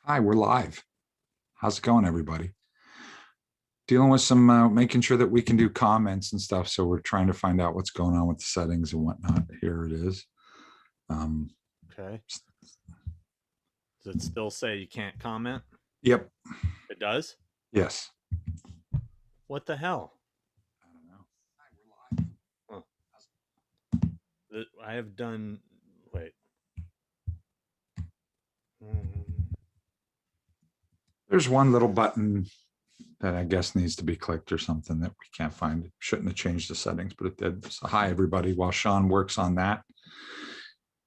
Hi, we're live. How's it going, everybody? Dealing with some making sure that we can do comments and stuff. So we're trying to find out what's going on with the settings and whatnot. Here it is. Um, Okay. Does it still say you can't comment? yep. It does? Yes. What the hell? I don't know. Hi, we're live. Huh. I have done. Wait. Mm, There's one little button that I guess needs to be clicked or something that we can't find. It shouldn't have changed the settings, but it did. So hi, everybody. While Sean works on that,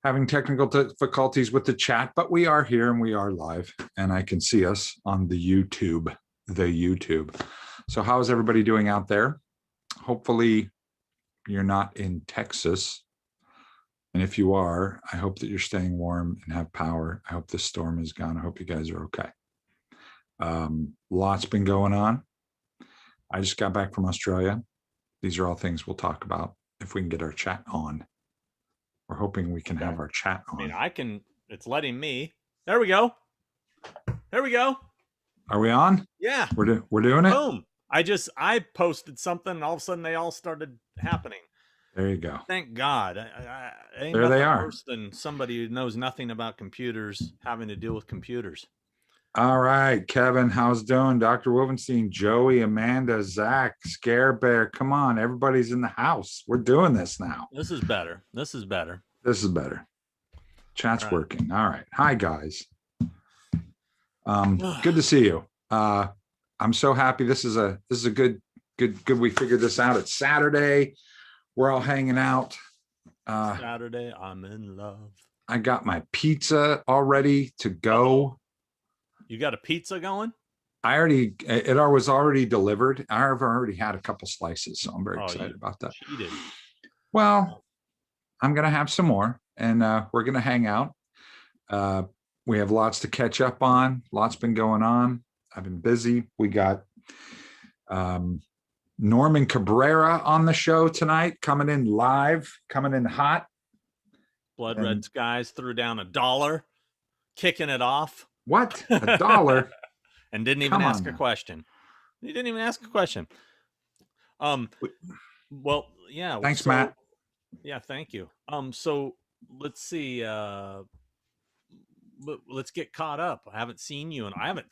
having technical difficulties with the chat, but we are here and we are live, and I can see us on the YouTube. So how is everybody doing out there? Hopefully you're not in Texas. And if you are, I hope that you're staying warm and have power. I hope this storm is gone. I hope you guys are okay. Lots been going on. I just got back from Australia. These are all things we'll talk about if we can get our chat on. We're hoping we can okay. have our chat I mean, on. I can. It's letting me. There we go. There we go. Are we on? Yeah. We're doing it. Boom. I posted something and all of a sudden they all started happening. There you go. Thank God. Ain't There they nothing are. worse than somebody who knows nothing about computers having to deal with computers. All right, Kevin, how's it doing? Dr. Wolfenstein, Joey, Amanda, Zach, Scare Bear. Come on, everybody's in the house. We're doing this now. This is better. This is better. This is better. Chat's All right. working. All right. Hi, guys. Good to see you. I'm so happy. This is a good. We figured this out. It's Saturday. We're all hanging out. Saturday, I'm in love. I got my pizza all ready to go. You got a pizza going? It was already delivered. I've already had a couple slices, so I'm very excited about that. Cheated. Well, I'm going to have some more, and we're going to hang out. We have lots to catch up on. Lots been going on. I've been busy. We got Norman Cabrera on the show tonight, coming in live, coming in hot. Blood Red Skies threw down $1, kicking it off. What? $1? And didn't even ask a question. He didn't even ask a question. Well, yeah. Thanks, Matt. Yeah, thank you. So let's see. Let's get caught up. I haven't seen you, and I haven't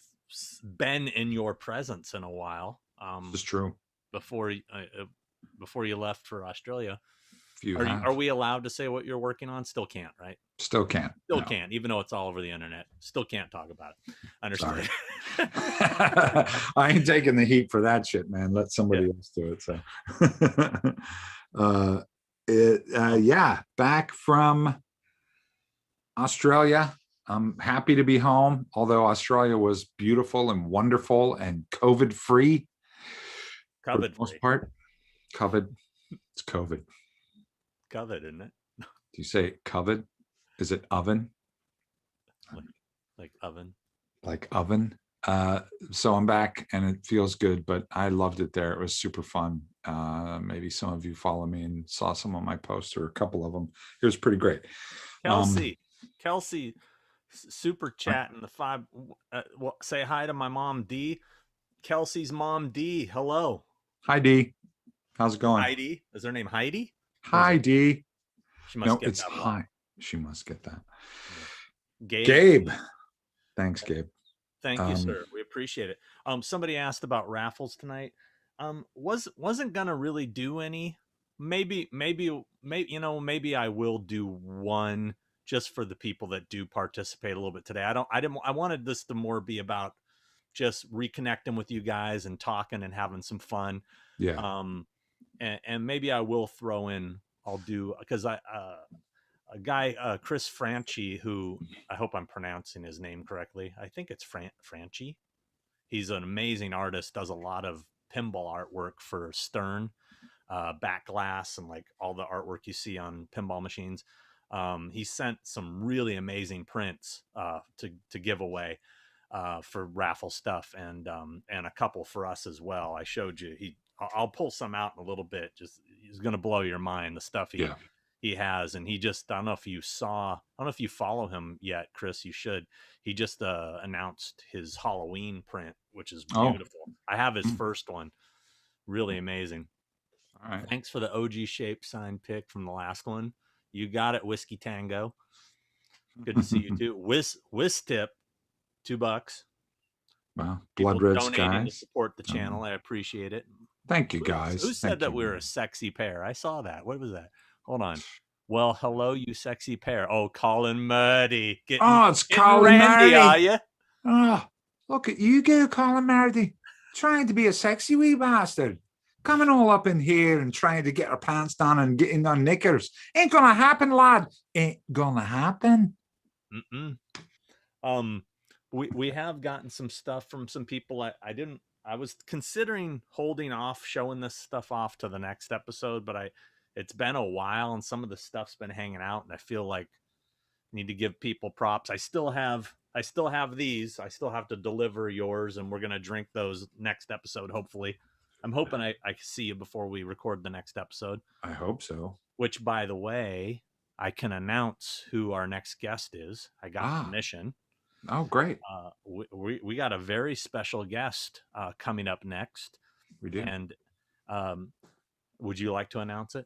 been in your presence in a while. It's true. Before you left for Australia. Are we allowed to say what you're working on? Still can't, right? Still can't. Still can't, even though it's all over the internet. Still can't talk about it. Understand? I ain't taking the heat for that shit, man. Let somebody else do it. So, yeah, back from Australia. I'm happy to be home, although Australia was beautiful and wonderful and COVID free. For the most part. COVID. It's COVID. COVID, isn't it? Do you say COVID? Is it oven? Like oven. Like oven. So I'm back and it feels good, but I loved it there. It was super fun. Maybe some of you follow me and saw some of my posts, or a couple of them. It was pretty great. Kelsey, super chat in the 5. Say hi to my mom, D. Kelsey's mom, D. Hello. Hi, D. How's it going? Heidi. Is her name Heidi? Hi, D. She must get that. Hi. She must get that. Gabe. Thanks, Gabe. Thank you, sir. We appreciate it. Somebody asked about raffles tonight. Wasn't gonna really do any. Maybe I will do one just for the people that do participate a little bit today. I wanted this to more be about just reconnecting with you guys and talking and having some fun. Yeah. And maybe I will throw in. I'll do, because a guy, Chris Franchi, who I hope I'm pronouncing his name correctly. I think it's Franchi. He's an amazing artist. Does a lot of pinball artwork for Stern, back glass, and like all the artwork you see on pinball machines. He sent some really amazing prints to give away for raffle stuff, and a couple for us as well. I showed you. I'll pull some out in a little bit. Just, he's going to blow your mind. The stuff He has, and he just, I don't know if you saw, I don't know if you follow him yet, Chris, you should. He just announced his Halloween print, which is Oh, beautiful. I have his mm, first one. Really amazing. all right. Thanks for the OG shape signed pick from the last one. You got it, Whiskey Tango. Good to see you too. Whis tip, $2. Wow. People Blood Red donating to Skies. support the channel. I appreciate it. Thank you, Who guys. said Thank that you. we were a sexy pair? I saw that. What was that? Hold on. Well, hello, you sexy pair. Oh, Colin Murdy. Oh, it's Getting Colin randy, are Murdy. you? Oh, look at you go, Colin Murdy. Trying to be a sexy wee bastard. Coming all up in here and trying to get our pants down and getting on knickers. Ain't gonna happen, lad. Ain't gonna happen. Mm-mm. We have gotten some stuff from some people. I was considering holding off showing this stuff off to the next episode, but it's been a while and some of the stuff's been hanging out, and I feel like I need to give people props. I still have these. I still have to deliver yours, and we're gonna drink those next episode, hopefully. I'm hoping I can see you before we record the next episode. I hope so. Which, by the way, I can announce who our next guest is. I got permission. Oh, great. We got a very special guest coming up next. We do. And would you like to announce it?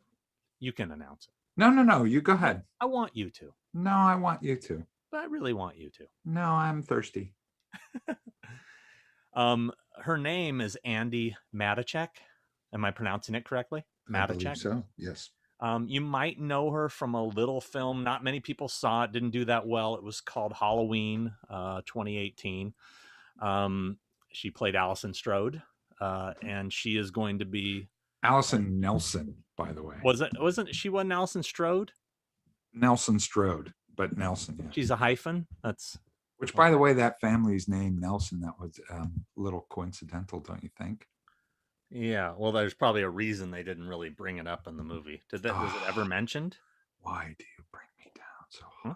You can announce it. No. You go ahead. I want you to. No, I want you to. But I really want you to. No, I'm thirsty. Her name is Andi Matichak. Am I pronouncing it correctly? Matichak. So, yes. You might know her from a little film. Not many people saw it. Didn't do that well. It was called Halloween, 2018. She played Allison Strode, and she is going to be Allison Nelson, by the way. Wasn't she Allison Strode? Nelson Strode, but Nelson. Yeah. She's a hyphen. Which, by the way, that family's name Nelson. That was a little coincidental, don't you think? Yeah. Well, there's probably a reason they didn't really bring it up in the movie. Was it ever mentioned? Why do you bring me down so hard?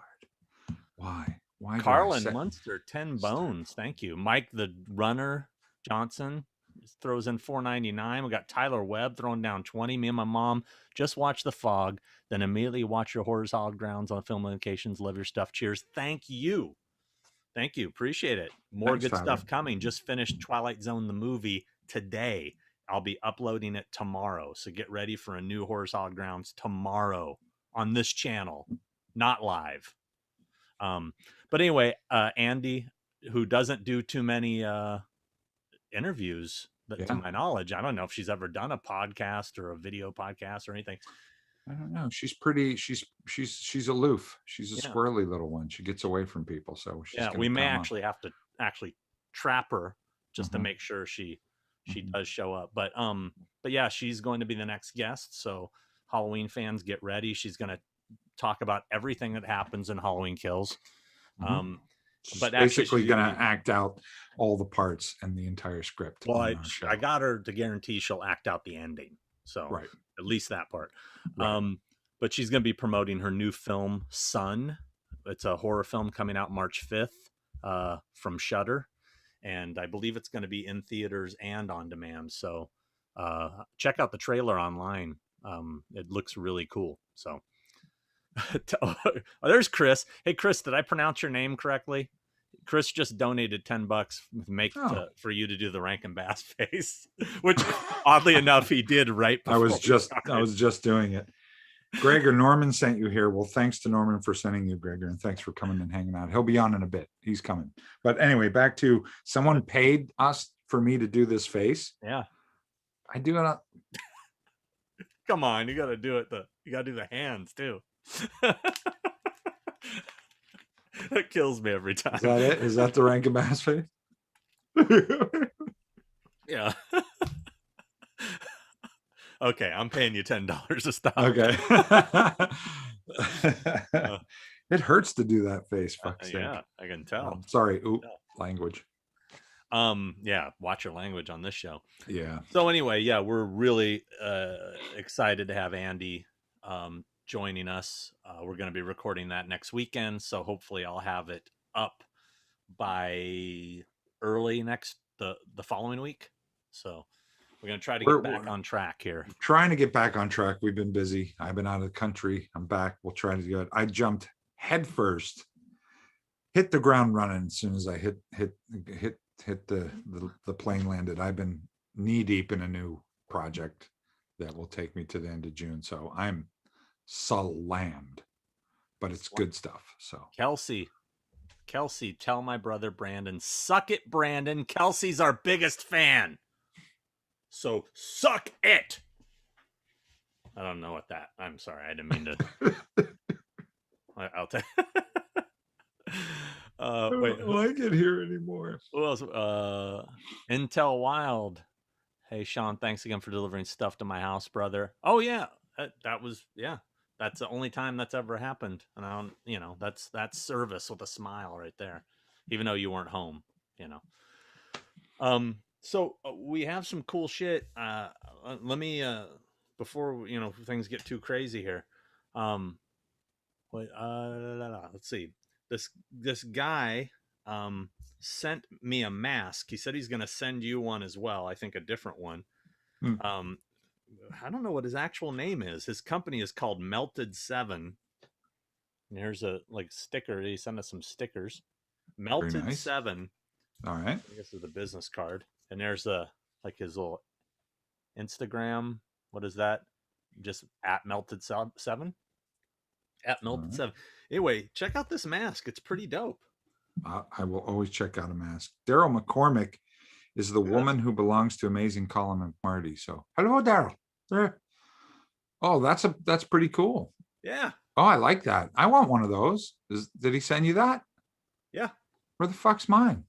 Why? Why? Carlin Munster, 10 bones. Thank you. Mike the Runner Johnson throws in $4.99. We got Tyler Webb throwing down 20. Me and my mom just watch The Fog, then immediately watch your Horrors Hallowed Grounds on film locations. Love your stuff. Cheers. Thank you. Appreciate it. Thanks, good Tyler. Stuff coming. Just finished Twilight Zone the movie today. I'll be uploading it tomorrow. So get ready for a new Horrors Hallowed Grounds tomorrow on this channel, not live. But anyway, Andi, who doesn't do too many interviews, to my knowledge, I don't know if she's ever done a podcast or a video podcast or anything. I don't know. She's pretty. She's aloof. She's a squirrely little one. She gets away from people. So we may actually have to trap her just to make sure she does show up. But yeah, she's going to be the next guest. So Halloween fans, get ready. She's going to talk about everything that happens in Halloween Kills. But basically going to act out all the parts and the entire script. Well, I got her to guarantee she'll act out the ending. So at least that part. Right. But she's going to be promoting her new film, Sun. It's a horror film coming out March 5th from Shudder. And I believe it's going to be in theaters and on demand. So check out the trailer online. It looks really cool. So there's Chris. Hey, Chris, did I pronounce your name correctly? Chris just donated $10 for you to do the Rankin Bass face, which oddly enough he did right before. I was just doing it. Gregor, Norman sent you here. Well, thanks to Norman for sending you, Gregor, and thanks for coming and hanging out. He'll be on in a bit. He's coming. But anyway, back to someone paid us for me to do this face. Yeah, I do it. Come on, you got to do it. You got to do the hands too. That kills me every time. Is that it? Is that the Rankin Bass face? Yeah. Okay, I'm paying you $10 to stop. Okay. It hurts to do that face. Yeah, I can tell. Sorry. Ooh, language. Yeah, watch your language on this show. Yeah. So anyway, yeah, we're really excited to have Andi joining us. We're going to be recording that next weekend, so hopefully I'll have it up by early the following week. So We're going to try to We're- get back we're- on track here. Trying to get back on track. We've been busy. I've been out of the country. I'm back. We'll try to do it. I jumped headfirst, hit the ground running as soon as I hit the plane landed. I've been knee deep in a new project that will take me to the end of June. So I'm slammed, but it's good stuff. So Kelsey, tell my brother Brandon, suck it, Brandon. Kelsey's our biggest fan. So suck it. I don't know what that. I'm sorry. I didn't mean to. I'll tell I wait. don't like it here anymore. Who else? Intel Wild. Hey, Sean, thanks again for delivering stuff to my house, brother. Oh, yeah. That was, yeah. That's the only time that's ever happened. And I don't, you know, that's service with a smile right there, even though you weren't home, you know. So we have some cool shit. Let me, before, you know, things get too crazy here. Let's see. This guy sent me a mask. He said he's going to send you one as well. I think a different one. I don't know what his actual name is. His company is called Melted 7. And here's a like sticker. He sent us some stickers. Melted nice. 7. All right. I guess is the business card. And there's a like his little Instagram. What is that? Just at Melted 7. At Melted 7. Anyway, check out this mask. It's pretty dope. I will always check out a mask. Daryl McCormick is the woman who belongs to Amazing Colin and Marty. So hello, Daryl. Oh, that's pretty cool. Yeah. Oh, I like that. I want one of those. Did he send you that? Yeah. Where the fuck's mine?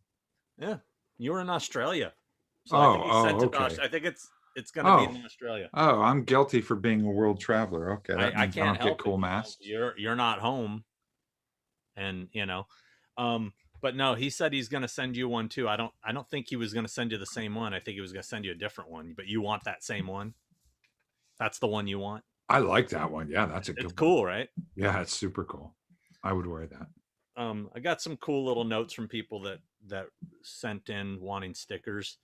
Yeah. You were in Australia. So okay. I think it's gonna be in Australia. Oh, I'm guilty for being a world traveler. Okay. I can't help get cool it, masks. You know, you're not home. And you know, but no, he said he's gonna send you one too. I don't think he was gonna send you the same one. I think he was gonna send you a different one, but you want that same one. That's the one you want. I like that one. Yeah, that's it's cool, right? Yeah, it's super cool. I would wear that. I got some cool little notes from people that sent in wanting stickers.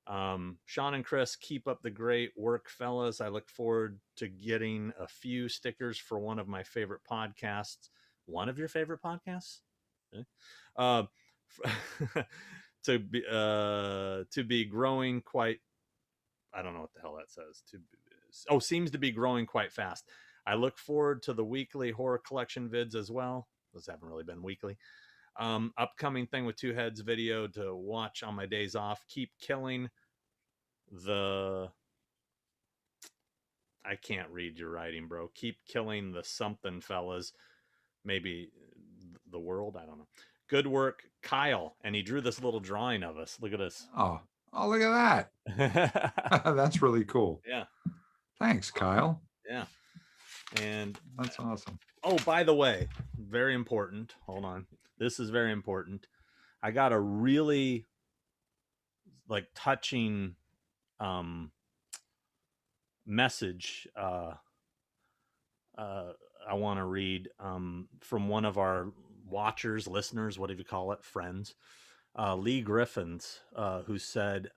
Sean and Chris, keep up the great work, fellas. I look forward to getting a few stickers for one of my favorite podcasts. One of your favorite podcasts? Okay. To be growing quite. I don't know what the hell that says. Seems to be growing quite fast. I look forward to the weekly horror collection vids as well. Those haven't really been weekly. Upcoming thing with Two Heads video to watch on my days off. Keep killing the. I can't read your writing, bro. Keep killing the something, fellas. Maybe the world. I don't know. Good work, Kyle. And he drew this little drawing of us. Look at this. Oh, look at that. That's really cool. Yeah. Thanks, Kyle. Yeah. And that's awesome. Oh, by the way, very important. Hold on. This is very important. I got a really like touching message I want to read from one of our watchers, listeners, whatever you call it, friends, Lee Griffins, who said,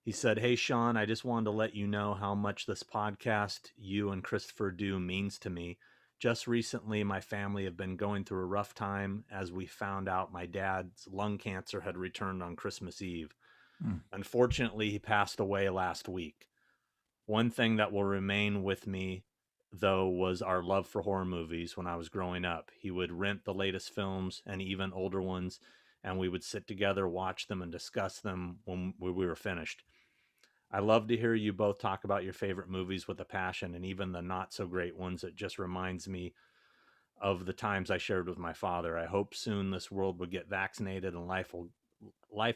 he said, "Hey, Sean, I just wanted to let you know how much this podcast you and Christopher do means to me. Just recently, my family have been going through a rough time as we found out my dad's lung cancer had returned on Christmas Eve. Unfortunately, he passed away last week. One thing that will remain with me, though, was our love for horror movies when I was growing up. He would rent the latest films and even older ones, and we would sit together, watch them, and discuss them when we were finished. I love to hear you both talk about your favorite movies with a passion, and even the not so great ones. It just reminds me of the times I shared with my father. I hope soon this world will get vaccinated and life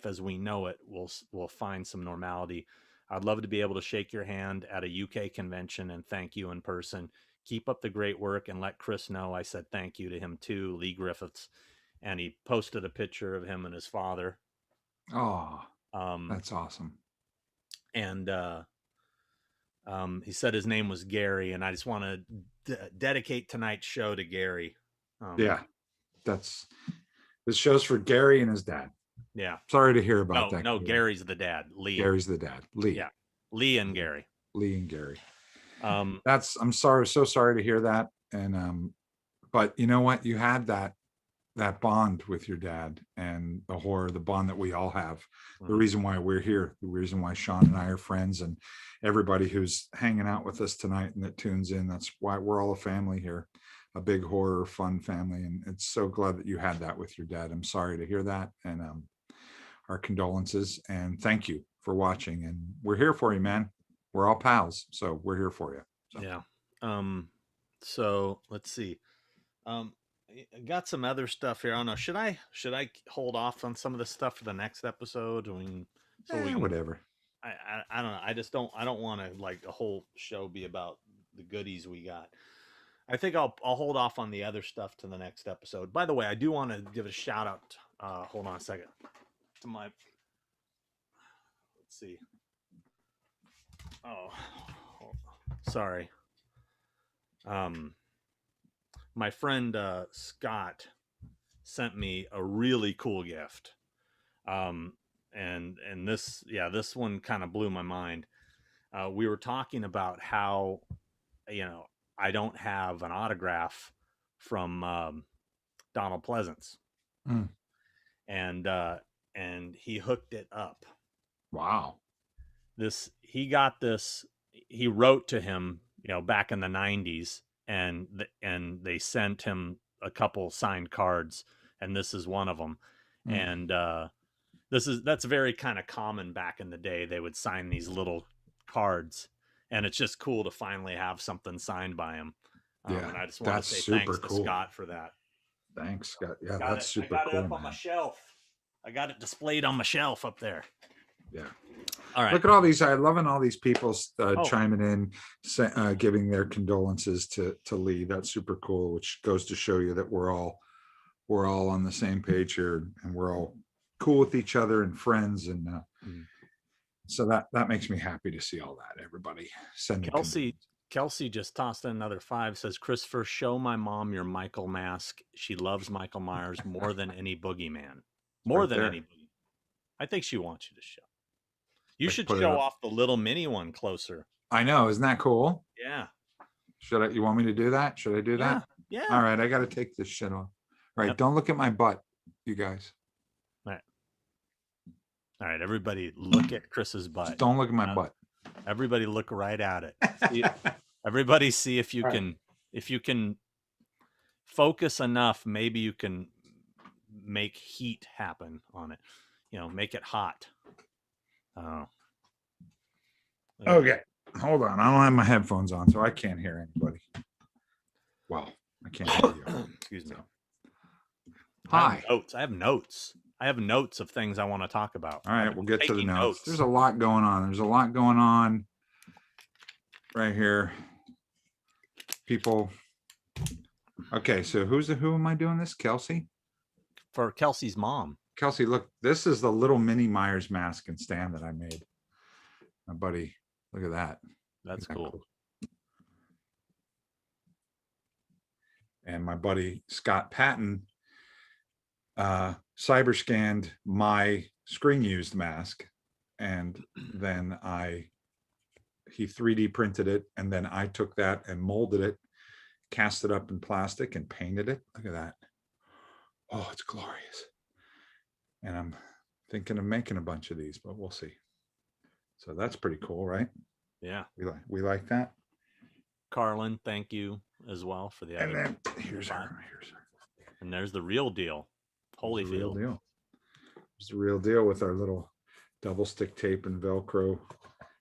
as we know it will find some normality. I'd love to be able to shake your hand at a UK convention and thank you in person. Keep up the great work and let Chris know I said thank you to him too, Lee Griffiths." And he posted a picture of him and his father. Oh, that's awesome. And he said his name was Gary, and I just want to dedicate tonight's show to Gary. Yeah, this show's for Gary and his dad. Yeah. Sorry to hear about No, that. no, Gary's the dad. Lee. Gary's the dad. Lee. Yeah. Lee and Gary. Lee and Gary. Um, I'm sorry, so sorry to hear that. And but you know what? You had that bond with your dad and the horror, the bond that we all have. The reason why we're here, the reason why Sean and I are friends, and everybody who's hanging out with us tonight and that tunes in, that's why we're all a family here, a big horror fun family. And it's so glad that you had that with your dad. I'm sorry to hear that, and our condolences, and thank you for watching. And we're here for you, man. We're all pals, so we're here for you. So. Yeah. So let's see. I got some other stuff here. I don't know. Should I hold off on some of this stuff for the next episode? I mean, Whatever. I don't know. I don't want to like a whole show be about the goodies we got. I think I'll hold off on the other stuff to the next episode. By the way, I do want to give a shout out. Hold on a second. To my, let's see. Oh, sorry. My friend Scott sent me a really cool gift. And this one kind of blew my mind. We were talking about how, I don't have an autograph from Donald Pleasance. And he hooked it up. Wow. He got this, he wrote to him, back in the 90s, and they sent him a couple signed cards, and this is one of them. And that's very kind of common back in the day. They would sign these little cards, and it's just cool to finally have something signed by him. And I just want to say thanks to Scott for that. Thanks, Scott. Yeah, that's super cool. I got it up on my shelf. I got it displayed on my shelf up there. Yeah. All right. Look at all these. I'm loving all these people chiming in, giving their condolences to Lee. That's super cool, which goes to show you that we're all on the same page here, and we're all cool with each other and friends. And so that makes me happy to see all that. Everybody sending. Kelsey just tossed in another 5. Says, Christopher, show my mom your Michael mask. She loves Michael Myers more than any boogeyman. More than any boogeyman. I think she wants you to show. You should show off the little mini one closer. I know. Isn't that cool? Yeah. You want me to do that? Should I do that? Yeah. All right. I got to take this shit off. All right. Yep. Don't look at my butt, you guys. All right. Everybody look at Chris's butt. Just don't look at my butt. Everybody look right at it. Everybody see if you can focus enough. Maybe you can make heat happen on it. Make it hot. Oh. Okay. Hold on. I don't have my headphones on, so I can't hear anybody. Well, I can't hear you. Excuse me. Hi. I have notes. I have notes of things I want to talk about. All right, we'll get to the notes. There's a lot going on. Right here. People. Okay, so who am I doing this? Kelsey? For Kelsey's mom. Kelsey, look, this is the little mini Myers mask and stand that I made. My buddy, look at that. That's cool. And my buddy Scott Patton cyber scanned my screen used mask, and then he 3D printed it, and then I took that and molded it, cast it up in plastic, and painted it. Look at that. Oh, it's glorious. And I'm thinking of making a bunch of these, but we'll see. So that's pretty cool, right? Yeah. We like that. Carlin, thank you as well for the other. And then here's her. And there's the real deal. Holyfield. There's the real deal with our little double stick tape and Velcro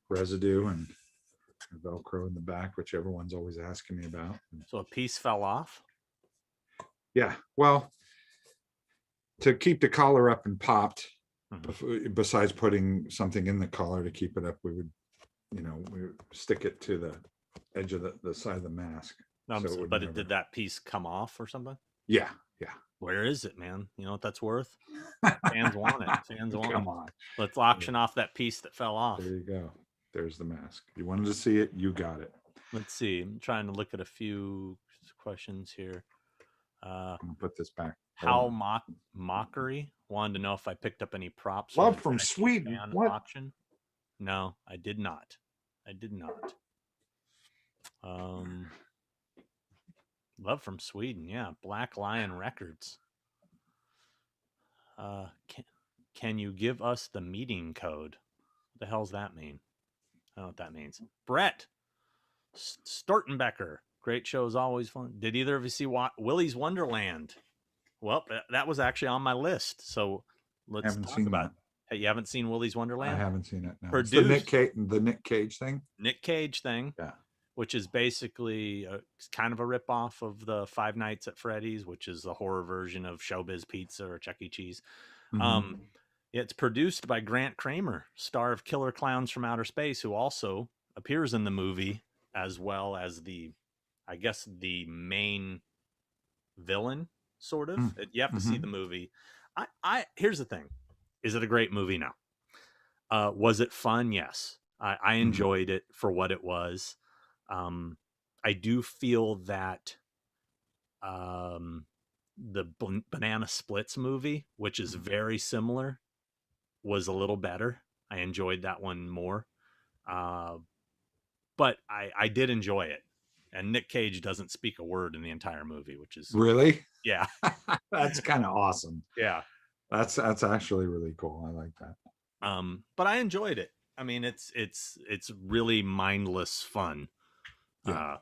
residue and Velcro in the back, which everyone's always asking me about. So a piece fell off? Yeah. Well, to keep the collar up and popped, besides putting something in the collar to keep it up, we would stick it to the edge of the side of the mask. Did that piece come off or something? Yeah. Where is it, man? You know what that's worth? Fans want it. Come on. Let's auction off that piece that fell off. There you go. There's the mask. You wanted to see it, you got it. Let's see. I'm trying to look at a few questions here. I'm gonna put this back. How mockery? wanted to know if I picked up any props. Love the from Tennessee Sweden. fan What? auction. No, I did not. Love from Sweden. Yeah. Black Lion Records. Can you give us the meeting code? What the hell's that mean? I don't know what that means. Brett Stortenbecker. Great show is always fun. Did either of you see Willy's Wonderland? Well, that was actually on my list. So let's talk about it. Hey, you haven't seen Willy's Wonderland? I haven't seen it. No. Produced, it's the Nick Cage thing. Nick Cage thing. Yeah. Which is basically kind of a ripoff of the Five Nights at Freddy's, which is the horror version of Showbiz Pizza or Chuck E. Cheese. Mm-hmm. It's produced by Grant Kramer, star of Killer Clowns from Outer Space, who also appears in the movie as well as the main villain, sort of. You have to see the movie. Here's the thing. Is it a great movie? No. Was it fun? Yes. I enjoyed it for what it was. I do feel that the Banana Splits movie, which is very similar, was a little better. I enjoyed that one more. But I did enjoy it. And Nick Cage doesn't speak a word in the entire movie, which is really, yeah, that's kind of awesome. Yeah, that's actually really cool. I like that. But I enjoyed it. I mean, it's really mindless fun. Yeah.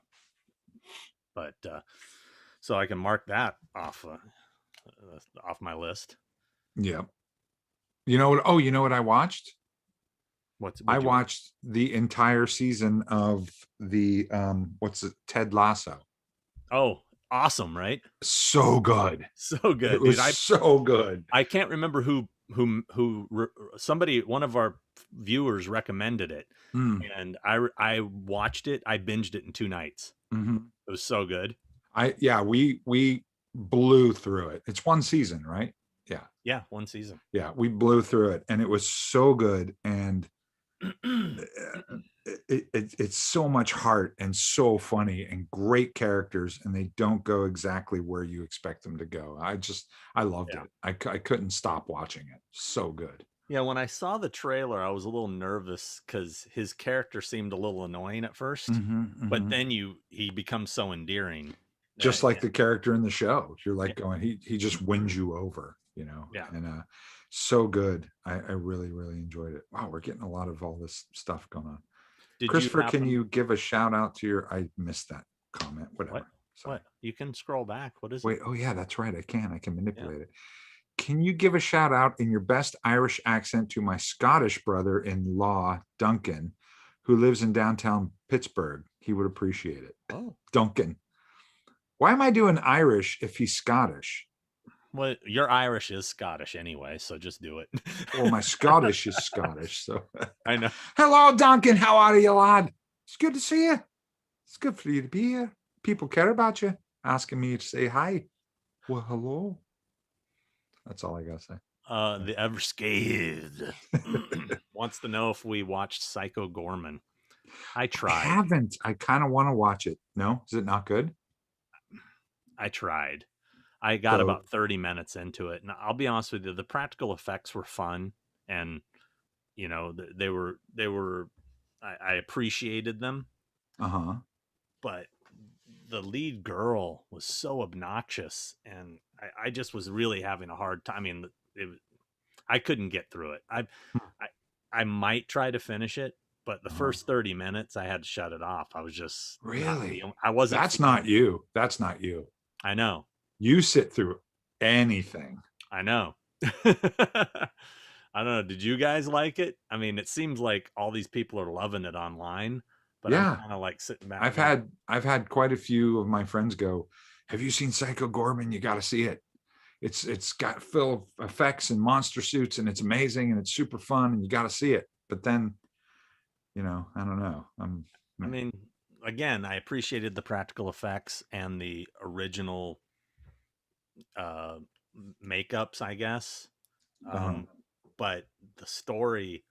So I can mark that off my list. Yeah. You know what? Oh, you know what I watched? I watched the entire season of the Ted Lasso. Oh, awesome, right? So good. So good. It was so good. I can't remember who somebody, one of our viewers recommended it. And I watched it. I binged it in 2 nights. It was so good. We blew through it. It's 1 season, right? Yeah, 1 season. Yeah, we blew through it, and it was so good. And it's so much heart and so funny and great characters, and they don't go exactly where you expect them to go. I loved it. I couldn't stop watching it. So good. Yeah, when I saw the trailer, I was a little nervous because his character seemed a little annoying at first, but then he becomes so endearing. Just like the character in the show. You're like going, he just wins you over, you know? Yeah. And so good. I really, really enjoyed it. Wow, we're getting a lot of all this stuff going on. Christopher, can you give a shout out to I missed that comment. Whatever. What? You can scroll back. What is it? Wait, oh yeah, that's right. I can manipulate it. Can you give a shout out in your best Irish accent to my Scottish brother-in-law, Duncan, who lives in downtown Pittsburgh? He would appreciate it. Oh, Duncan. Why am I doing Irish if he's Scottish? Well, your Irish is Scottish anyway, so just do it. Well, my Scottish is Scottish, so I know. Hello, Duncan. How are you, lad? It's good to see you. It's good for you to be here. People care about you, asking me to say hi. Well, hello. That's all I gotta say. The Everscathed wants to know if we watched Psycho Gorman. I tried. I haven't. I kind of want to watch it. No, is it not good? I tried. I got about 30 minutes into it, and I'll be honest with you, the practical effects were fun, and you know they were. I appreciated them. But the lead girl was so obnoxious, and I just was really having a hard time. I mean, I couldn't get through it. I might try to finish it, but the first 30 minutes I had to shut it off. I was just really. I wasn't. That's not you. That's not you. I know. You sit through anything. I know. I don't know. Did you guys like it? I mean, it seems like all these people are loving it online, but I'm kind of like sitting back. I've had quite a few of my friends go, "Have you seen Psycho Gorman? You got to see it. It's got full of effects and monster suits, and it's amazing, and it's super fun, and you got to see it." But then, you know, I don't know. I mean, again, I appreciated the practical effects and the original makeups, I guess. But the story,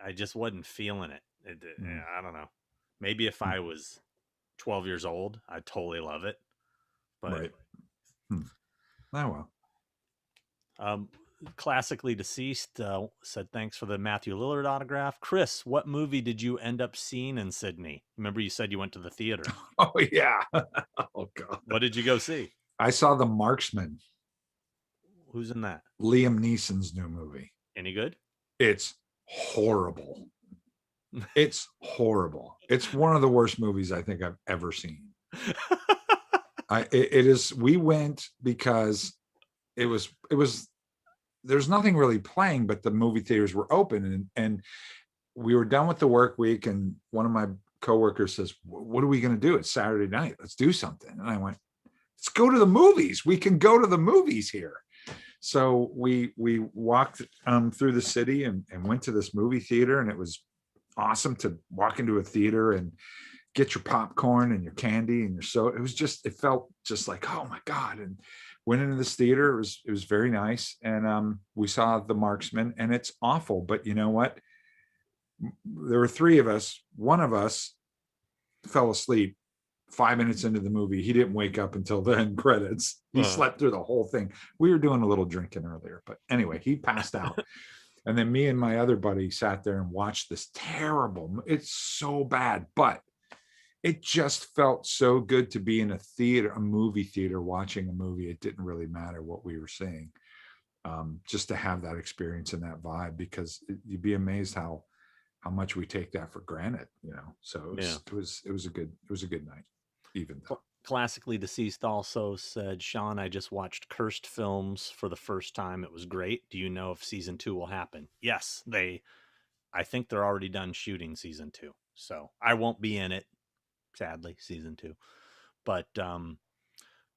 I just wasn't feeling it. I don't know. Maybe if I was 12 years old, I'd totally love it. But right. Oh well. Classically Deceased said thanks for the Matthew Lillard autograph. Chris, what movie did you end up seeing in Sydney? Remember you said you went to the theater. Oh yeah. Oh god. What did you go see? I saw The Marksman, Who's in that? Liam Neeson's new movie. Any good? It's horrible. It's horrible. It's one of the worst movies I think I've ever seen. It is. We went because it was there's nothing really playing, but the movie theaters were open, and we were done with the work week, and one of my coworkers says, "What are we going to do? It's Saturday night. Let's do something." And I went, "Let's go to the movies. We can go to the movies here." So we walked through the city and went to this movie theater, and it was awesome to walk into a theater and get your popcorn and your candy and your soda. It felt just like, oh my God. And went into this theater. It was very nice. And we saw The Marksman, and it's awful. But you know what? There were three of us. One of us fell asleep 5 minutes into the movie. He didn't wake up until the end credits. He slept through the whole thing. We were doing a little drinking earlier, but anyway, he passed out. And then me and my other buddy sat there and watched this terrible, it's so bad, but it just felt so good to be in a theater, a movie theater, watching a movie. It didn't really matter what we were seeing. Just to have that experience and that vibe, because you'd be amazed how much we take that for granted, you know? So it was a good night, even though. Classically Deceased also said, Sean, I just watched Cursed Films for the first time. It was great. Do you know if season 2 will happen? Yes, I think they're already done shooting season 2. So I won't be in it, sadly, season 2. But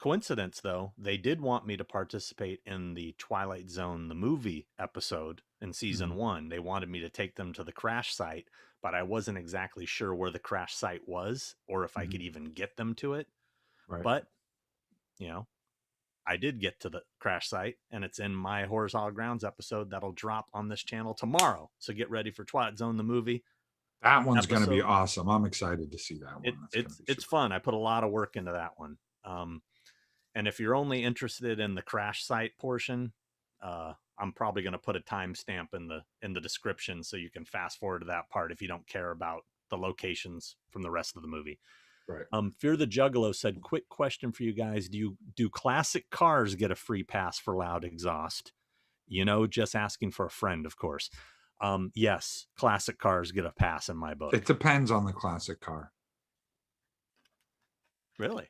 coincidence, though, they did want me to participate in the Twilight Zone, the movie episode in season 1. They wanted me to take them to the crash site, but I wasn't exactly sure where the crash site was or if I could even get them to it. Right. But, you know, I did get to the crash site, and it's in my Horizontal Grounds episode that'll drop on this channel tomorrow. So get ready for Twilight Zone, the movie. That one's going to be awesome. I'm excited to see that one. It's fun. I put a lot of work into that one. And if you're only interested in the crash site portion, I'm probably going to put a timestamp in the description so you can fast forward to that part if you don't care about the locations from the rest of the movie. Right. Fear the Juggalo said, quick question for you guys. Do classic cars get a free pass for loud exhaust? You know, just asking for a friend, of course. Yes, classic cars get a pass in my book. It depends on the classic car. Really?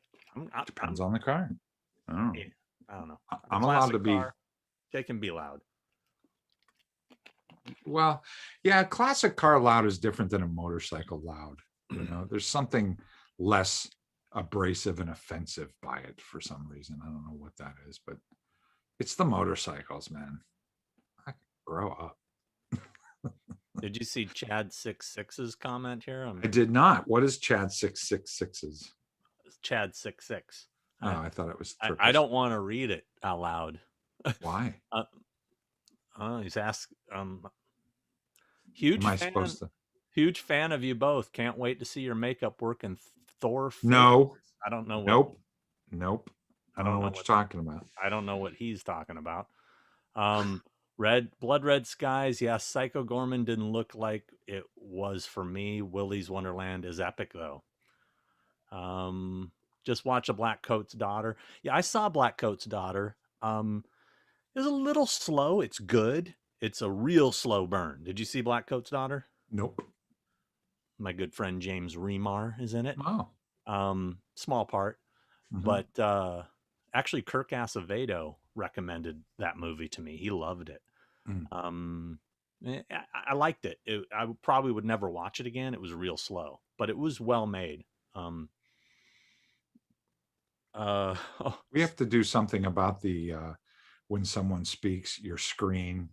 Depends on the car. I don't know. I'm allowed to be. They can be loud. Well, yeah, classic car loud is different than a motorcycle loud. You know, there's something less abrasive and offensive by it for some reason. I don't know what that is, but it's the motorcycles, man. I grow up. Did you see Chad 66's comment here? I did not. What is Chad 666's? Chad 66. Oh, I thought it was. I don't want to read it out loud. Why? He's asked. Huge fan. Huge fan of you both. Can't wait to see your makeup work in Thor. No, I don't know. Nope. I don't know what you're talking about. I don't know what he's talking about. Blood Red Skies. Yes, Psycho Gorman didn't look like it was for me. Willy's Wonderland is epic though. Just watch A Black Coat's Daughter. Yeah, I saw Black Coat's Daughter. It was a little slow. It's good. It's a real slow burn. Did you see Black Coat's Daughter? Nope. My good friend James Remar is in it. Oh. Small part. But actually Kirk Acevedo recommended that movie to me. He loved it. I liked it. I probably would never watch it again. It was real slow, but it was well made. We have to do something about the when someone speaks, your screen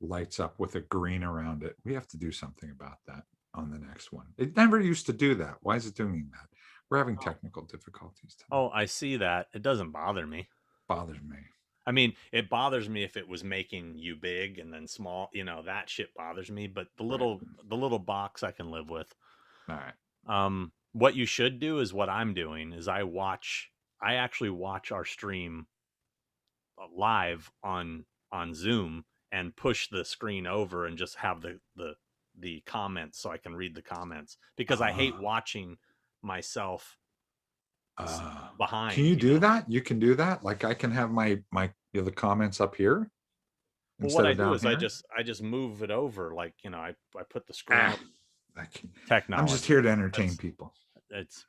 lights up with a green around it. We have to do something about that on the next one. It never used to do that. Why is it doing that? We're having technical difficulties tonight. Oh, I see that. It doesn't bother me. Bothers me. I mean, it bothers me if it was making you big and then small. You know, that shit bothers me. But the little box I can live with. All right. What you should do is what I'm doing is I actually watch our stream live on on Zoom and push the screen over and just have the comments so I can read the comments, because I hate watching myself behind. Can you do that? You can do that. Like I can have the comments up here Well, what instead I of do down is here. I just move it over, like, I put the screen over. I'm Technology. just here to entertain people. It's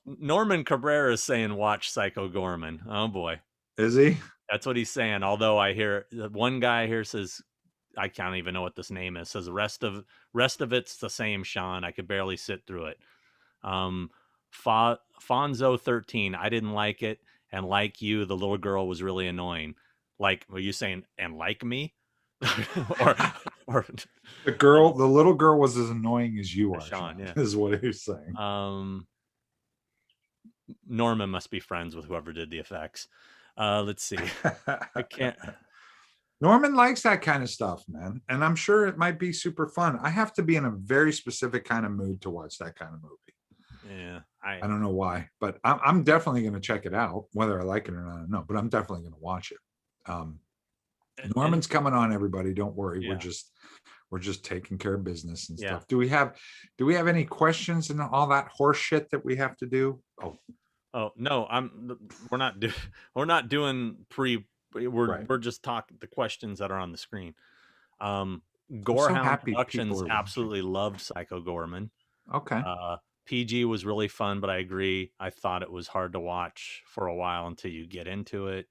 Norman Cabrera is saying watch Psycho Gorman. Oh boy. Is he? That's what he's saying. Although I hear one guy here says, I can't even know what this name is, says rest of it's the same, Sean. I could barely sit through it. Fonzo 13, I didn't like it, and like you, the little girl was really annoying. Like, were you saying and like me? or the little girl was as annoying as you are, Sean, yeah. is what he's saying. Norman must be friends with whoever did the effects. Let's see. I can't. Norman likes that kind of stuff, man. And I'm sure it might be super fun. I have to be in a very specific kind of mood to watch that kind of movie. Yeah. I don't know why, but I'm definitely going to check it out. Whether I like it or not, I don't know, but I'm definitely going to watch it. Norman's coming on, everybody. Don't worry. Yeah. We're just taking care of business and Yeah. stuff. Do we have any questions and all that horse shit that we have to do? Oh no, we're not doing we're just talking the questions that are on the screen. Gorehound Productions absolutely loved Psycho Gorman. Okay. PG was really fun, but I agree. I thought it was hard to watch for a while until you get into it.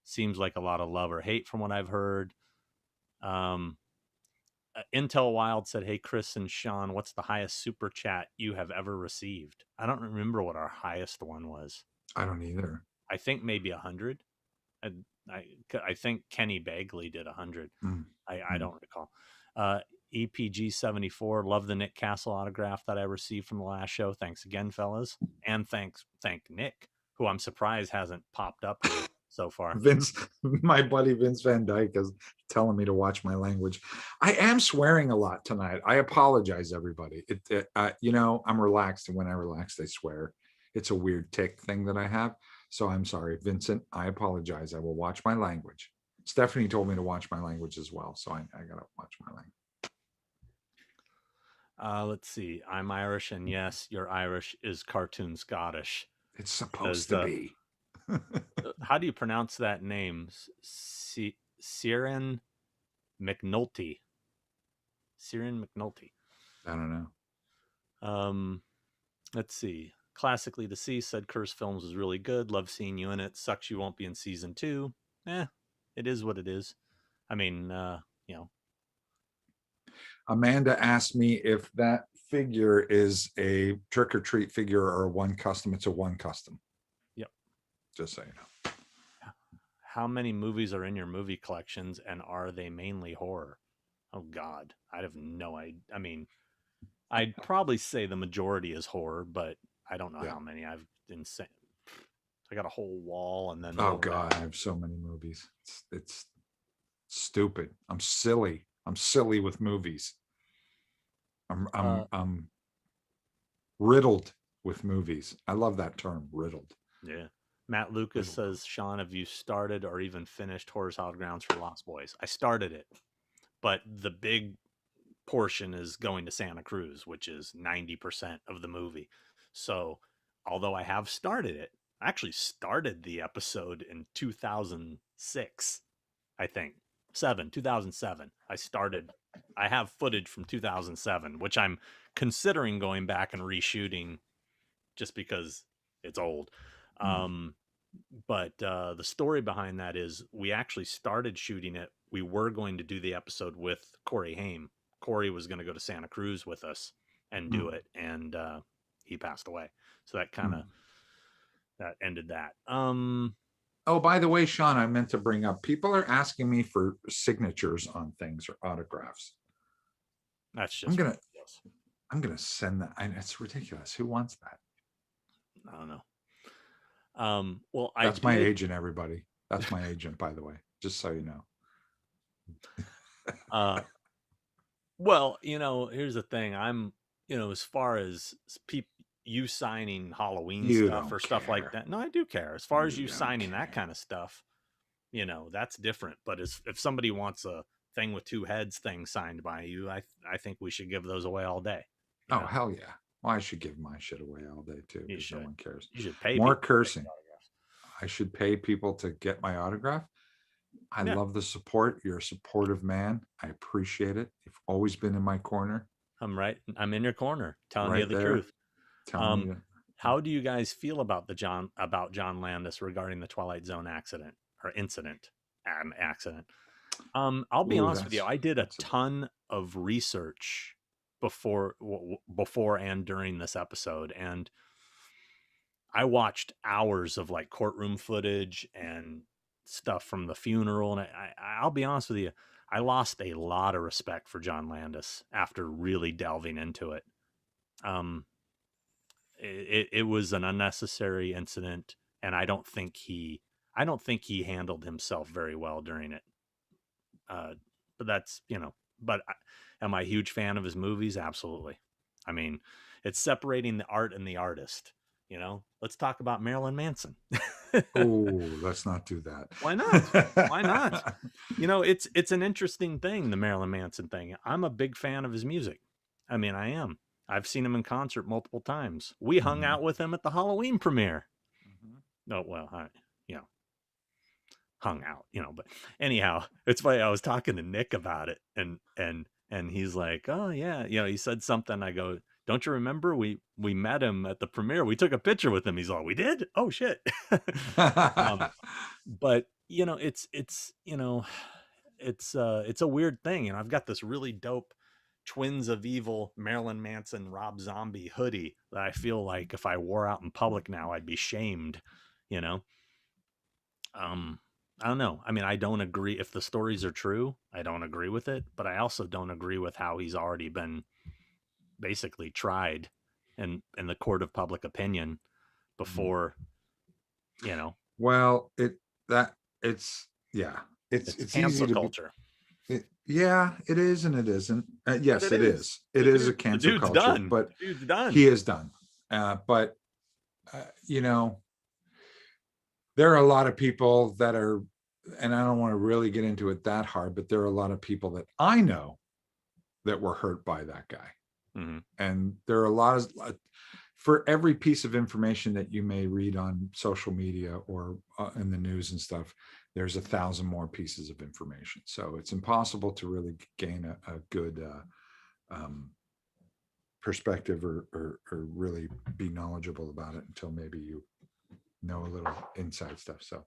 Seems like a lot of love or hate from what I've heard. Intel Wild said, "Hey Chris and Sean, what's the highest super chat you have ever received?" I don't remember what our highest one was. I don't either. I think maybe 100. I think Kenny Bagley did 100. I don't recall. EPG 74, love the Nick Castle autograph that I received from the last show. Thanks again, fellas, and thank Nick, who I'm surprised hasn't popped up here so far. Vince, my buddy Vince Van Dyke is telling me to watch my language. I am swearing a lot tonight. I apologize, everybody. I'm relaxed, and when I relax, I swear. It's a weird tick thing that I have. So I'm sorry, Vincent. I apologize. I will watch my language. Stephanie told me to watch my language as well, so I gotta watch my language. Let's see. I'm Irish, and yes, your Irish is cartoon Scottish. It's supposed to be. How do you pronounce that name? Ciaran McNulty. Ciaran McNulty. I don't know. Let's see. Classically Deceased said Curse Films was really good. Love seeing you in it. Sucks you won't be in season 2. It is what it is. I mean, Amanda asked me if that figure is a trick or treat figure or a one custom. It's a one custom. Yep. Just so you know. How many movies are in your movie collections, and are they mainly horror? Oh God, I have no idea. I mean, I'd probably say the majority is horror, but I don't know how many. I've insane. I got a whole wall, and then God, I have so many movies. It's stupid. I'm silly with movies. I'm riddled with movies. I love that term, riddled. Yeah. Matt Lucas says, Sean, have you started or even finished Horror's Hallowed Grounds for Lost Boys? I started it, but the big portion is going to Santa Cruz, which is 90% of the movie. So although I have started it, I actually started the episode in 2006, I think. 2007. I have footage from 2007, which I'm considering going back and reshooting just because it's old. But the story behind that is we actually started shooting it. We were going to do the episode with Corey Haim. Corey was going to go to Santa Cruz with us and do it, and he passed away. So that kind of that ended that. Oh, by the way, Sean, I meant to bring up, people are asking me for signatures on things or autographs. That's just I'm gonna send that. It's ridiculous. Who wants that? I don't know. Well, that's my agent, everybody. That's my agent, by the way, just so you know. Well, here's the thing. I'm, as far as you signing Halloween stuff or stuff like that. No, I do care. As far as you signing that kind of stuff, you know, that's different. But if somebody wants a thing with two heads thing signed by you, I think we should give those away all day. You Oh, know? hell yeah. Well, I should give my shit away all day too, You because no should. one cares. You should pay More people to get cursing. autographs. I should pay people to get my autograph. I Yeah. love the support. You're a supportive man. I appreciate it. You've always been in my corner. I'm in your corner, telling you Right the there. truth. Telling you. How do you guys feel about John Landis regarding the Twilight Zone accident or incident? Accident. I'll be honest with you. I did a ton of research before and during this episode, and I watched hours of like courtroom footage and stuff from the funeral. And I'll be honest with you, I lost a lot of respect for John Landis after really delving into it. It was an unnecessary incident, and I don't think he handled himself very well during it. But that's, you know, but am I a huge fan of his movies? Absolutely. I mean, it's separating the art and the artist. You know, let's talk about Marilyn Manson. Oh, let's not do that. Why not? Why not? You know, it's an interesting thing, the Marilyn Manson thing. I'm a big fan of his music. I mean, I am. I've seen him in concert multiple times. We hung out with him at the Halloween premiere. No, well, you know, hung out, you know, but anyhow, it's funny. I was talking to Nick about it, and he's like, oh yeah, you know, he said something. I go, don't you remember we met him at the premiere? We took a picture with him. He's all, we did? Oh shit. But you know, it's you know, it's a weird thing. And I've got this really dope Twins of Evil Marilyn Manson Rob Zombie hoodie that I feel like if I wore out in public now, I'd be shamed, you know. I don't know. I mean, I don't agree if the stories are true. I don't agree with it, but I also don't agree with how he's already been basically tried in the court of public opinion before, you know. Well, it's cancel easy to culture. Yeah, it is and it isn't. Yes, it is. It is a cancel culture, done. but the dude's done. He is done. But you know, there are a lot of people that are, and I don't want to really get into it that hard, but there are a lot of people that I know that were hurt by that guy. Mm-hmm. And there are a lot of, for every piece of information that you may read on social media or in the news and stuff, there's 1,000 more pieces of information. So it's impossible to really gain a good perspective or really be knowledgeable about it until maybe you know a little inside stuff. So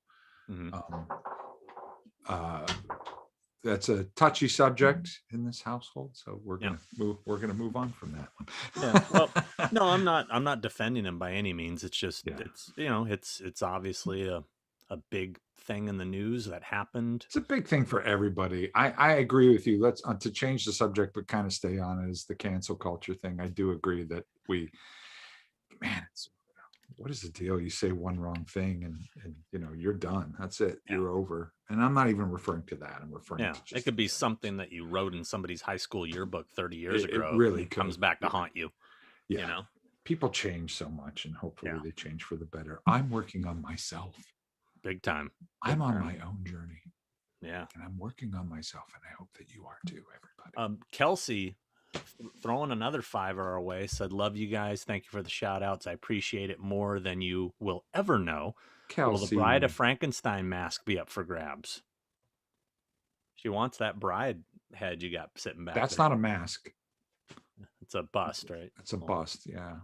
that's a touchy subject in this household. So we're gonna move on from that one. Yeah. Well, no, I'm not defending him by any means. It's just it's, you know, it's obviously a big thing in the news that happened. It's a big thing for everybody. I agree with you. Let's to change the subject, but kind of stay on it, is the cancel culture thing. I do agree that what is the deal? You say one wrong thing and you know, you're done. That's it. Yeah. You're over. And I'm not even referring to that. I'm referring to just, it could be something that you wrote in somebody's high school yearbook 30 years ago. It really comes back to haunt you. Yeah. You know, people change so much, and hopefully they change for the better. I'm working on myself. Big time. I'm on my own journey. Yeah. And I'm working on myself, and I hope that you are too, everybody. Kelsey, throwing another $5 our way, said, love you guys. Thank you for the shout outs. I appreciate it more than you will ever know. Kelsey. Will the Bride of Frankenstein mask be up for grabs? She wants that bride head you got sitting back. That's there. not a mask. It's a bust, right? It's a bust. Yeah.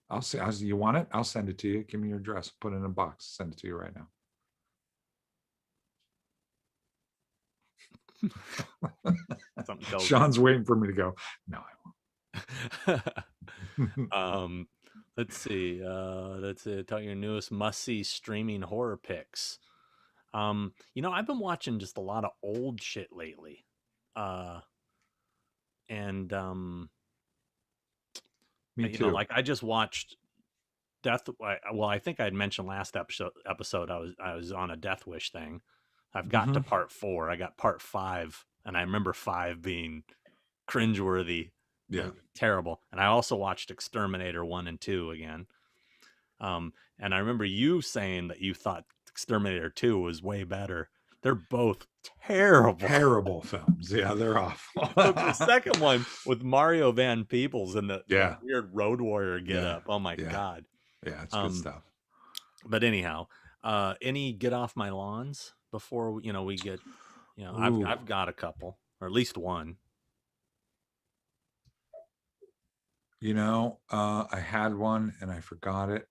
I'll say, you want it? I'll send it to you. Give me your address. Put it in a box. Send it to you right now. Sean's waiting for me to go. No, I won't. Let's see. Talking your newest must-see streaming horror picks. You know, I've been watching just a lot of old shit lately. Me you too. know, like I just watched I think I had mentioned last episode I was on a Death Wish thing. I've got to part 4. I got part 5, and I remember 5 being cringeworthy, terrible. And I also watched Exterminator 1 and 2 again. And I remember you saying that you thought Exterminator 2 was way better. They're both terrible. Terrible films. Yeah, they're awful. The second one with Mario Van Peebles and the Yeah. weird Road Warrior get Yeah. up. Oh my Yeah. God. Yeah, it's good stuff. But anyhow, any get off my lawns before we get, Ooh. I've got a couple, or at least one. I had one and I forgot it.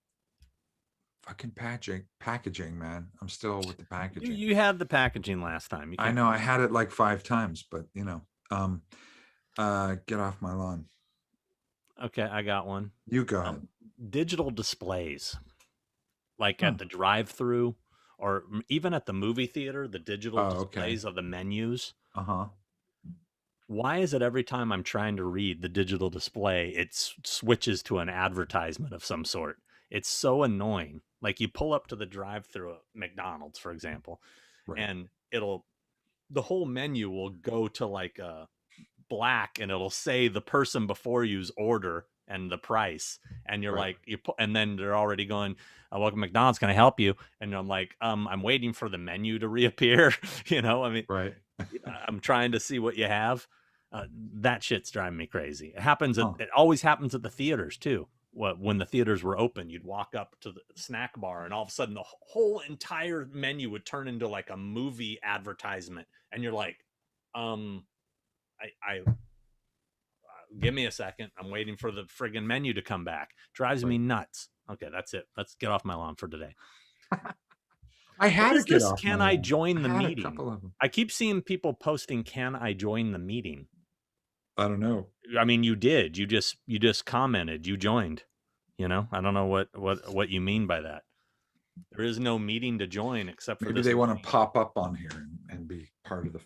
Fucking packaging, man. I'm still with the packaging. You had the packaging last time. I know I had it like 5 times, but get off my lawn. Okay, I got one. You go ahead. Digital displays, like at the drive-through or even at the movie theater, the digital displays of the menus. Why is it every time I'm trying to read the digital display, it switches to an advertisement of some sort? It's so annoying. Like you pull up to the drive-through at McDonald's, for example, and the whole menu will go to like a black, and it'll say the person before you's order and the price, and you're like, and then they're already going, welcome McDonald's, can I help you? And I'm like, I'm waiting for the menu to reappear. I'm trying to see what you have. That shit's driving me crazy. It happens. It always happens at the theaters too. When the theaters were open, you'd walk up to the snack bar and all of a sudden the whole entire menu would turn into like a movie advertisement. And you're like, give me a second. I'm waiting for the friggin' menu to come back. Drives me nuts. Okay, that's it. Let's get off my lawn for today. I had to get off. Can I join the meeting? I keep seeing people posting, can I join the meeting? I don't know. I mean, you did. You just commented. You joined. I don't know what you mean by that. There is no meeting to join except for maybe they want to pop up on here and be part of the.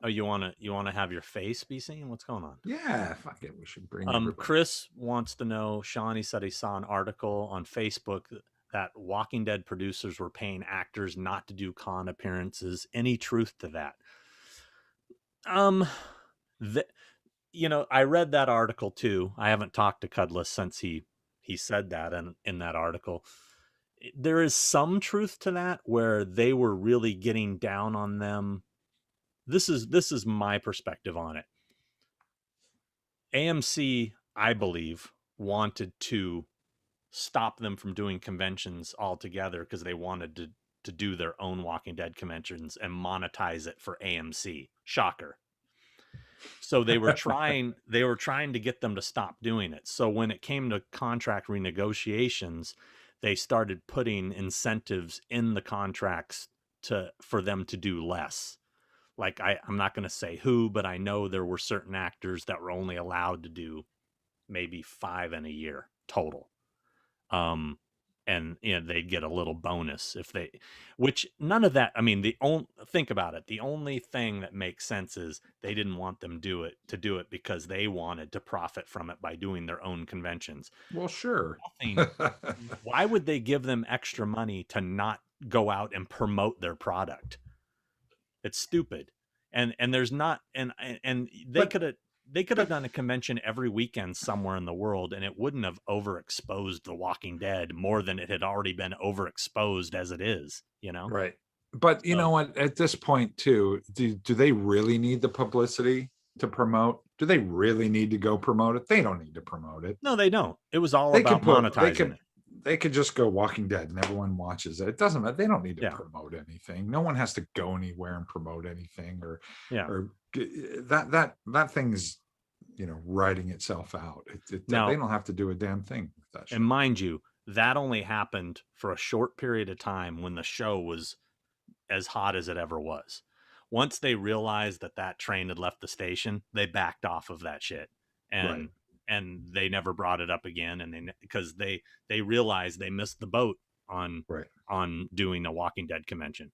Oh, you want to have your face be seen? What's going on? Yeah, fuck it. We should bring. Chris wants to know. Shawnee said he saw an article on Facebook that Walking Dead producers were paying actors not to do con appearances. Any truth to that? I read that article too. I haven't talked to Cudless since he said that in that article. There is some truth to that where they were really getting down on them. This is my perspective on it. AMC, I believe, wanted to stop them from doing conventions altogether because they wanted to do their own Walking Dead conventions and monetize it for AMC. Shocker. So they were trying to get them to stop doing it. So when it came to contract renegotiations, they started putting incentives in the contracts for them to do less. Like I'm not going to say who, but I know there were certain actors that were only allowed to do maybe 5 in a year total. And they'd get a little bonus which none of that. I mean, think about it. The only thing that makes sense is they didn't want them to do it because they wanted to profit from it by doing their own conventions. Well, sure. Why would they give them extra money to not go out and promote their product? It's stupid. And there's not, and they could have done a convention every weekend somewhere in the world, and it wouldn't have overexposed The Walking Dead more than it had already been overexposed as it is, Right. But you know what? At this point, too, do they really need the publicity to promote? Do they really need to go promote it? They don't need to promote it. No, they don't. It was all about monetizing it. They could just go Walking Dead and everyone watches it. It doesn't matter. They don't need to promote anything. No one has to go anywhere and promote anything or that thing's, writing itself out. They don't have to do a damn thing with that shit. And mind you, that only happened for a short period of time when the show was as hot as it ever was. Once they realized that train had left the station, they backed off of that shit. And they never brought it up again, because they realized they missed the boat on doing a Walking Dead convention.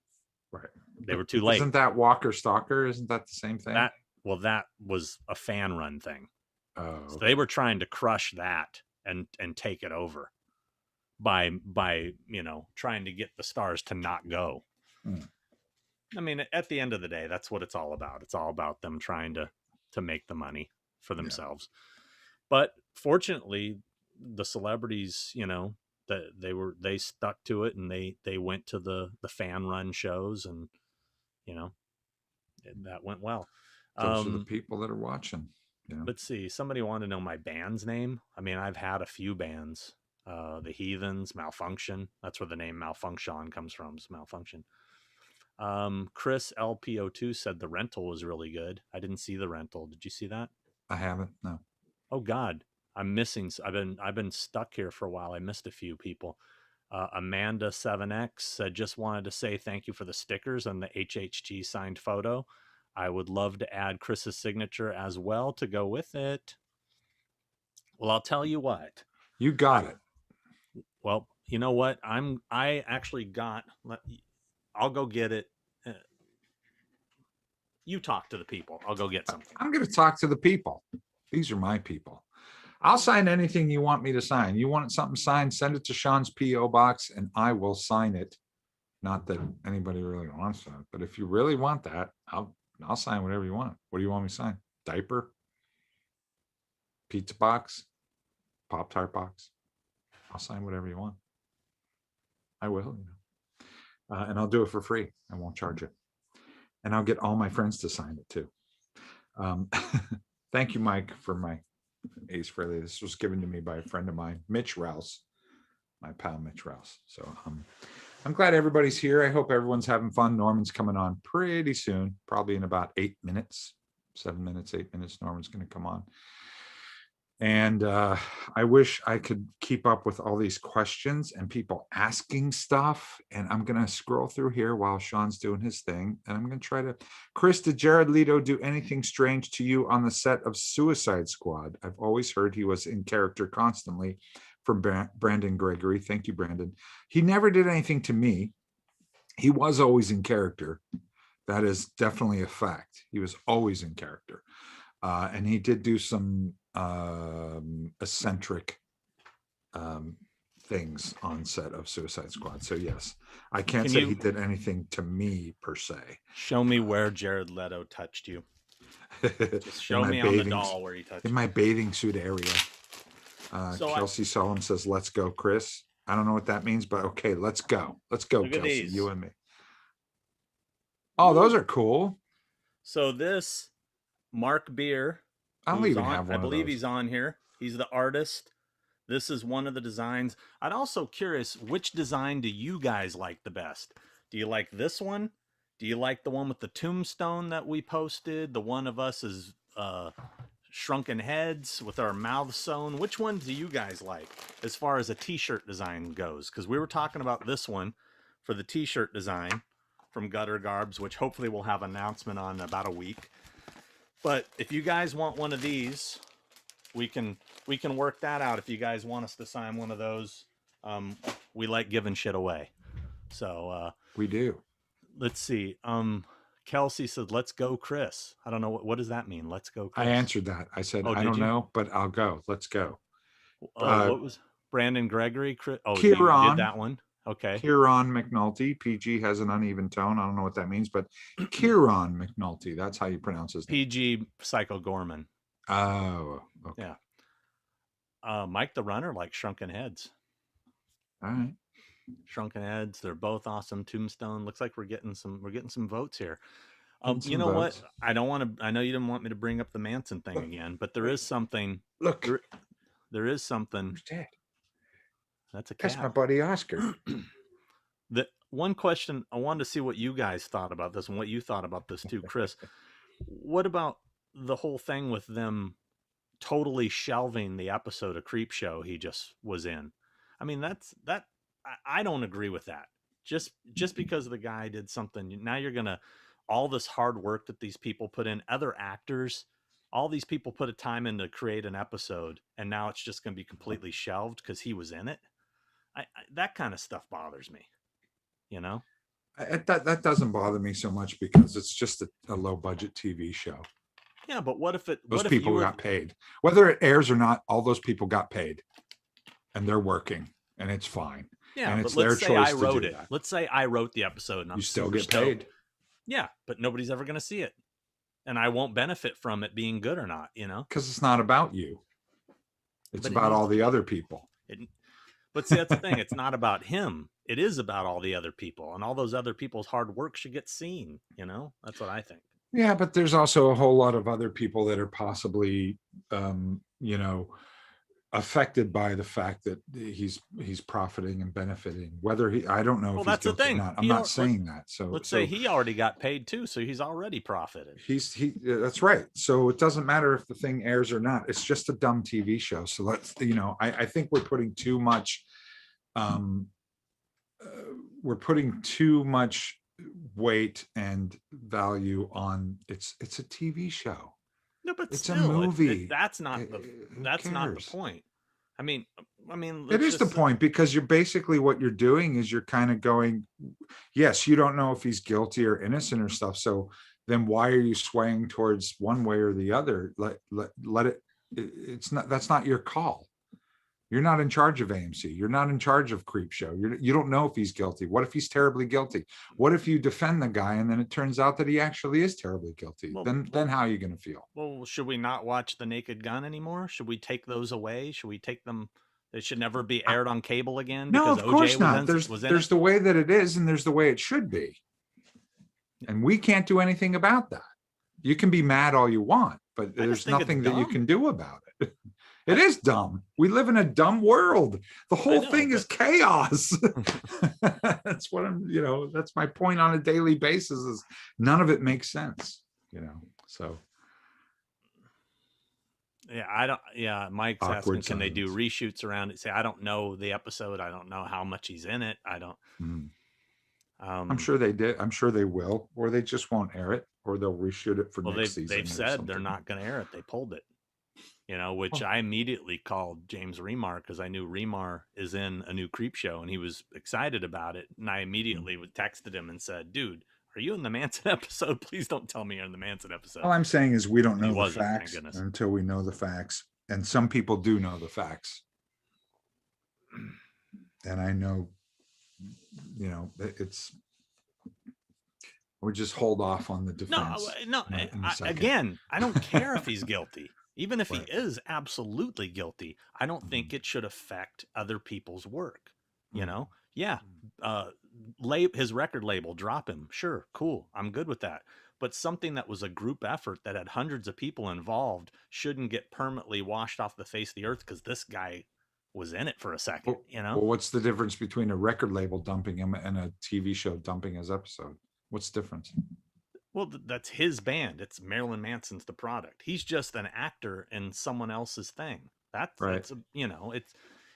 Right. They were too late. Isn't that Walker Stalker? Isn't that the same thing? That was a fan run thing. Oh. Okay. So they were trying to crush that and take it over by trying to get the stars to not go. I mean, at the end of the day, that's what it's all about. It's all about them trying to make the money for themselves. But fortunately, the celebrities, they stuck to it, and they went to the fan run shows, and that went well. Those are the people that are watching. Let's see. Somebody wanted to know my band's name. I mean, I've had a few bands. The Heathens, Malfunction. That's where the name Malfunction comes from. It's Malfunction. Chris LPO2 said The Rental was really good. I didn't see The Rental. Did you see that? I haven't. No. Oh God, I'm missing. I've been stuck here for a while. I missed a few people. Amanda 7X said, just wanted to say thank you for the stickers and the HHG signed photo. I would love to add Chris's signature as well to go with it. Well, I'll tell you what. You got it. Well, you know what? I actually got. I'll go get it. You talk to the people. I'll go get something. I'm going to talk to the people. These are my people. I'll sign anything you want me to sign. You want something signed, send it to Sean's P.O. box, and I will sign it. Not that anybody really wants that, but if you really want that, I'll sign whatever you want. What do you want me to sign? Diaper? Pizza box? Pop-Tart box? I'll sign whatever you want. I will. And I'll do it for free. I won't charge you. And I'll get all my friends to sign it too. Thank you, Mike, for my Ace Frehley. This was given to me by a friend of mine, Mitch Rouse, my pal Mitch Rouse. So I'm glad everybody's here. I hope everyone's having fun. Norman's coming on pretty soon, probably in about 8 minutes, 7 minutes, 8 minutes. Norman's going to come on. And I wish I could keep up with all these questions and people asking stuff. And I'm going to scroll through here while Sean's doing his thing. And I'm going to try to. Chris, did Jared Leto do anything strange to you on the set of Suicide Squad? I've always heard he was in character constantly. From Brandon Gregory. Thank you, Brandon. He never did anything to me. He was always in character. That is definitely a fact. He was always in character. And he did do some eccentric things on set of Suicide Squad. So yes, I can't say he did anything to me per se. Show me where Jared Leto touched you. Just show me on the doll where he touched you. In my bathing suit area. Kelsey Solom says, let's go, Chris. I don't know what that means, but okay, let's go. Let's go, Kelsey, you and me. Oh, those are cool. So this Mark Beer, I don't even have one. I believe he's on here. He's the artist. This is one of the designs. I'm also curious, which design do you guys like the best? Do you like this one? Do you like the one with the tombstone that we posted? The one of us is shrunken heads with our mouths sewn. Which one do you guys like as far as a t-shirt design goes? Because we were talking about this one for the t-shirt design from Gutter Garbs, which hopefully we'll have an announcement on in about a week. But if you guys want one of these, we can work that out. If you guys want us to sign one of those, we like giving shit away. So we do. Let's see. Kelsey said, let's go, Chris. I don't know. What does that mean? Let's go, Chris. I answered that. I said, I don't know, but I'll go. Let's go. What was Brandon Gregory? Chris? Oh, Kieran, you did that one. Okay. Kieran McNulty. PG has an uneven tone. I don't know what that means, but Kieran McNulty. That's how you pronounce his name. PG Psycho Gorman. Oh, okay. Yeah. Mike the Runner, like Shrunken Heads. All right. Shrunken Heads, they're both awesome. Tombstone, looks like we're getting some votes here. You know what? I don't want to. I know you didn't want me to bring up the Manson thing again, but there is something. Look, there is something. That's a cat. That's my buddy Oscar. The one question I wanted to see what you guys thought about this and what you thought about this too, Chris. What about the whole thing with them totally shelving the episode of Creepshow he just was in? I mean, I don't agree with that. Just because the guy did something, now you're going to, all this hard work that these people put in, other actors, all these people put a time in to create an episode, and now it's just going to be completely shelved because he was in it. That kind of stuff bothers me, you know? That doesn't bother me so much because it's just a low budget TV show. Yeah, but what if those people got paid? Whether it airs or not, all those people got paid, and they're working, and it's fine. Yeah, and it's but let's their say choice I wrote to do it. that. Let's say I wrote the episode, and I'm you still get stoked. paid. Yeah, but nobody's ever going to see it, and I won't benefit from it being good or not. You know, because it's not about you. It's about all the other people. But see, that's the thing. It's not about him. It is about all the other people, and all those other people's hard work should get seen. That's what I think. Yeah, but there's also a whole lot of other people that are possibly, you know, affected by the fact that he's profiting and benefiting. Whether I don't know Well, if he's that's the guilty or thing. not. I'm not saying that. So let's say he already got paid too, so he's already profited. That's right. So it doesn't matter if the thing airs or not. It's just a dumb TV show. So let's, I think we're putting too much, weight and value on it's a TV show. No, but it's still, a movie. That's not the point. I mean, it is the point, because you're basically, what you're doing is you're kind of going, yes, you don't know if he's guilty or innocent or stuff. So then why are you swaying towards one way or the other? Let it. That's not your call. You're not in charge of AMC. You're not in charge of Creepshow. You don't know if he's guilty. What if he's terribly guilty? What if you defend the guy and then it turns out that he actually is terribly guilty? Then how are you going to feel? Well, should we not watch The Naked Gun anymore? Should we take those away? Should we take them? They should never be aired on cable again? No, of course not. There's the way that it is, and there's the way it should be. And we can't do anything about that. You can be mad all you want, but there's nothing that you can do about it. It is dumb. We live in a dumb world. The whole thing is chaos. That's what that's my point on a daily basis, is none of it makes sense, so. Yeah, Mike's asking, can they do reshoots around it? Say, I don't know the episode. I don't know how much he's in it. I don't. I'm sure they did. I'm sure they will, or they just won't air it, or they'll reshoot it for next season. They've said they're not going to air it. They pulled it. Which I immediately called James Remar, because I knew Remar is in a new Creepshow and he was excited about it. And I immediately texted him and said, dude, are you in the Manson episode? Please don't tell me you're in the Manson episode. All I'm saying is we don't know the facts until we know the facts. And some people do know the facts. And I know, we just hold off on the defense. No. Again, I don't care if he's guilty. Even if he is absolutely guilty, I don't think it should affect other people's work. Yeah. His record label, drop him. Sure. Cool. I'm good with that. But something that was a group effort that had hundreds of people involved shouldn't get permanently washed off the face of the earth because this guy was in it for a second, Well, what's the difference between a record label dumping him and a TV show dumping his episode? What's the difference? Well, that's his band. It's Marilyn Manson's the product. He's just an actor in someone else's thing. That's right.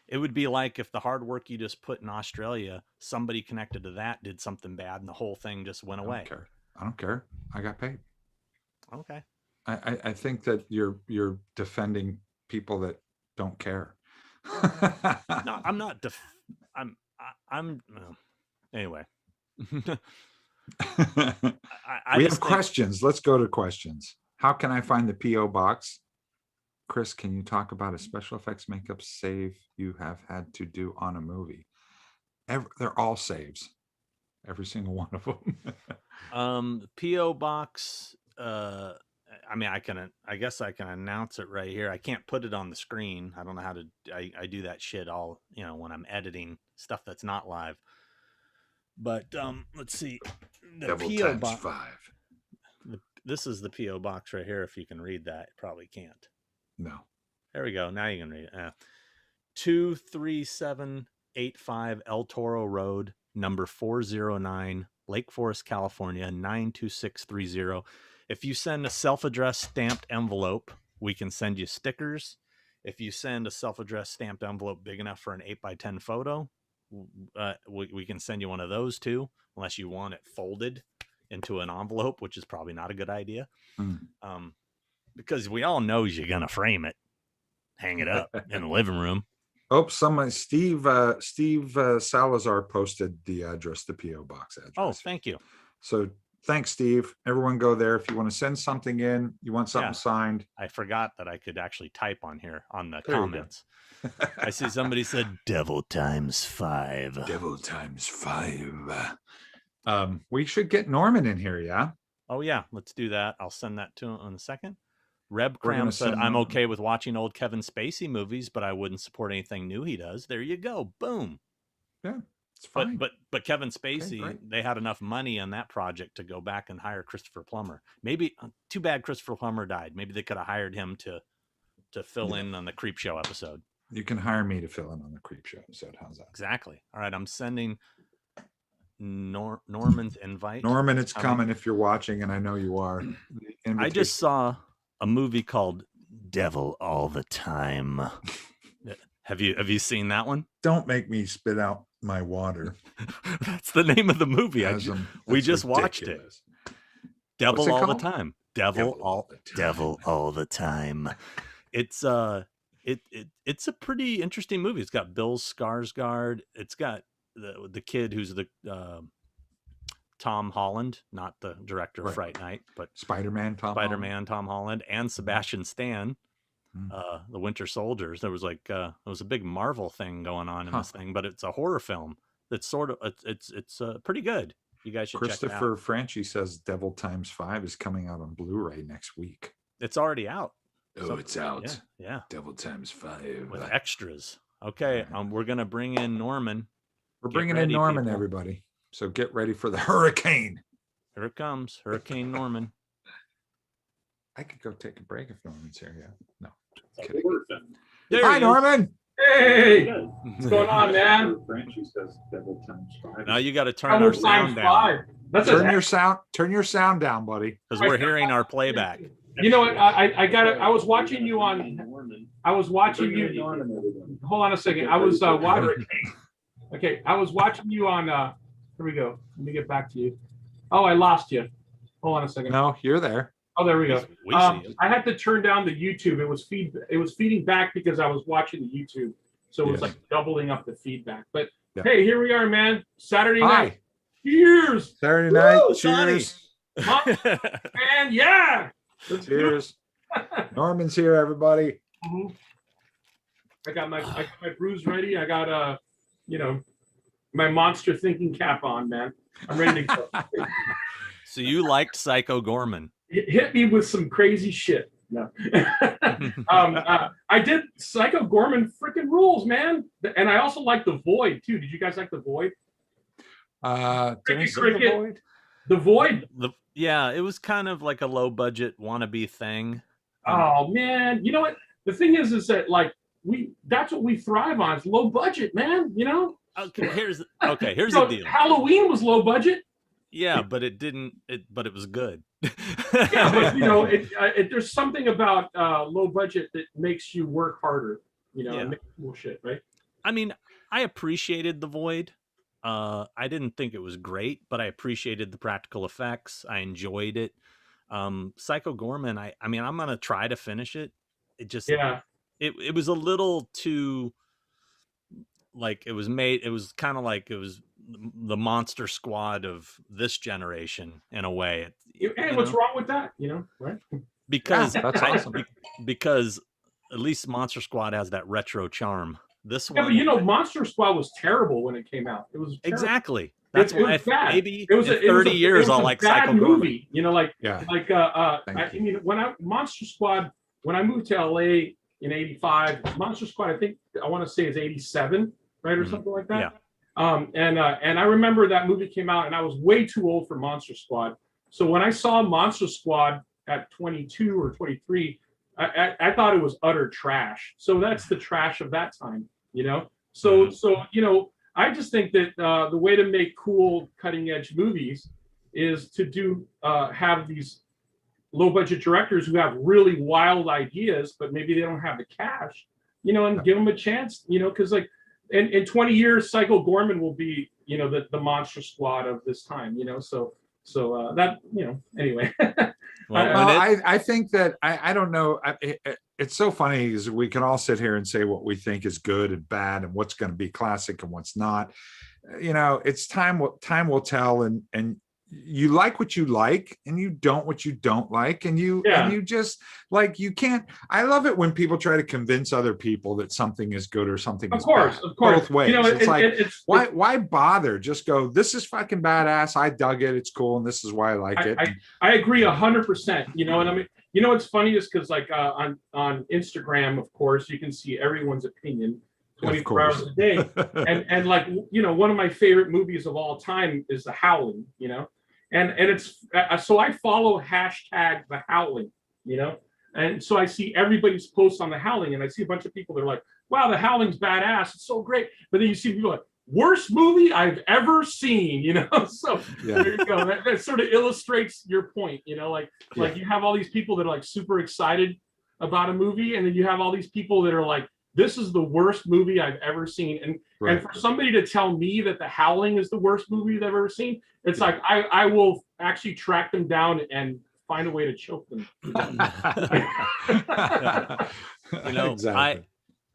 It would be like if the hard work you just put in Australia, somebody connected to that did something bad and the whole thing just went away. I don't care. I got paid. Okay. I think that you're defending people that don't care. No, I'm not. Anyway. We have questions. Let's go to questions. How can I find the P.O. box? Chris, can you talk about a special effects makeup save you have had to do on a movie? They're all saves. Every single one of them. The P.O. box. I guess I can announce it right here. I can't put it on the screen. I don't know how to. I do that shit all when I'm editing stuff that's not live. But let's see. The Devil P.O. times box. 5. This is the P.O. box right here. If you can read that, probably can't. No. There we go. Now you can read it. 23785 El Toro Road, number 409, Lake Forest, California, 92630. If you send a self-addressed stamped envelope, we can send you stickers. If you send a self-addressed stamped envelope big enough for an 8x10 photo, we can send you one of those too, unless you want it folded into an envelope, which is probably not a good idea. Because we all know you're gonna frame it, hang it up in the living room. Oh, Steve Salazar posted the address, the P.O. box address. Oh, thank you. So thanks, Steve. Everyone go there. If you want to send something in, you want something signed. I forgot that I could actually type on here on the comments. I see somebody said devil times 5. Devil times 5. We should get Norman in here, yeah? Oh, yeah. Let's do that. I'll send that to him in a second. Reb We're gonna Cram said, send I'm them. okay with watching old Kevin Spacey movies, but I wouldn't support anything new he does. There you go. Boom. Yeah, it's fine. But Kevin Spacey, great. they had enough money on that project to go back and hire Christopher Plummer. Maybe too bad Christopher Plummer died. Maybe they could have hired him to fill in on the Creep Show episode. You can hire me to fill in on the Creep Show episode. How's that? Exactly. All right, I'm sending Norman's invite. Norman, it's coming if you're watching, and I know you are. I just saw a movie called Devil All the Time. Have you seen that one? Don't make me spit out my water. That's the name of the movie. We just watched it. Devil All the Time. Devil all the time. It's it's a pretty interesting movie. It's got Bill Skarsgård. It's got the kid who's the Tom Holland, not the director of Fright Night, but Spider-Man Tom Holland, and Sebastian Stan, the Winter Soldiers. There was like it was a big Marvel thing going on in this thing, but it's a horror film. That's sort of it's pretty good. You guys should check it out. Christopher Franchi says Devil Times 5 is coming out on Blu-ray next week. It's already out. Oh, it's out. Yeah. Devil Times 5 with extras. Okay, we're gonna bring in Norman. We're bringing in Norman, people. Everybody. So get ready for the hurricane. Here it comes, Hurricane Norman. I could go take a break if Norman's here. Yeah. No. Hi, Norman. Hey, what's going on, man? Now you got to turn our sound down. Turn your sound down, buddy. Because we're hearing our playback. You know what? I got it. I was watching you on. I was watching you. Hold on a second. I was watching. Okay, I was watching you on. Here we go. Let me get back to you. Oh, I lost you. Hold on a second. No, you're there. Oh, there we go. I had to turn down the YouTube. It was feeding back because I was watching the YouTube, so it was like doubling up the feedback. But hey, here we are, man. Saturday night. Cheers. Saturday night. Cheers. Man, yeah. Cheers. Norman's here, everybody. I got my brews ready. I got my monster thinking cap on, man. I'm ready to go. So you liked Psycho Gorman? Hit me with some crazy shit. No. I did. Psycho Gorman freaking rules, man. And I also like The Void too. Did you guys like The Void? The Void. Yeah, it was kind of like a low budget wannabe thing. Oh man, you know what? The thing is that like that's what we thrive on. It's low budget, man. You know. Okay, here's the deal. Halloween was low budget. Yeah, but but it was good. Yeah, but there's something about low budget that makes you work harder. And make cool shit, right? I mean, I appreciated The Void. I didn't think it was great, but I appreciated the practical effects. I enjoyed it. Psycho Gorman, I mean, I'm gonna try to finish it. It just it was a little too like it was kind of like it was the Monster Squad of this generation in a way. And what's wrong with that? Right? Because that's awesome. Because at least Monster Squad has that retro charm. This one, but Monster Squad was terrible when it came out. It was terrible. Exactly. That's why maybe it was in 30 years I'll like Psycho movie. Gorman. Monster Squad. When I moved to LA in '85, Monster Squad, I want to say is '87, right, or something like that. Yeah. And I remember that movie came out, and I was way too old for Monster Squad. So when I saw Monster Squad at 22 or 23, I thought it was utter trash. So that's the trash of that time, So I just think that the way to make cool, cutting edge movies is to have these low budget directors who have really wild ideas, but maybe they don't have the cash, and give them a chance, because like in 20 years, Psycho Gorman will be, the Monster Squad of this time, So that, anyway. I think that I don't know. It's so funny because we can all sit here and say what we think is good and bad and what's going to be classic and what's not. It's time will tell, and you like what you like and you don't what you don't like, and you just like, you can't. I love it when people try to convince other people that something is good or something is bad. Of course, both ways. Why bother? Just go, this is fucking badass. I dug it. It's cool, and this is why I like it. I agree 100%. And I mean, You know what's funny is because like on Instagram, of course, you can see everyone's opinion 24 hours a day. and like, you know, one of my favorite movies of all time is The Howling, you know, and it's so I follow hashtag The Howling, you know, and so I see everybody's posts on The Howling, and I see a bunch of people that are like, wow, The Howling's badass, it's so great. But then you see people like, worst movie I've ever seen, you know. So there you go. That sort of illustrates your point, you know, like you have all these people that are like super excited about a movie, and then you have all these people that are like, this is the worst movie I've ever seen. And for somebody to tell me that The Howling is the worst movie they've ever seen, it's like I will actually track them down and find a way to choke them. You know, exactly.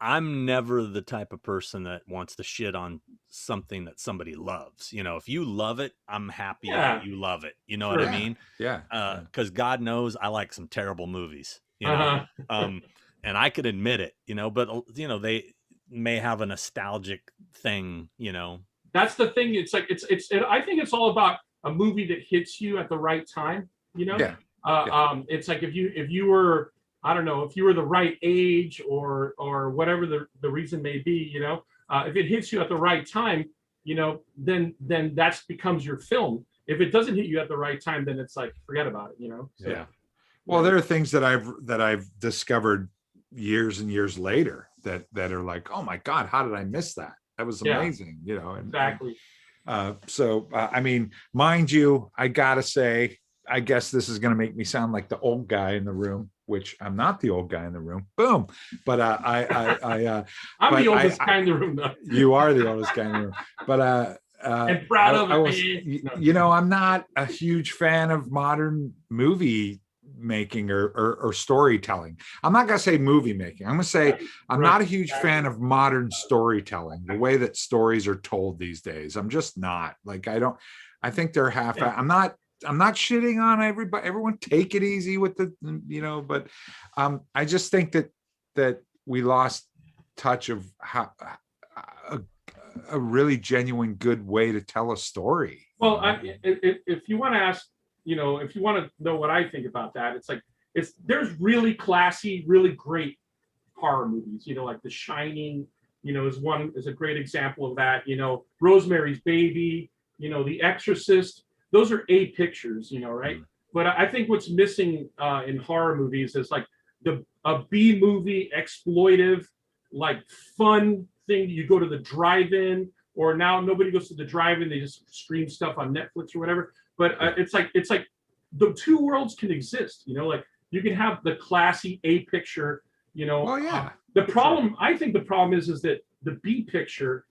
I'm never the type of person that wants to shit on something that somebody loves. You know, if you love it, I'm happy that you love it. You know what I mean? Yeah. Because God knows I like some terrible movies, you know, and I could admit it, you know, but, you know, they may have a nostalgic thing, you know. That's the thing. It's like, I think it's all about a movie that hits you at the right time, you know? It's like if you were, I don't know, if you were the right age or whatever the reason may be, you know, if it hits you at the right time, you know, then that becomes your film. If it doesn't hit you at the right time, then it's like, forget about it, you know? So, yeah. Well, there are things that I've discovered years and years later that are like, oh my God, how did I miss that? That was amazing, you know? Exactly. I mean, mind you, I gotta say, I guess this is going to make me sound like the old guy in the room, which I'm not the old guy in the room. Boom. But I'm the oldest guy in the room, though. You are the oldest guy in the room. But and proud of it. You know, I'm not a huge fan of modern movie making or storytelling. I'm not going to say movie making. I'm going to say I'm not a huge fan of modern storytelling, the way that stories are told these days. I'm just not. Like, I think they're half. I'm not shitting on everybody. Everyone take it easy with the, you know, but I just think that we lost touch of how a really genuine good way to tell a story. Well, if you want to ask, you know, if you want to know what I think about that, it's like, there's really classy, really great horror movies, you know, like The Shining, you know, is a great example of that, you know, Rosemary's Baby, you know, The Exorcist. Those are A pictures, you know, right? But I think what's missing in horror movies is like a B movie, exploitive, like fun thing. You go to the drive-in, or now nobody goes to the drive-in; they just stream stuff on Netflix or whatever. But it's like the two worlds can exist, you know. Like you can have the classy A picture, you know. Oh yeah. The problem, I think, the problem is that the B picture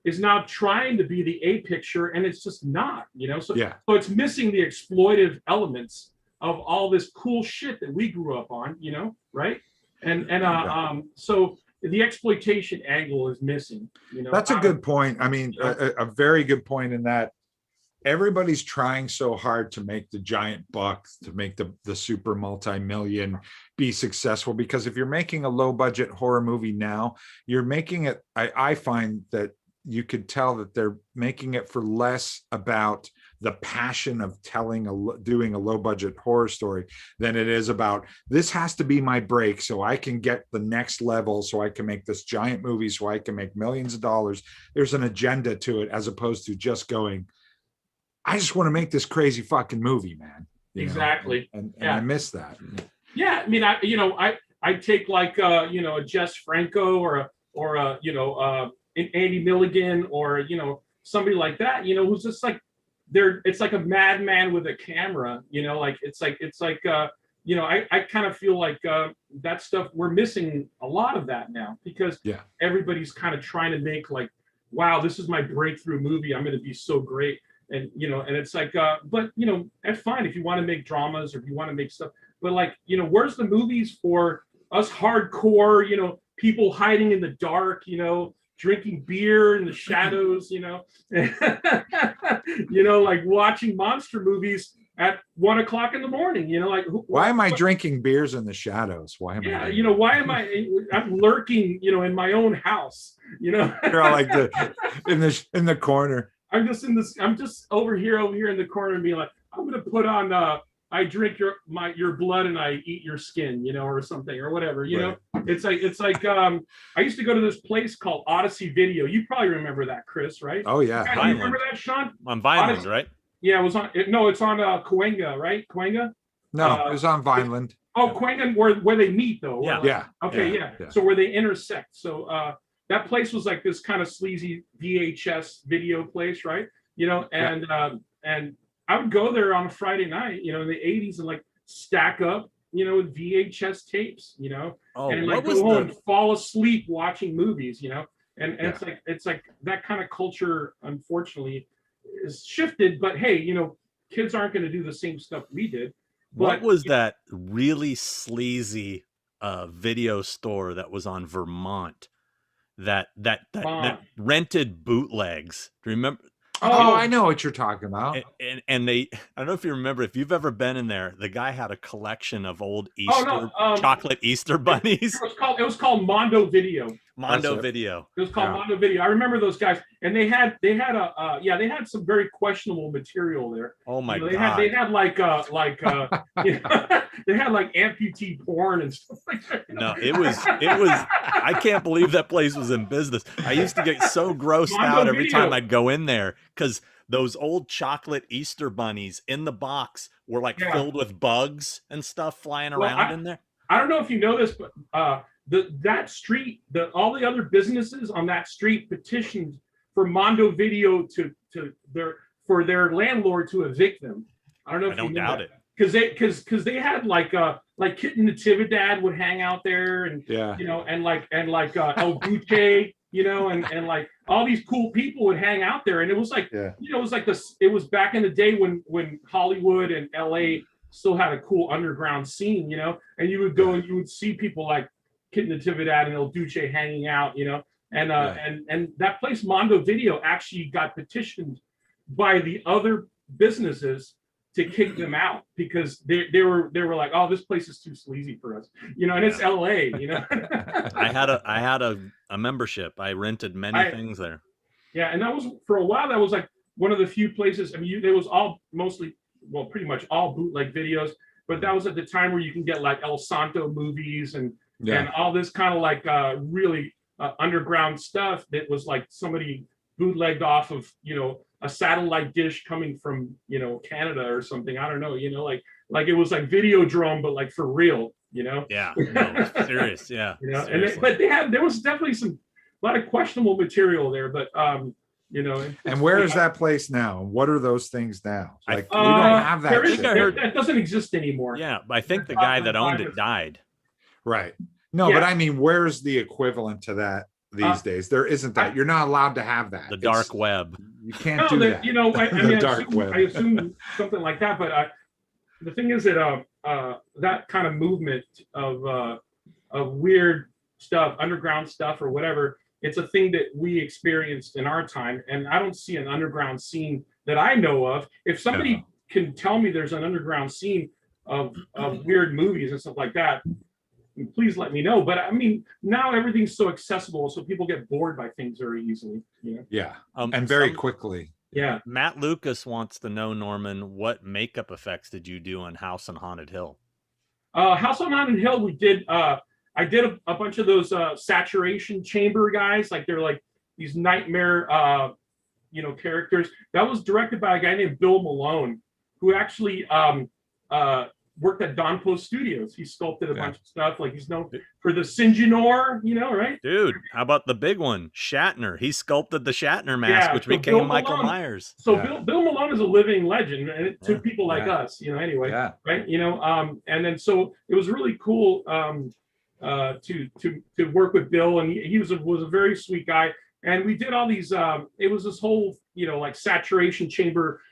is now trying to be the A picture, and it's just not, you know. So it's missing the exploitive elements of all this cool shit that we grew up on, you know, right? And so the exploitation angle is missing, you know. That's a good point. I mean, a very good point in that everybody's trying so hard to make the giant bucks, to make the super multi-million be successful, because if you're making a low budget horror movie now, you're making it, I find that you could tell that they're making it for less about the passion of doing a low budget horror story than it is about, this has to be my break so I can get the next level, so I can make this giant movie, so I can make millions of dollars. There's an agenda to it, as opposed to just going, I just want to make this crazy fucking movie, man. Exactly. And I miss that. Yeah. I mean, I take like, you know, a Jess Franco or a you know, an Andy Milligan, or, you know, somebody like that, you know, who's just like, it's like a madman with a camera, you know, like, it's like, you know, I kind of feel like that stuff, we're missing a lot of that now, because everybody's kind of trying to make like, wow, this is my breakthrough movie, I'm going to be so great. And, you know, and it's like, but, you know, that's fine if you want to make dramas or if you want to make stuff, but like, you know, where's the movies for us hardcore, you know, people hiding in the dark, you know, drinking beer in the shadows, you know, you know, like watching monster movies at 1 o'clock in the morning, you know, like why am I drinking beers in the shadows? Why am I? You know, why am I'm lurking, you know, in my own house, you know. You're all like in the corner. I'm just over here in the corner and being like, I'm gonna put on I drink your blood and I eat your skin, or something or whatever, It's like I used to go to this place called Odyssey Video. You probably remember that, Chris, right? Oh yeah. You remember that, Sean? On Vineland, right? Yeah, it was on. It's on Cahuenga, right? Cahuenga. No, it was on Vineland. Cahuenga, where they meet though. Yeah. Yeah. Okay, yeah. So where they intersect. So that place was like this kind of sleazy VHS video place, right? And I would go there on a Friday night, in the 80s and like stack up, with VHS tapes, and like go home and fall asleep watching movies, and it's like that kind of culture, unfortunately, is shifted. But hey, kids aren't going to do the same stuff we did. What was that really sleazy video store that was on Vermont that rented bootlegs? Do you remember? Oh, I know what you're talking about. And I don't know if you remember, if you've ever been in there, the guy had a collection of old chocolate Easter bunnies. It was called Mondo Video. Mondo Video. It was called Mondo Video. I remember those guys, and they had some very questionable material there. Oh my God! They had like they had like amputee porn and stuff like that. No, it was. I can't believe that place was in business. I used to get so grossed out every time I'd go in there because those old chocolate Easter bunnies in the box were like filled with bugs and stuff flying around in there. I don't know if you know this, but that street, all the other businesses on that street petitioned for Mondo Video for their landlord to evict them. I don't know if you know that. Because they had like Kitten Natividad would hang out there, and and like El Duce, and like all these cool people would hang out there, and it was like it was back in the day when Hollywood and LA still had a cool underground scene, and you would go and you would see people like Kitten Natividad and El Duce hanging out, and that place Mondo Video actually got petitioned by the other businesses to kick them out because they were like, oh, this place is too sleazy for us, and it's LA, I had a membership. I rented many things there. Yeah, and that was for a while. That was like one of the few places. I mean, there was pretty much all bootleg videos, but that was at the time where you can get like El Santo movies and all this kind of like really underground stuff that was like somebody bootlegged off of a satellite dish coming from Canada or something. I don't know, like it was like Videodrome, but like for real, Yeah, no, serious, yeah. But there was definitely a lot of questionable material there, but And where is that place now? What are those things now? Like we don't have that. That doesn't exist anymore. Yeah, but I think the guy that owned it died. Right. No, but I mean, where's the equivalent to that these days? There isn't that. You're not allowed to have that. The dark web. You can't do that. I assume something like that. But the thing is that that kind of movement of weird stuff, underground stuff, or whatever, it's a thing that we experienced in our time. And I don't see an underground scene that I know of. If somebody can tell me there's an underground scene of weird movies and stuff like that, please let me know. But I mean, now everything's so accessible, so people get bored by things very easily. Yeah, and very quickly. Yeah. Matt Lucas wants to know, Norman, what makeup effects did you do on House on Haunted Hill? House on Haunted Hill, we did. I did a bunch of those saturation chamber guys, like they're like these nightmare, characters. That was directed by a guy named Bill Malone, who actually worked at Don Post Studios. He sculpted a bunch of stuff. Like he's known for the Sinjanor, right? Dude, how about the big one, Shatner? He sculpted the Shatner mask, which became Michael Myers. So Bill Malone is a living legend, and to people like us, anyway, right? And then so it was really cool to work with Bill, and he was a very sweet guy. And we did all these. It was this whole like saturation chamber,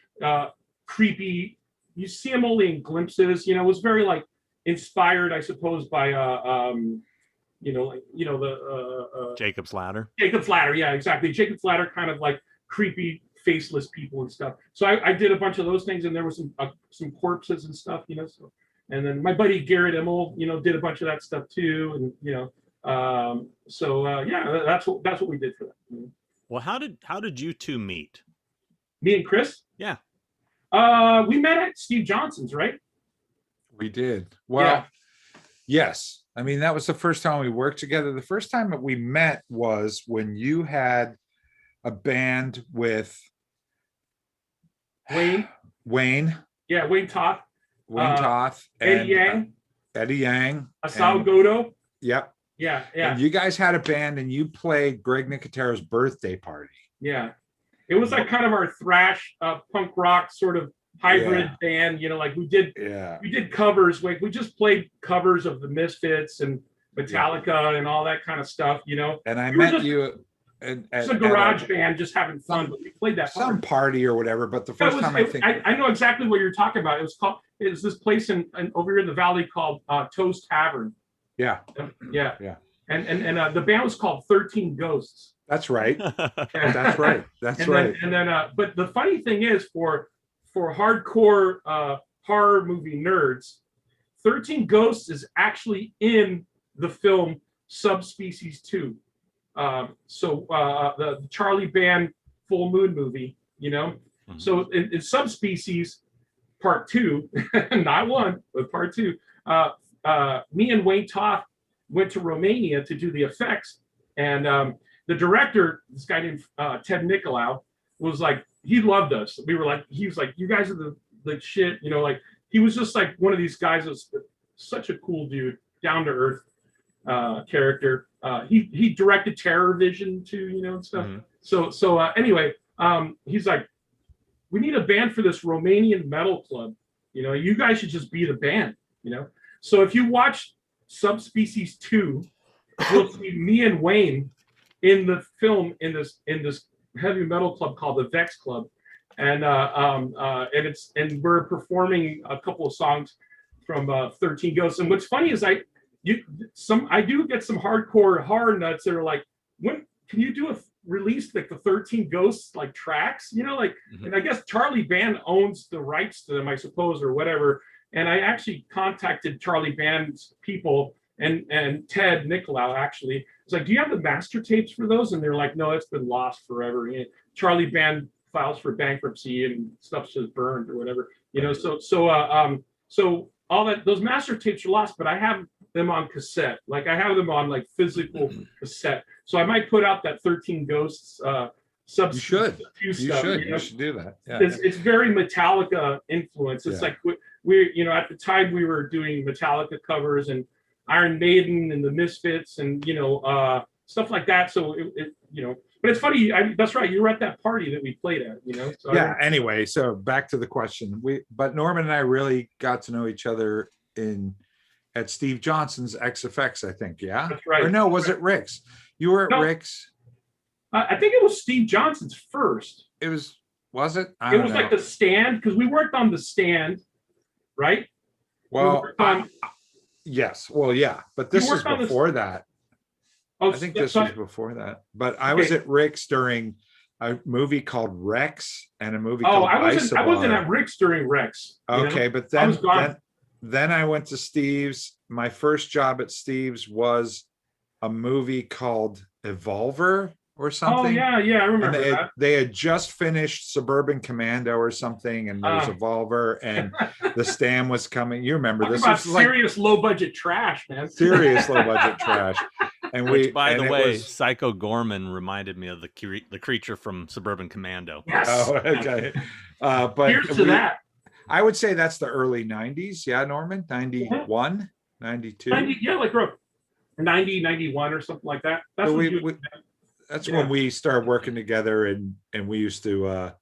creepy. You see him only in glimpses. It was very like inspired, I suppose, by Jacob's Ladder. Jacob's Ladder, yeah, exactly. Jacob's Ladder, kind of like creepy, faceless people and stuff. So I did a bunch of those things, and there was some corpses and stuff, So, and then my buddy Garrett Immel, did a bunch of that stuff too, and that's what we did for that. Well, how did you two meet? Me and Chris? Yeah. We met at Steve Johnson's, right? We did. Well, yes. I mean, that was the first time we worked together. The first time that we met was when you had a band with Wayne. Yeah, Wayne Toth. Toth. Eddie Yang. Eddie Yang. Asao Godo. Yep. Yeah. And you guys had a band and you played Greg Nicotero's birthday party. Yeah. It was like kind of our thrash punk rock sort of hybrid band, like we did covers, like we just played covers of the Misfits and Metallica and all that kind of stuff, And I met you it's a garage band just having fun, but we played that some party or whatever. But the first time I know exactly what you're talking about. It was this place in over here in the valley called Toast Tavern. Yeah. And the band was called 13 Ghosts. That's right. That's right. But the funny thing is for hardcore horror movie nerds, 13 Ghosts is actually in the film Subspecies 2. The Charlie Band Full Moon movie, Mm-hmm. So in Subspecies Part 2, not 1, but Part 2, me and Wayne Toth went to Romania to do the effects, and the director, this guy named Ted Nicolau, was like, he loved us. He was like, you guys are the shit, he was just like one of these guys that was such a cool dude, down to earth character. He directed Terror Vision too, and stuff. Mm-hmm. Anyway, he's like, we need a band for this Romanian metal club. You guys should just be the band. So if you watch Subspecies 2, you'll see me and Wayne in the film in this heavy metal club called the Vex Club, and we're performing a couple of songs from 13 Ghosts. And what's funny is I do get some hardcore horror nuts that are like, when can you do a release like the 13 Ghosts like tracks? Mm-hmm. And I guess Charlie Band owns the rights to them, I suppose, or whatever. And I actually contacted Charlie Band's people and Ted Nicolau actually. It's like, do you have the master tapes for those? And they're like, no, it's been lost forever. Charlie Band files for bankruptcy and stuff's just burned or whatever. So all that, those master tapes are lost, but I have them on cassette. Like I have them on like physical cassette. So I might put out that 13 Ghosts You should do that. Yeah. It's very Metallica influence. It's like we at the time we were doing Metallica covers and Iron Maiden and the Misfits and stuff like that. So but it's funny. That's right. You were at that party that we played at. So Anyway, so back to the question. But Norman and I really got to know each other at Steve Johnson's XFX, I think. Yeah. That's right. Or no, was it Rick's? You were at Rick's. I think it was Steve Johnson's first. It was it? It was like the stand, because we worked on the stand, right? Well, yes. Well, yeah. But this is before that. Oh, I think this was before that. But I was at Rick's during a movie called Rex and a movie called Isobar. I wasn't at Rick's during Rex. Okay, but then I went to Steve's. My first job at Steve's was a movie called Evolver or something. Oh, yeah, I remember that. They had just finished Suburban Commando or something, and there was Evolver, and the Stam was coming. You remember this? About serious low-budget trash, man. Serious low-budget trash. And by the way, Psycho Gorman reminded me of the creature from Suburban Commando. Yes. Oh, okay. But here's to that. I would say that's the early 90s. Yeah, Norman? 91, 92? 90, yeah, like 90, 91 or something like that. That's when we started working together, and we used to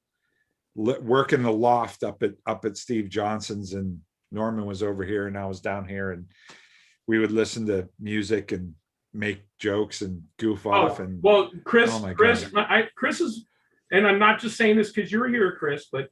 work in the loft up at Steve Johnson's, and Norman was over here and I was down here, and we would listen to music and make jokes and goof off. And Chris is, and I'm not just saying this because you're here, Chris, but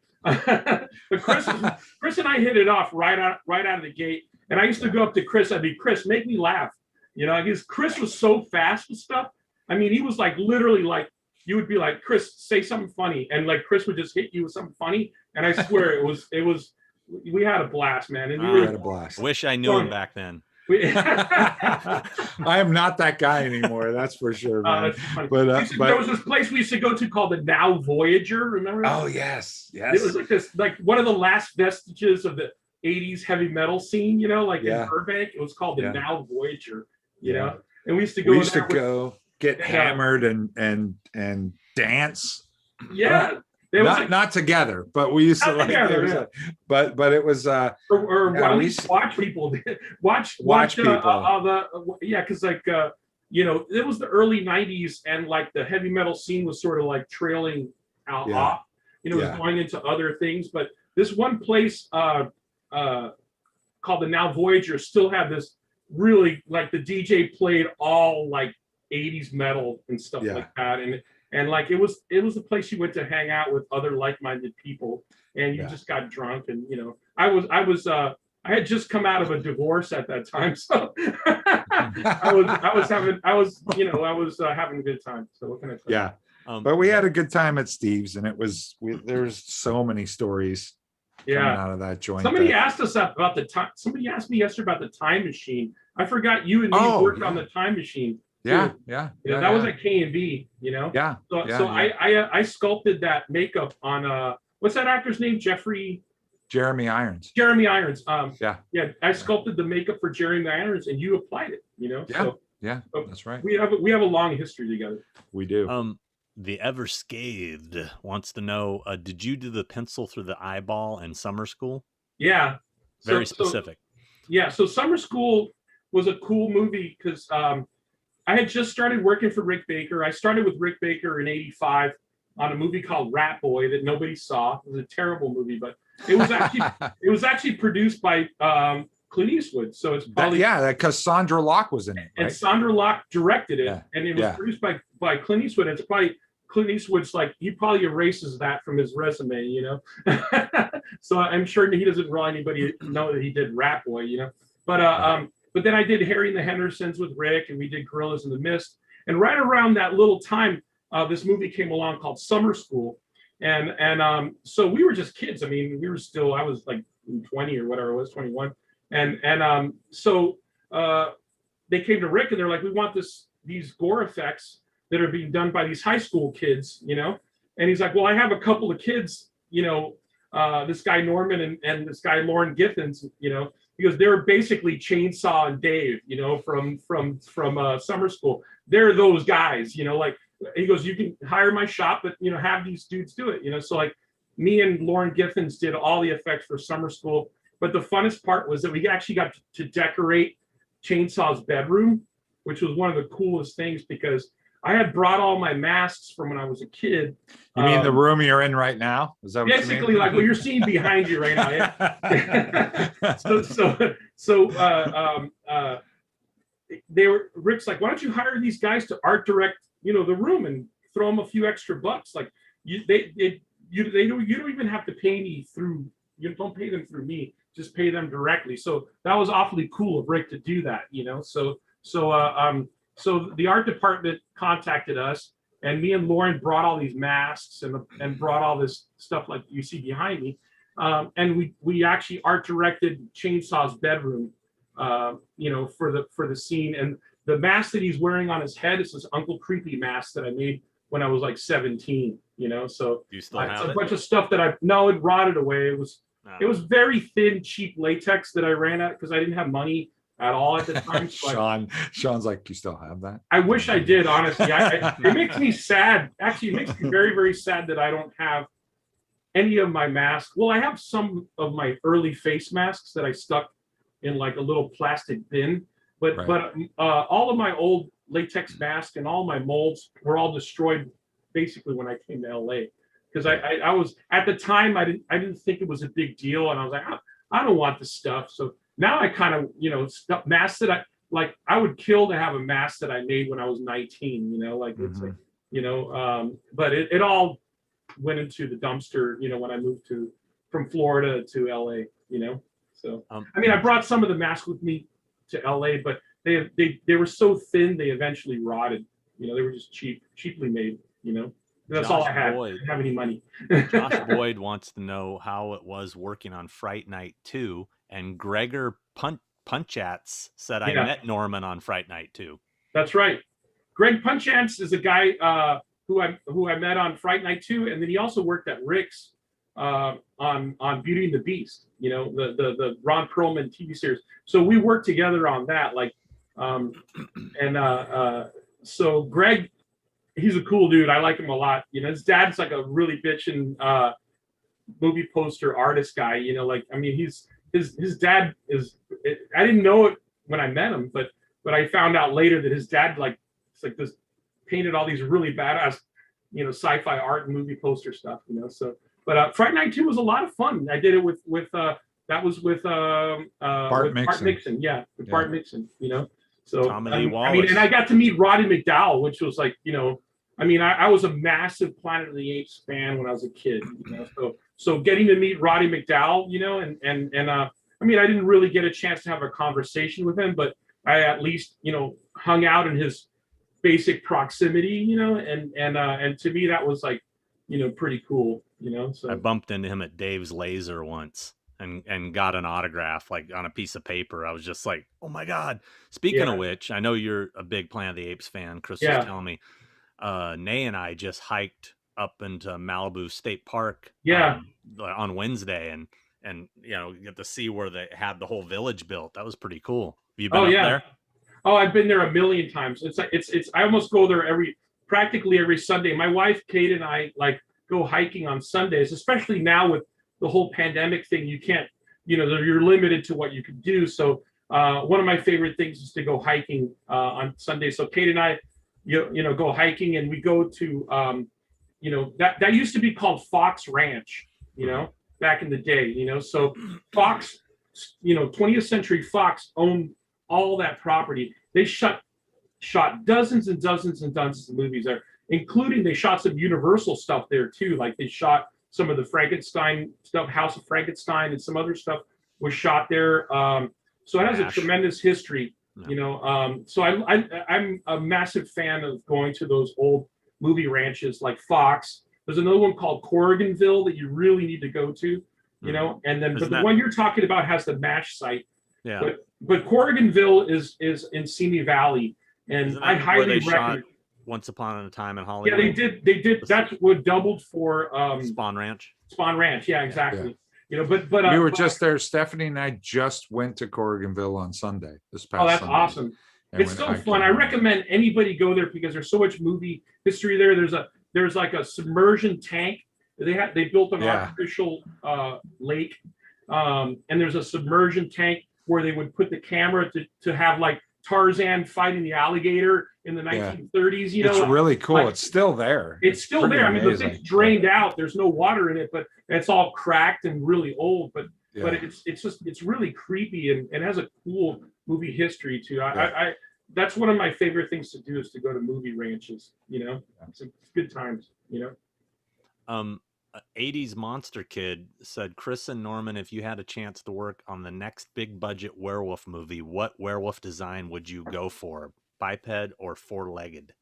Chris and I hit it off right out of the gate. And I used to go up to Chris. I'd be, Chris, make me laugh. Because Chris was so fast with stuff. I mean, he was like literally like, you would be like, Chris, say something funny, and like Chris would just hit you with something funny. And I swear it was. We had a blast, man. And we had a blast. Wish I knew him back then. I am not that guy anymore, that's for sure, man. But there was this place we used to go to called the Now Voyager. Remember? Oh yes. It was like this, like one of the last vestiges of the '80s heavy metal scene, you know, like Yeah. in Burbank. It was called the Yeah. Now Voyager, you Yeah. know, and we used to go. We used to there with- go get and, hammered and dance. Yeah, there was Not not together, but we used to Not like. together, It was yeah. but it was or Yeah, at we least used- watch people watch people. yeah, because like you know, it was the early '90s, and like the heavy metal scene was sort of like trailing out Yeah. off, you know, it Yeah. was going into other things. But this one place called the Now Voyager still had this really, like, the DJ played all like '80s metal and stuff Yeah. like that, and like it was the place you went to hang out with other like-minded people, and you Yeah. just got drunk. And you know, I had just come out of a divorce at that time, so I was having a good time. So what can I say? Yeah. But we had a good time at Steve's, and it was there's so many stories coming out of that joint. Somebody that- asked us about the time. Somebody asked me yesterday about the time machine. I forgot you and me Oh, worked yeah. on the time machine. Yeah, too. yeah, You know, yeah, that was yeah. at K&B, you know? Yeah. So, yeah, so yeah. I sculpted that makeup on what's that actor's name? Jeremy Irons. Jeremy Irons. Yeah. Yeah, I sculpted the makeup for Jeremy Irons, and you applied it, you know? Yeah. So Yeah, Oh, that's right. we have a long history together. We do. The Ever Scathed wants to know, did you do the pencil through the eyeball in summer school? Yeah. Very specific. Yeah, so Summer School was a cool movie because I had just started working for Rick Baker. I started with Rick Baker in '85 on a movie called Rat Boy that nobody saw. It was a terrible movie, but it was actually produced by Clint Eastwood. So it's probably because Sandra Locke was in it, and right? Sandra Locke directed it, Yeah. and it was Yeah. produced by Clint Eastwood. It's probably Clint Eastwood's like, he probably erases that from his resume, you know. So I'm sure he doesn't want anybody to know that he did Rat Boy, you know. But then I did Harry and the Hendersons with Rick, and we did Gorillas in the Mist. And right around that little time, this movie came along called Summer School, and so we were just kids. I mean, I was like 20 or whatever it was, 21, and so they came to Rick and they're like, we want these gore effects that are being done by these high school kids, you know. And he's like, well, I have a couple of kids, you know, this guy Norman and this guy Lauren Giffens, you know, because they're basically Chainsaw and Dave, you know, from Summer School. They're those guys, you know. Like, he goes, you can hire my shop, but, you know, have these dudes do it, you know. So like me and Lauren Giffens did all the effects for Summer School. But the funnest part was that we actually got to decorate Chainsaw's bedroom, which was one of the coolest things because I had brought all my masks from when I was a kid. You mean the room you're in right now? Is that what basically you mean? like what you're seeing behind you right now? Yeah. Rick's like, why don't you hire these guys to art direct, you know, the room and throw them a few extra bucks? Like you don't even have to pay me through. You don't pay them through me. Just pay them directly. So that was awfully cool of Rick to do that, you know. So the art department contacted us, and me and Lauren brought all these masks and brought all this stuff like you see behind me, and we actually art directed Chainsaw's bedroom, you know, for the scene. And the mask that he's wearing on his head is this Uncle Creepy mask that I made when I was like 17, you know. So Do you still it's have a it? bunch of stuff that it rotted away. It was very thin, cheap latex that I ran at because I didn't have money at all at the time. So Sean's like, do you still have that? I wish I did, honestly. It makes me sad. Actually, it makes me very, very sad that I don't have any of my masks. Well, I have some of my early face masks that I stuck in like a little plastic bin, but all of my old latex masks and all my molds were all destroyed basically when I came to LA. Because I was at the time I didn't think it was a big deal, and I was like, I don't want this stuff. So now I kind of, you know, masks that I would kill to have a mask that I made when I was 19, you know, like it's like, you know, but it all went into the dumpster, you know, when I moved from Florida to LA, you know. So I mean, I brought some of the masks with me to LA, but they were so thin they eventually rotted. You know, they were just cheaply made, you know. That's all I had. I didn't have any money. Josh Boyd wants to know how it was working on Fright Night 2, and Gregor Punchats said, I met Norman on Fright Night 2. That's right. Greg Punchats is a guy who I met on Fright Night 2, and then he also worked at Rick's on Beauty and the Beast, you know, the Ron Perlman TV series. So we worked together on that. Like, so Greg, he's a cool dude. I like him a lot. You know, his dad's like a really bitchin' movie poster artist guy. You know, like, I mean, his dad is. I didn't know it when I met him, but I found out later that his dad this painted all these really badass, you know, sci-fi art and movie poster stuff. You know, so. But Fright Night 2 was a lot of fun. I did it with Bart Mixon. Yeah, with Bart Mixon, you know. So I mean, and I got to meet Roddy McDowall, which was like, you know, I mean, I was a massive Planet of the Apes fan when I was a kid, you know. So getting to meet Roddy McDowall, you know, and I mean, I didn't really get a chance to have a conversation with him, but I at least, you know, hung out in his basic proximity, you know, and to me that was like, you know, pretty cool, you know. So I bumped into him at Dave's Laser once and got an autograph like on a piece of paper. I was just like, oh my God. Speaking of which, I know you're a big Planet of the Apes fan. Chris was telling me, Nay and I just hiked up into Malibu State Park on Wednesday and you know, get to see where they had the whole village built. That was pretty cool. Have you been up there? Oh, I've been there a million times. It's like it's I almost go there practically every Sunday. My wife Kate and I like go hiking on Sundays, especially now with the whole pandemic thing. You can't, you know, you're limited to what you can do. So one of my favorite things is to go hiking on Sunday. So Kate and I, you know, go hiking, and we go to, you know, that used to be called Fox Ranch, you know, back in the day, you know. So Fox, you know, 20th Century Fox owned all that property. They shot dozens and dozens and dozens of movies there, including they shot some Universal stuff there too. Like they shot some of the Frankenstein stuff, House of Frankenstein, and some other stuff was shot there. So it has a tremendous history, you know. So I'm a massive fan of going to those old movie ranches like Fox. There's another one called Corriganville that you really need to go to, you know. And then but the one you're talking about has the MASH site. Yeah. But Corriganville is in Simi Valley. And I highly recommend. Once Upon a Time in Hollywood. Yeah, they did. That's what doubled for Spawn Ranch. Spawn Ranch, yeah, exactly. Yeah. You know, but we were just there. Stephanie and I just went to Corriganville on Sunday. This past. Oh, that's Sunday. Awesome! It's so fun. I recommend anybody go there because there's so much movie history there. There's like a submersion tank. They built an artificial lake, and there's a submersion tank where they would put the camera to have like Tarzan fighting the alligator in the 1930s. You know, it's really cool. Like, it's still there. It's still there. Amazing. I mean, the thing's drained out. There's no water in it, but it's all cracked and really old. But it's really creepy and has a cool movie history too. I that's one of my favorite things to do is to go to movie ranches. You know, it's good times. You know. 80s Monster Kid said, Chris and Norman, if you had a chance to work on the next big budget werewolf movie, what werewolf design would you go for? Biped or four-legged?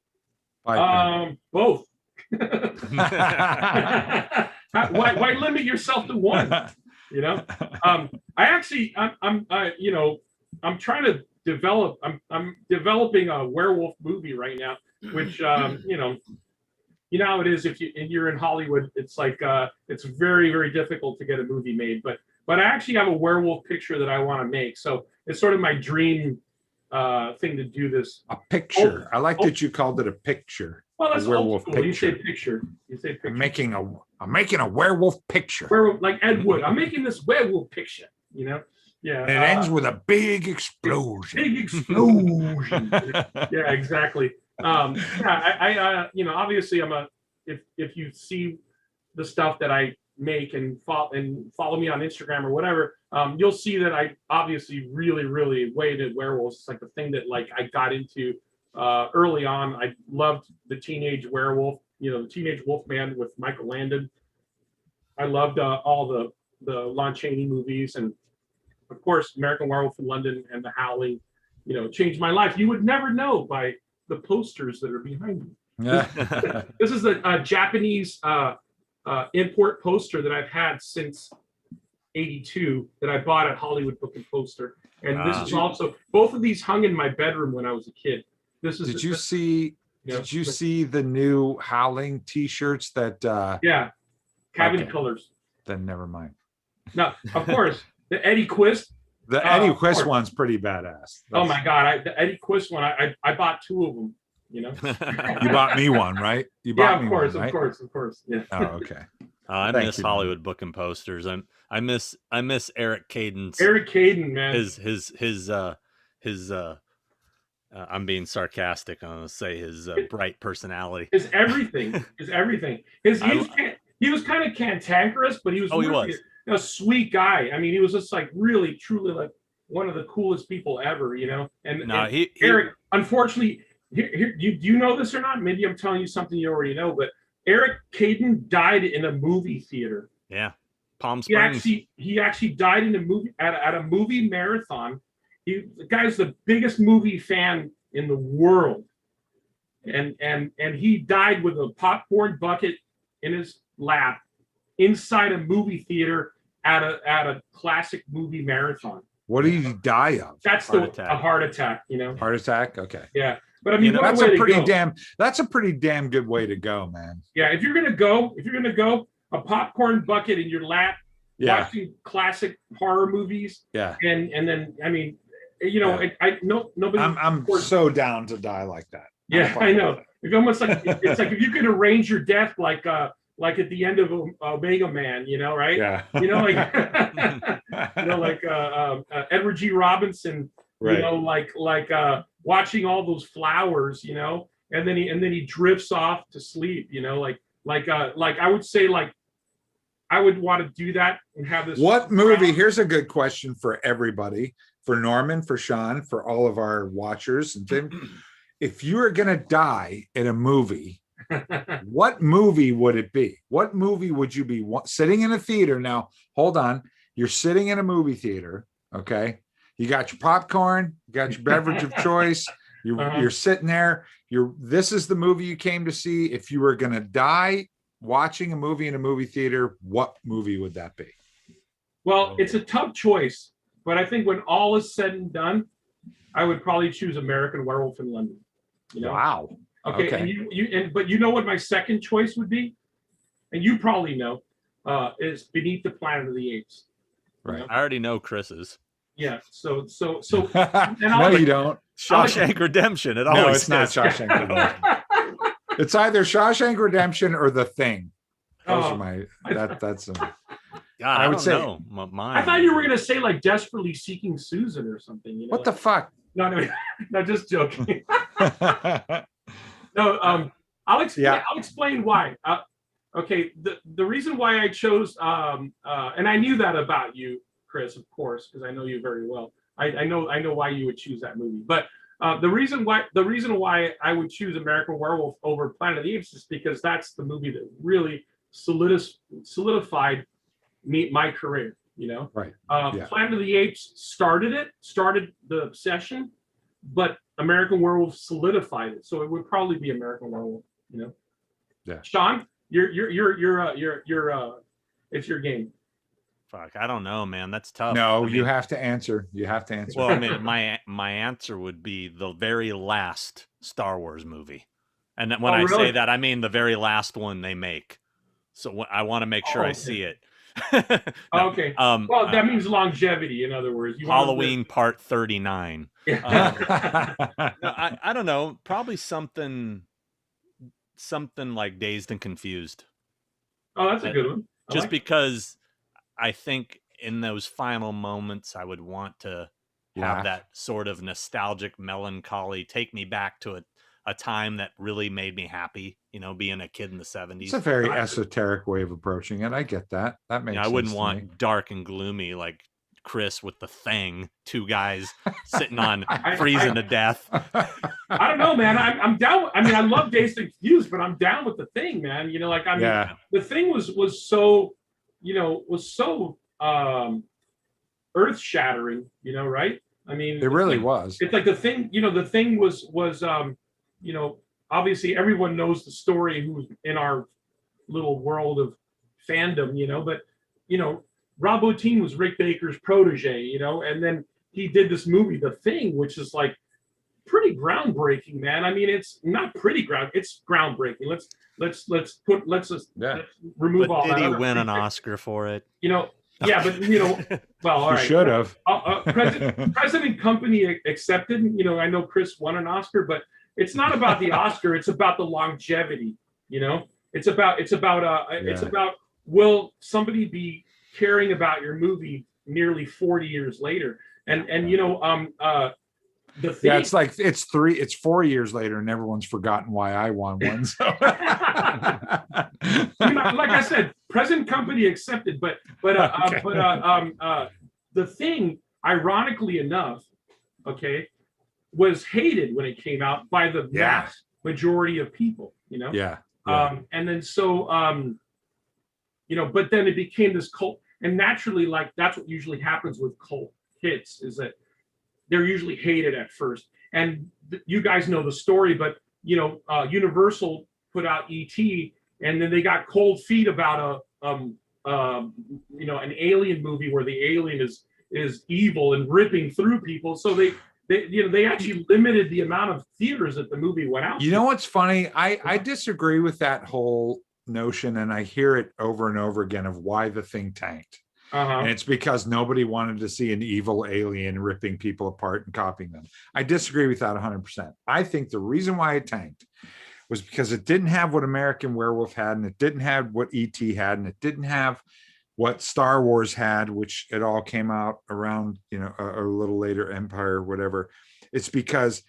Both. Why limit yourself to one? You know, I'm trying to develop. I'm developing a werewolf movie right now, which you know how it is if you're in Hollywood. It's like it's very, very difficult to get a movie made. But I actually have a werewolf picture that I want to make. So it's sort of my dream thing to do this. A picture. I like that you called it a picture. Well, that's a werewolf picture. You say picture. You say picture. I'm making a werewolf picture. Werewolf, like Ed Wood. I'm making this werewolf picture. You know. Yeah. And it ends with a big explosion. Big explosion. Yeah, exactly. I you know, obviously if you see the stuff that I make and follow me on Instagram or whatever, you'll see that I obviously really, really weighted werewolves. It's like the thing that like I got into early on. I loved the Teenage Werewolf, you know, the Teenage Wolfman with Michael Landon. I loved all the Lon Chaney movies, and of course American Werewolf in London and The Howling, you know, changed my life. You would never know by the posters that are behind me. Yeah. This is a Japanese import poster that I've had since '82 that I bought at Hollywood Book and Poster. And this is also, both of these hung in my bedroom when I was a kid. Did you see the new Howling t-shirts that Cabin Colors. then never mind. No, of course, the Eddie Quist. The Eddie of Quist course. one's pretty badass. Oh my God, the Eddie Quist one. I bought 2 of them. You know. You bought me one, right? You bought me one, right? Of course. Yeah. Oh, okay. I Thank miss you, Hollywood booking posters. I miss Eric Caden's Eric Caden, man. his I'm being sarcastic. I'm gonna say his bright personality. His everything. He was kind of cantankerous, but he was really a sweet guy. I mean, he was just like really, truly like one of the coolest people ever, you know. And Eric, unfortunately, you know this or not? Maybe I'm telling you something you already know, but Eric Caden died in a movie theater. Yeah, Palm Springs. He actually died in a movie at a movie marathon. The guy's the biggest movie fan in the world, and he died with a popcorn bucket in his lap inside a movie theater at a classic movie marathon. What did he die of? That's a heart attack. You know, heart attack. Okay. Yeah, but I mean, that's a pretty damn good way to go, man. Yeah, if you're gonna go, a popcorn bucket in your lap, watching classic horror movies. Yeah, and then I mean, you know, nobody. I'm so down to die like that. Yeah, I know. It's almost like it's like if you could arrange your death like at the end of Omega Man, you know, right? Yeah. You know, like Edward G. Robinson, right. You know, like watching all those flowers, you know, and then he drifts off to sleep, you know, like I would say I would want to do that and have this. What movie? Here's a good question for everybody, for Norman, for Sean, for all of our watchers and things. If you were gonna die in a movie, what movie would it be? What movie would you be sitting in a theater? Now, hold on. You're sitting in a movie theater, okay? You got your popcorn, you got your beverage of choice. You're sitting there. This is the movie you came to see. If you were gonna die watching a movie in a movie theater, what movie would that be? Well, it's a tough choice, but I think when all is said and done, I would probably choose American Werewolf in London. You know? Wow. Okay. But you know what my second choice would be, and you probably know, is Beneath the Planet of the Apes. Right. I already know Chris's. Yeah. So. No, you don't. Shawshank Redemption. It always it's not Shawshank Redemption. It's either Shawshank Redemption or The Thing. Those are my. That's. God, I would say. Mine. I thought you were gonna say like Desperately Seeking Susan or something. You know? What the fuck? No, just joking. No, I'll explain why. Okay, the reason why I chose, and I knew that about you, Chris, of course, because I know you very well. I know why you would choose that movie. But the reason why I would choose American Werewolf over Planet of the Apes is because that's the movie that really solidified my career. You know, right? Planet of the Apes started the obsession, but American Werewolf solidified it. So it would probably be American Werewolf. You know. Yeah. Sean, you're it's your game. Fuck, I don't know, man. That's tough. No, you have to answer. You have to answer. Well, I mean, my answer would be the very last Star Wars movie, and when I say that, I mean the very last one they make. So I want to make sure I see it. No, okay. Well, that means longevity. In other words, Halloween Part 39. I don't know. Probably something like Dazed and Confused. Oh, that's a good one. Just because I think in those final moments, I would want to have that sort of nostalgic melancholy, take me back to a time that really made me happy, you know, being a kid in the 70s. It's a very esoteric way of approaching it. I get that. That makes sense. I wouldn't want dark and gloomy like Chris with The Thing, two guys sitting on freezing to death. I don't know, man. I'm down. I mean, I love Dazed and Confused, but I'm down with The Thing, man. You know, like, I mean, The Thing was so, you know, earth shattering, you know, right? I mean, it really was. It's like The Thing, you know, The Thing was you know, obviously everyone knows the story who's in our little world of fandom, you know, but, you know, Rob Bottin was Rick Baker's protege, you know, and then he did this movie, The Thing, which is like, pretty groundbreaking, man. I mean, it's not pretty it's groundbreaking. Let's remove but all did that. he Other win an pretext. Oscar for it? You know, yeah, but you know, well, all He right. should have. President Company accepted. You know, I know Chris won an Oscar, but it's not about the Oscar. It's about the longevity. You know, it's about will somebody be caring about your movie nearly 40 years later? And you know, the thing, yeah, it's 4 years later and everyone's forgotten why I won one. So. I mean, like I said, present company accepted, but the thing, ironically enough, okay, was hated when it came out by the vast majority of people, you know. And then so you know, but then it became this cult, and naturally, like that's what usually happens with cult hits, is that they're usually hated at first. And you guys know the story, but you know, Universal put out E.T. and then they got cold feet about you know, an alien movie where the alien is evil and ripping through people. So they you know, they actually limited the amount of theaters that the movie went out. You know what's funny? I disagree with that whole notion, and I hear it over and over again of why the thing tanked. And it's because nobody wanted to see an evil alien ripping people apart and copying them. I disagree with that 100%. I think the reason why it tanked was because it didn't have what American Werewolf had, and it didn't have what E.T. had, and it didn't have what Star Wars had, which it all came out around, you know, a little later, Empire, whatever. It's because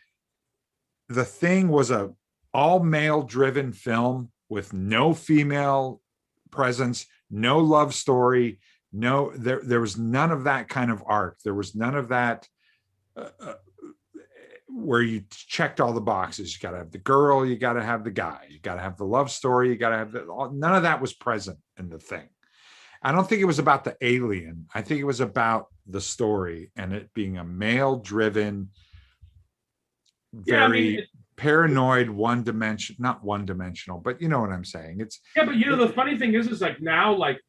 the thing was a all male driven film with no female presence, no love story. No, there was none of that kind of arc. There was none of that where you checked all the boxes. You got to have the girl, you got to have the guy, you got to have the love story, you got to have none of that was present in the thing. I don't think it was about the alien. I think it was about the story and it being a male-driven, very paranoid, not one-dimensional, but you know what I'm saying. It's but you know, the funny thing is like now, like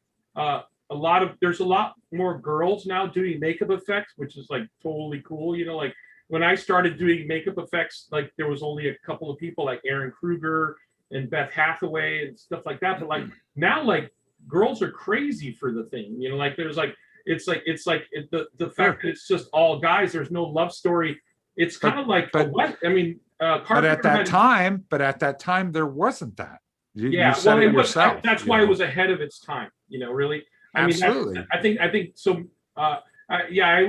there's a lot more girls now doing makeup effects, which is like totally cool. You know, like when I started doing makeup effects, like there was only a couple of people like Aaron Kruger and Beth Hathaway and stuff like that. But like now, like girls are crazy for the thing. You know, like there's like the fact that it's just all guys. There's no love story. It's kind of like I mean, but at that time there wasn't that. You said well, it yourself. That's why it was ahead of its time. You know, really. Absolutely. I think so. I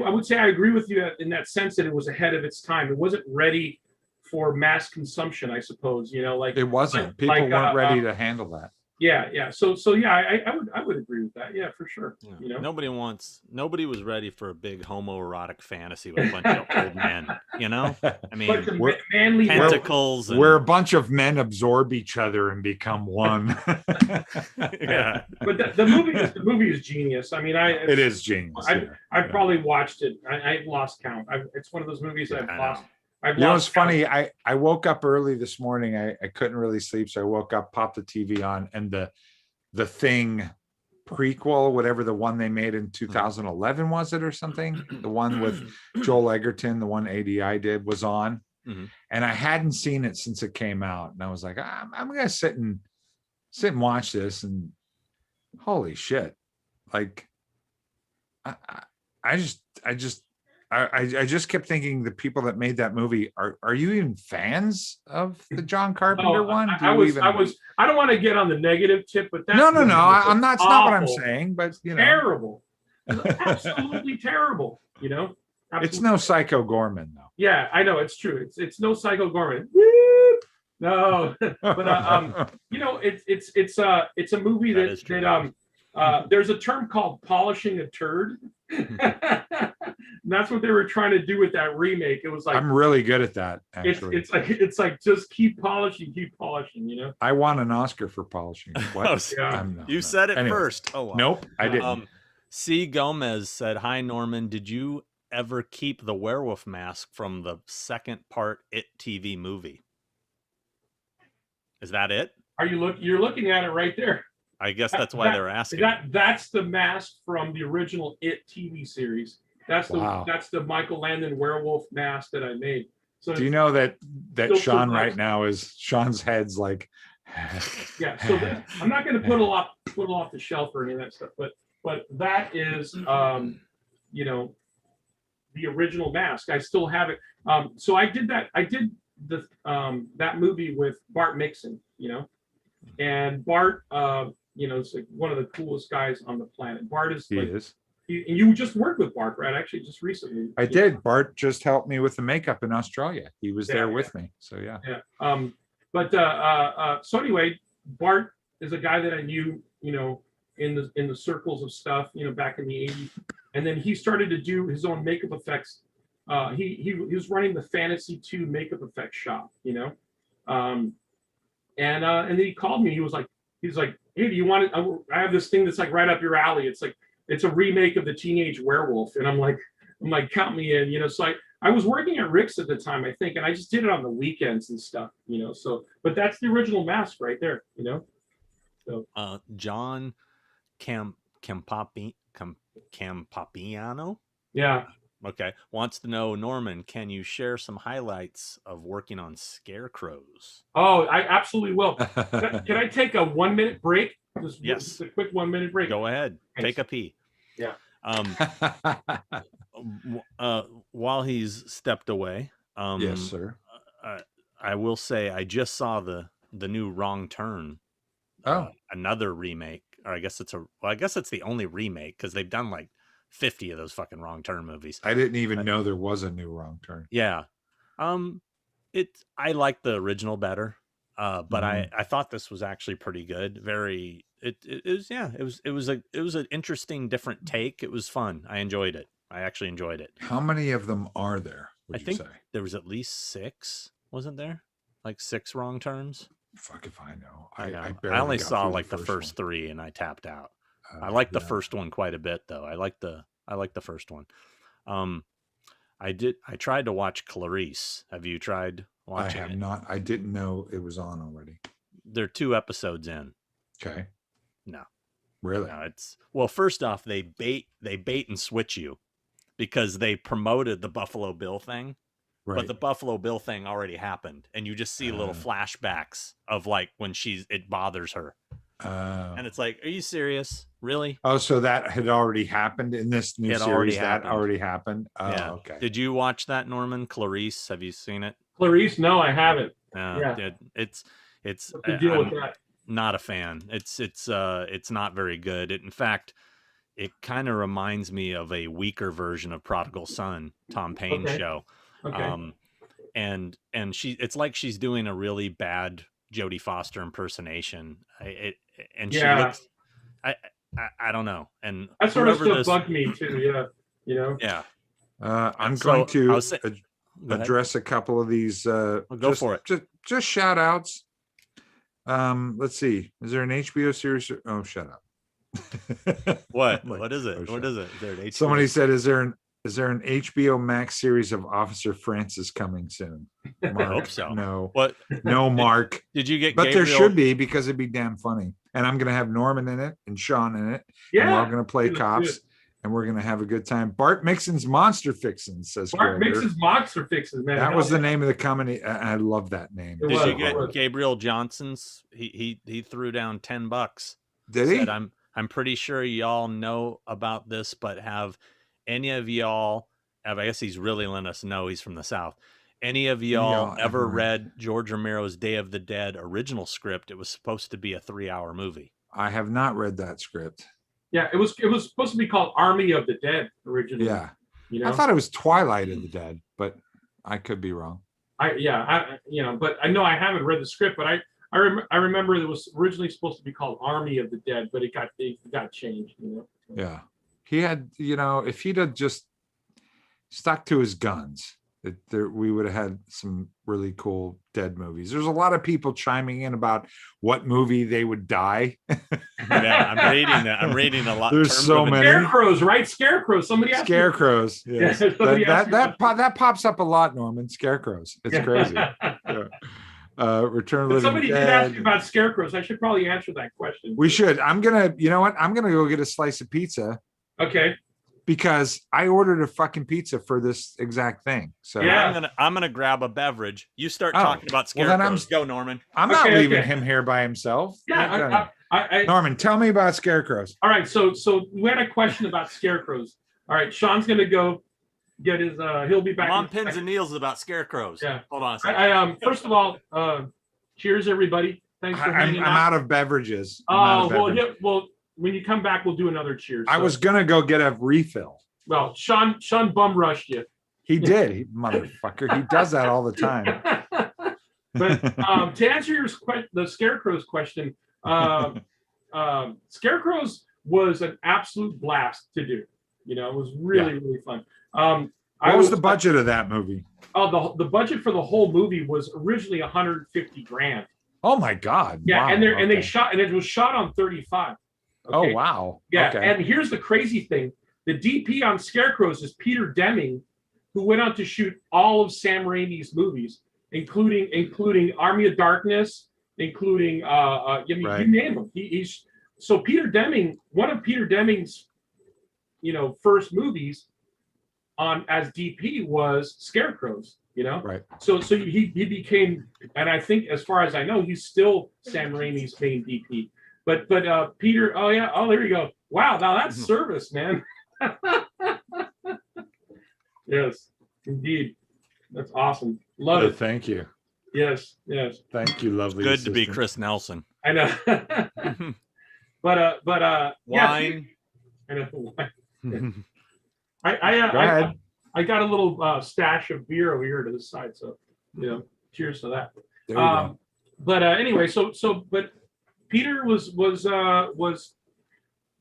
would say I agree with you in that sense that it was ahead of its time. It wasn't ready for mass consumption, I suppose. You know, like it wasn't. People weren't ready to handle that. Yeah. So yeah, I would agree with that. Yeah, for sure. Yeah. You know, nobody was ready for a big homoerotic fantasy with a bunch of old men. You know, I mean, manly tentacles. Where a bunch of men absorb each other and become one. Yeah, but the movie is genius. I mean, it is genius. I've probably watched it. I've lost count. It's one of those movies that I've lost. You know, it's funny. I woke up early this morning. I couldn't really sleep, so I woke up, popped the TV on, and the Thing prequel, whatever the one they made in 2011 was it or something, the one with Joel Egerton, the one ADI did, was on, and I hadn't seen it since it came out, and I was like, I'm gonna sit and watch this, and holy shit, like I just kept thinking the people that made that movie are you even fans of the John Carpenter one? I don't want to get on the negative tip, but no. I'm not. It's not what I'm saying, but you know, terrible, absolutely terrible. You know, absolutely. It's no Psycho Gorman though. Yeah, I know it's true. It's no Psycho Gorman. No, but you know, it's a movie that there's a term called polishing a turd. That's what they were trying to do with that remake. It was like, I'm really good at that. Actually, it's like just keep polishing. You know, I won an Oscar for polishing. What? You said it first. Oh, wow. Nope, I didn't. C. Gomez said, "Hi Norman, did you ever keep the werewolf mask from the second part It TV movie? Is that it? You're looking at it right there. I guess that's why they're asking. That's the mask from the original It TV series. That's the Michael Landon werewolf mask that I made. So Do you know that Still Sean too right much. now is Sean's head's like yeah. So I'm not going to put it off the shelf or any of that stuff, but that is you know, the original mask. I still have it. So I did that. I did that movie with Bart Mixon, you know, and Bart, you know, is like one of the coolest guys on the planet. Bart is he like, is. and you just worked with Bart, right? Actually, just recently. I did. Bart just helped me with the makeup in Australia. He was there Yeah, with me. So yeah. Yeah. But so anyway, Bart is a guy that I knew, you know, in the circles of stuff, you know, back in the 80s. And then he started to do his own makeup effects. He was running the Fantasy 2 makeup effects shop, you know. And then he called me. He's like, hey, do you want it? I have this thing that's like right up your alley. It's a remake of the Teenage Werewolf. And I'm like, count me in, you know. So I was working at Rick's at the time, I think, and I just did it on the weekends and stuff, you know. So, but that's the original mask right there, you know. So John Campapiano. Yeah. Okay. Wants to know, Norman, can you share some highlights of working on Scarecrows? Oh, I absolutely will. Can I take a 1 minute break? Yes. Just a quick 1 minute break. Go ahead. Thanks. Take a pee. Yeah. While he's stepped away, yes, sir. I will say I just saw the new Wrong Turn. Another remake, or I guess it's the only remake because they've done like 50 of those fucking Wrong Turn movies. I didn't even know there was a new Wrong Turn. Yeah. I like the original better. But I thought this was actually pretty good. It was an interesting, different take. It was fun. I enjoyed it. I actually enjoyed it. How many of them are there? I think there was at least 6, wasn't there? Like 6 Wrong Turns. Fuck if I know. I only saw like the first 3 and I tapped out. I like the first one quite a bit though. I like the first one. I tried to watch Clarice. Have you tried watching it? I have not. I didn't know it was on already. They're 2 episodes in. Okay. No. Really? No, first off, they bait and switch you because they promoted the Buffalo Bill thing. Right. But the Buffalo Bill thing already happened, and you just see little flashbacks of like when it bothers her. And it's like, are you serious? Really? Oh, so that had already happened in this new series? Already happened? Oh, yeah. Okay. Did you watch that, Norman? Clarice, have you seen it? Clarice? No, I haven't. It's what's the deal with that? Not a fan. It's not very good. In fact, it kind of reminds me of a weaker version of Prodigal Son, Tom Paine show. Okay. And it's like she's doing a really bad Jodie Foster impersation. She looks, I don't know. And that sort of stuff bugged me too. Yeah. You know? Yeah. I'm going to address a couple of these. Go for it. Just shout outs. Let's see. Is there an HBO series? Oh, shut up. What? What is it? What is it? Is there an HBO? Somebody said, is there an HBO Max series of Officer Francis coming soon? Mark, I hope so. No. What? No, Mark. Did you get But Gabriel? There should be, because it'd be damn funny. And I'm going to have Norman in it and Sean in it. Yeah. And we're all going to play cops. And we're going to have a good time. Bart Mixon's Monster Fixins, says Bart Mixon's Monster Fixins, man. That was the name of the comedy. I love that name. Did you get Gabriel Johnson's? He threw down $10. Did he? I'm pretty sure y'all know about this, but have any of y'all, I guess he's really letting us know he's from the South. Any of y'all ever read George Romero's Day of the Dead original script? It was supposed to be a 3-hour movie. I have not read that script. Yeah, it was supposed to be called Army of the Dead originally. Yeah, you know? I thought it was Twilight of the Dead, but I could be wrong. But I know I haven't read the script, but I remember it was originally supposed to be called Army of the Dead, but it got changed. You know. Yeah, he had, if he'd have just stuck to his guns, we would have had some really cool dead movies. There's a lot of people chiming in about what movie they would die. Yeah, I'm reading that. I'm reading a lot. There's so many. Scarecrows, right? Scarecrows. Somebody asked Scarecrows. Yes. That pops up a lot, Norman. Scarecrows. It's crazy. Yeah. Return of the Living somebody Dead. did ask you about Scarecrows. I should probably answer that question. We should. I'm gonna go get a slice of pizza. Okay. because I ordered a fucking pizza for this exact thing. So Yeah. I'm gonna grab a beverage. You start Oh, talking about well, then Scarecrows. Go, Norman. I'm not Okay, leaving okay. him here by himself. Yeah. Norman, tell me about Scarecrows. All right. So we had a question about Scarecrows. All right. Sean's going to go get his, he'll be back. I'm on pins and needles about Scarecrows. Yeah. Hold on a second. I first of all, cheers, everybody. Thanks for I'm hanging out of beverages. Well, when you come back, we'll do another cheers. I was going to go get a refill. Well, Sean bum rushed you. He did, motherfucker. He does that all the time. But to answer the Scarecrows question, Scarecrows was an absolute blast to do. You know, it was really fun. What was the budget of that movie? Oh, the budget for the whole movie was originally $150,000. Oh my God! Yeah, wow. and they shot, and it was shot on 35. Okay? Oh wow! Yeah, okay. And here's the crazy thing: the DP on Scarecrows is Peter Deming, who went on to shoot all of Sam Raimi's movies, including Army of Darkness, including you name them. He's so Peter Deming. One of Peter Deming's, first movies on as DP was Scarecrows. Right. So he became, and I think as far as I know, he's still Sam Raimi's main DP. But Peter, there you go. Wow, now that's service, man. Yes, indeed. That's awesome. Love it. Thank you. Yes. Thank you, lovely. Good to be Chris Nelson. I know. but wine. Yeah, I know. Go ahead. I got a little stash of beer over here to the side, so cheers to that. There you go. But anyway, but Peter was the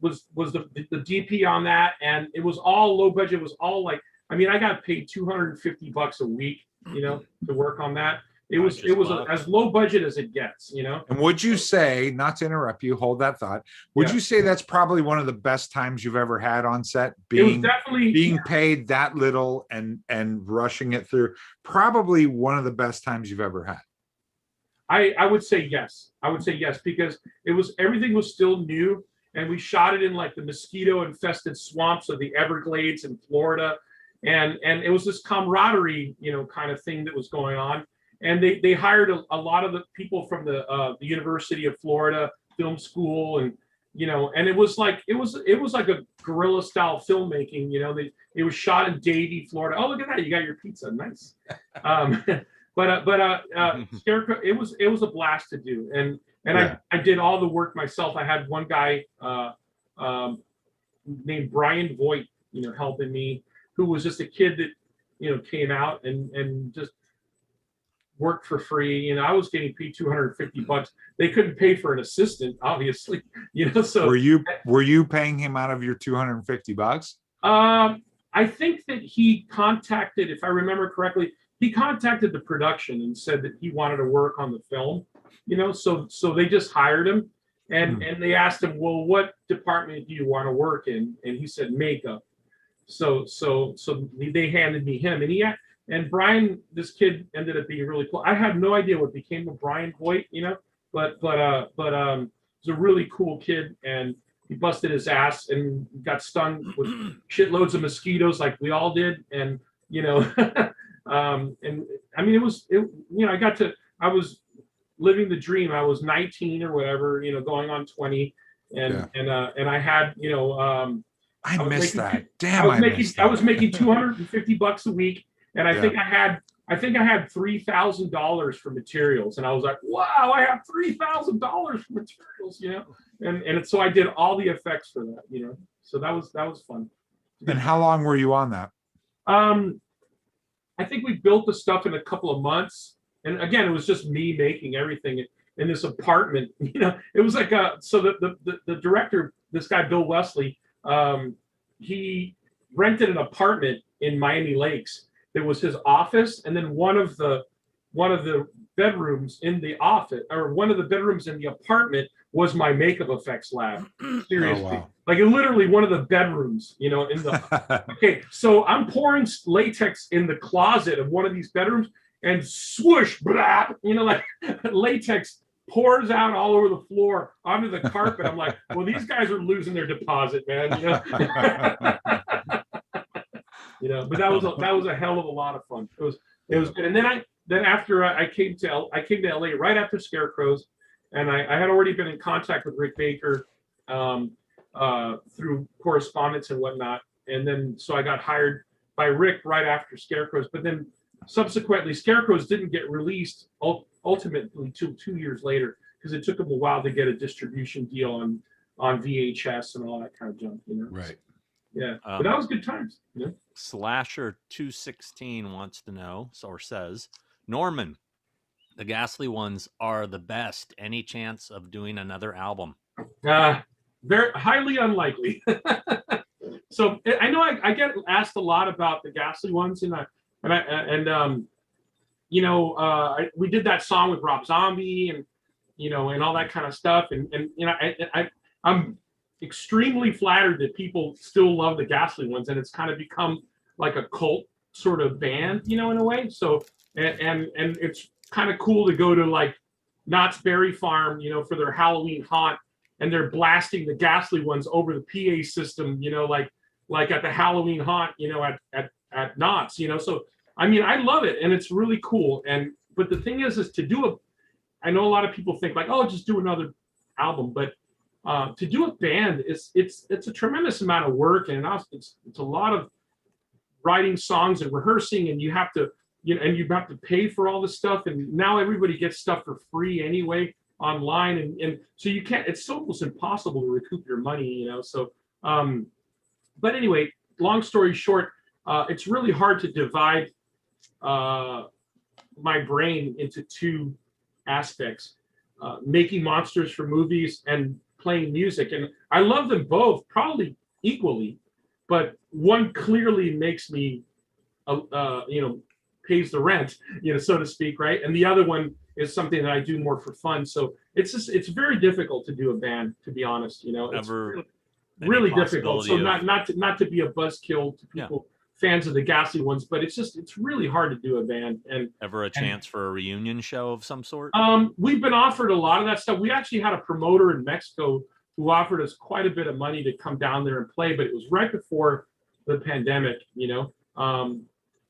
DP on that, and it was all low budget. It was all like, I got paid $250 a week, to work on that. It was as low budget as it gets, And would you say, not to interrupt you, hold that thought, would you say that's probably one of the best times you've ever had on set, being paid that little and rushing it through? Probably one of the best times you've ever had. I would say yes. Because everything was still new, and we shot it in like the mosquito infested swamps of the Everglades in Florida, and it was this camaraderie, kind of thing that was going on. And they hired a lot of the people from the University of Florida Film School, and and it was like a guerrilla style filmmaking. It was shot in Davie, Florida. Oh, look at that! You got your pizza, nice. But Scarecrow, it was a blast to do, and I did all the work myself. I had one guy named Brian Voigt, helping me, who was just a kid that came out and just worked for free. I was getting paid $250. They couldn't pay for an assistant, obviously. So were you paying him out of your $250? I think that he contacted, if I remember correctly, he contacted the production and said that he wanted to work on the film. So they just hired him, and they asked him, well, what department do you want to work in? And he said makeup. So they handed me him, and Brian, this kid ended up being really cool. I have no idea what became of Brian Voigt, but he's a really cool kid, and he busted his ass and got stung with shitloads of mosquitoes like we all did, and and I was living the dream. I was 19 or whatever, going on 20, and I had I missed that. Damn, I was making $250 a week. And I think I had $3,000 for materials, and I was like, "Wow, I have $3,000 for materials," And so I did all the effects for that, So that was fun. And how long were you on that? I think we built the stuff in a couple of months, and again, it was just me making everything in this apartment. It was like so the director, this guy Bill Wesley, he rented an apartment in Miami Lakes. It was his office, and then one of the bedrooms in the office, or one of the bedrooms in the apartment, was my makeup effects lab. Seriously, wow. Like literally one of the bedrooms, in the. Okay, so I'm pouring latex in the closet of one of these bedrooms, and swoosh, blah, like latex pours out all over the floor onto the carpet. I'm like, well, these guys are losing their deposit, man. you know. But that was a hell of a lot of fun. It was good. And then after I came to LA right after Scarecrows, and I had already been in contact with Rick Baker through correspondence and whatnot. And then so I got hired by Rick right after Scarecrows. But then subsequently, Scarecrows didn't get released ultimately till 2 years later, because it took them a while to get a distribution deal on VHS and all that kind of junk, you know. Right. Yeah, but that was good times. You know? Slasher 216 wants to know, or says, Norman, the Ghastly Ones are the best. Any chance of doing another album? Very highly unlikely. So I know I get asked a lot about the Ghastly Ones, and you know, we did that song with Rob Zombie, and you know, and all that kind of stuff, and you know, I'm extremely flattered that people still love the Ghastly Ones, and it's kind of become like a cult sort of band, you know, in a way. So and it's kind of cool to go to like Knott's Berry Farm, you know, for their Halloween haunt, and they're blasting the Ghastly Ones over the PA system, you know, like at the Halloween haunt, you know, at Knott's, you know. So I mean, I love it, and it's really cool. But the thing is to do I know a lot of people think like, oh, just do another album, but to do a band it's a tremendous amount of work, and it's a lot of writing songs and rehearsing, and you have to, you know, and you have to pay for all this stuff, and now everybody gets stuff for free anyway online, and so you can't, it's almost impossible to recoup your money, you know. So but anyway, long story short, it's really hard to divide my brain into two aspects, making monsters for movies and playing music, and I love them both probably equally, but one clearly makes me you know, pays the rent, you know, so to speak, right? And the other one is something that I do more for fun. So it's very difficult to do a band, to be honest, you know. It's really difficult. So not to be a buzzkill to people, fans of the Ghastly Ones, but it's really hard to do a band. And ever a chance for a reunion show of some sort? We've been offered a lot of that stuff. We actually had a promoter in Mexico who offered us quite a bit of money to come down there and play, but it was right before the pandemic, you know.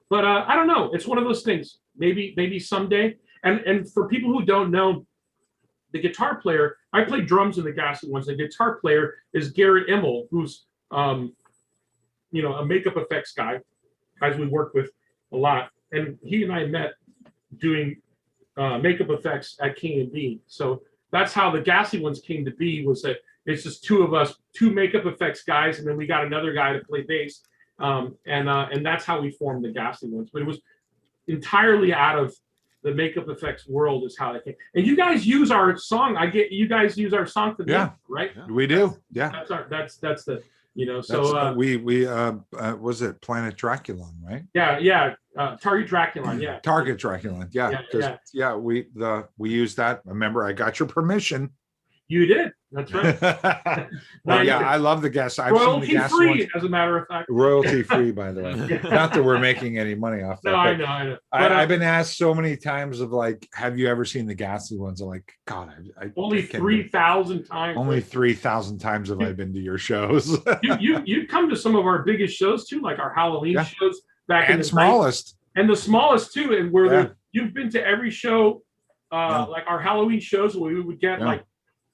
But I don't know. It's one of those things. Maybe someday. And for people who don't know, the guitar player, I play drums in the Ghastly Ones. The guitar player is Garrett Immel, who's you know, a makeup effects guys we work with a lot, and he and I met doing makeup effects at K&B. So that's how the Ghastly Ones came to be. Was that it's just two of us, two makeup effects guys, and then we got another guy to play bass, and that's how we formed the Ghastly Ones. But it was entirely out of the makeup effects world is how it came. And you guys use our song. You guys use our song for the end, right? We do. Yeah. That's the, you know, so we was it Planet Draculon, right? Yeah. Target Draculon, yeah. Target Draculon, yeah. We used that. Remember, I got your permission. You did. That's right. Well, yeah, I love the guests. I've royalty seen the free, ones. as a matter of fact. Royalty free, by the way. Not that we're making any money off that. No, I know. But I've been asked so many times of like, have you ever seen the Ghastly Ones? I'm like, God, I only 3,000 times. Only 3,000 times have I been to your shows. you come to some of our biggest shows too, like our Halloween shows back in the smallest. And the smallest too, and where you've been to every show, like our Halloween shows where we would get like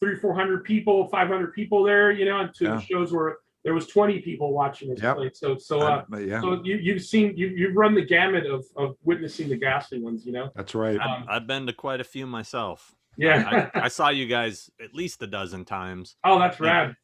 300-400 people, 500 people there, you know, and to the shows where there was 20 people watching us play. So you've run the gamut of witnessing the Ghastly Ones, you know. That's right. I've been to quite a few myself. Yeah, I saw you guys at least a dozen times. Oh, that's rad.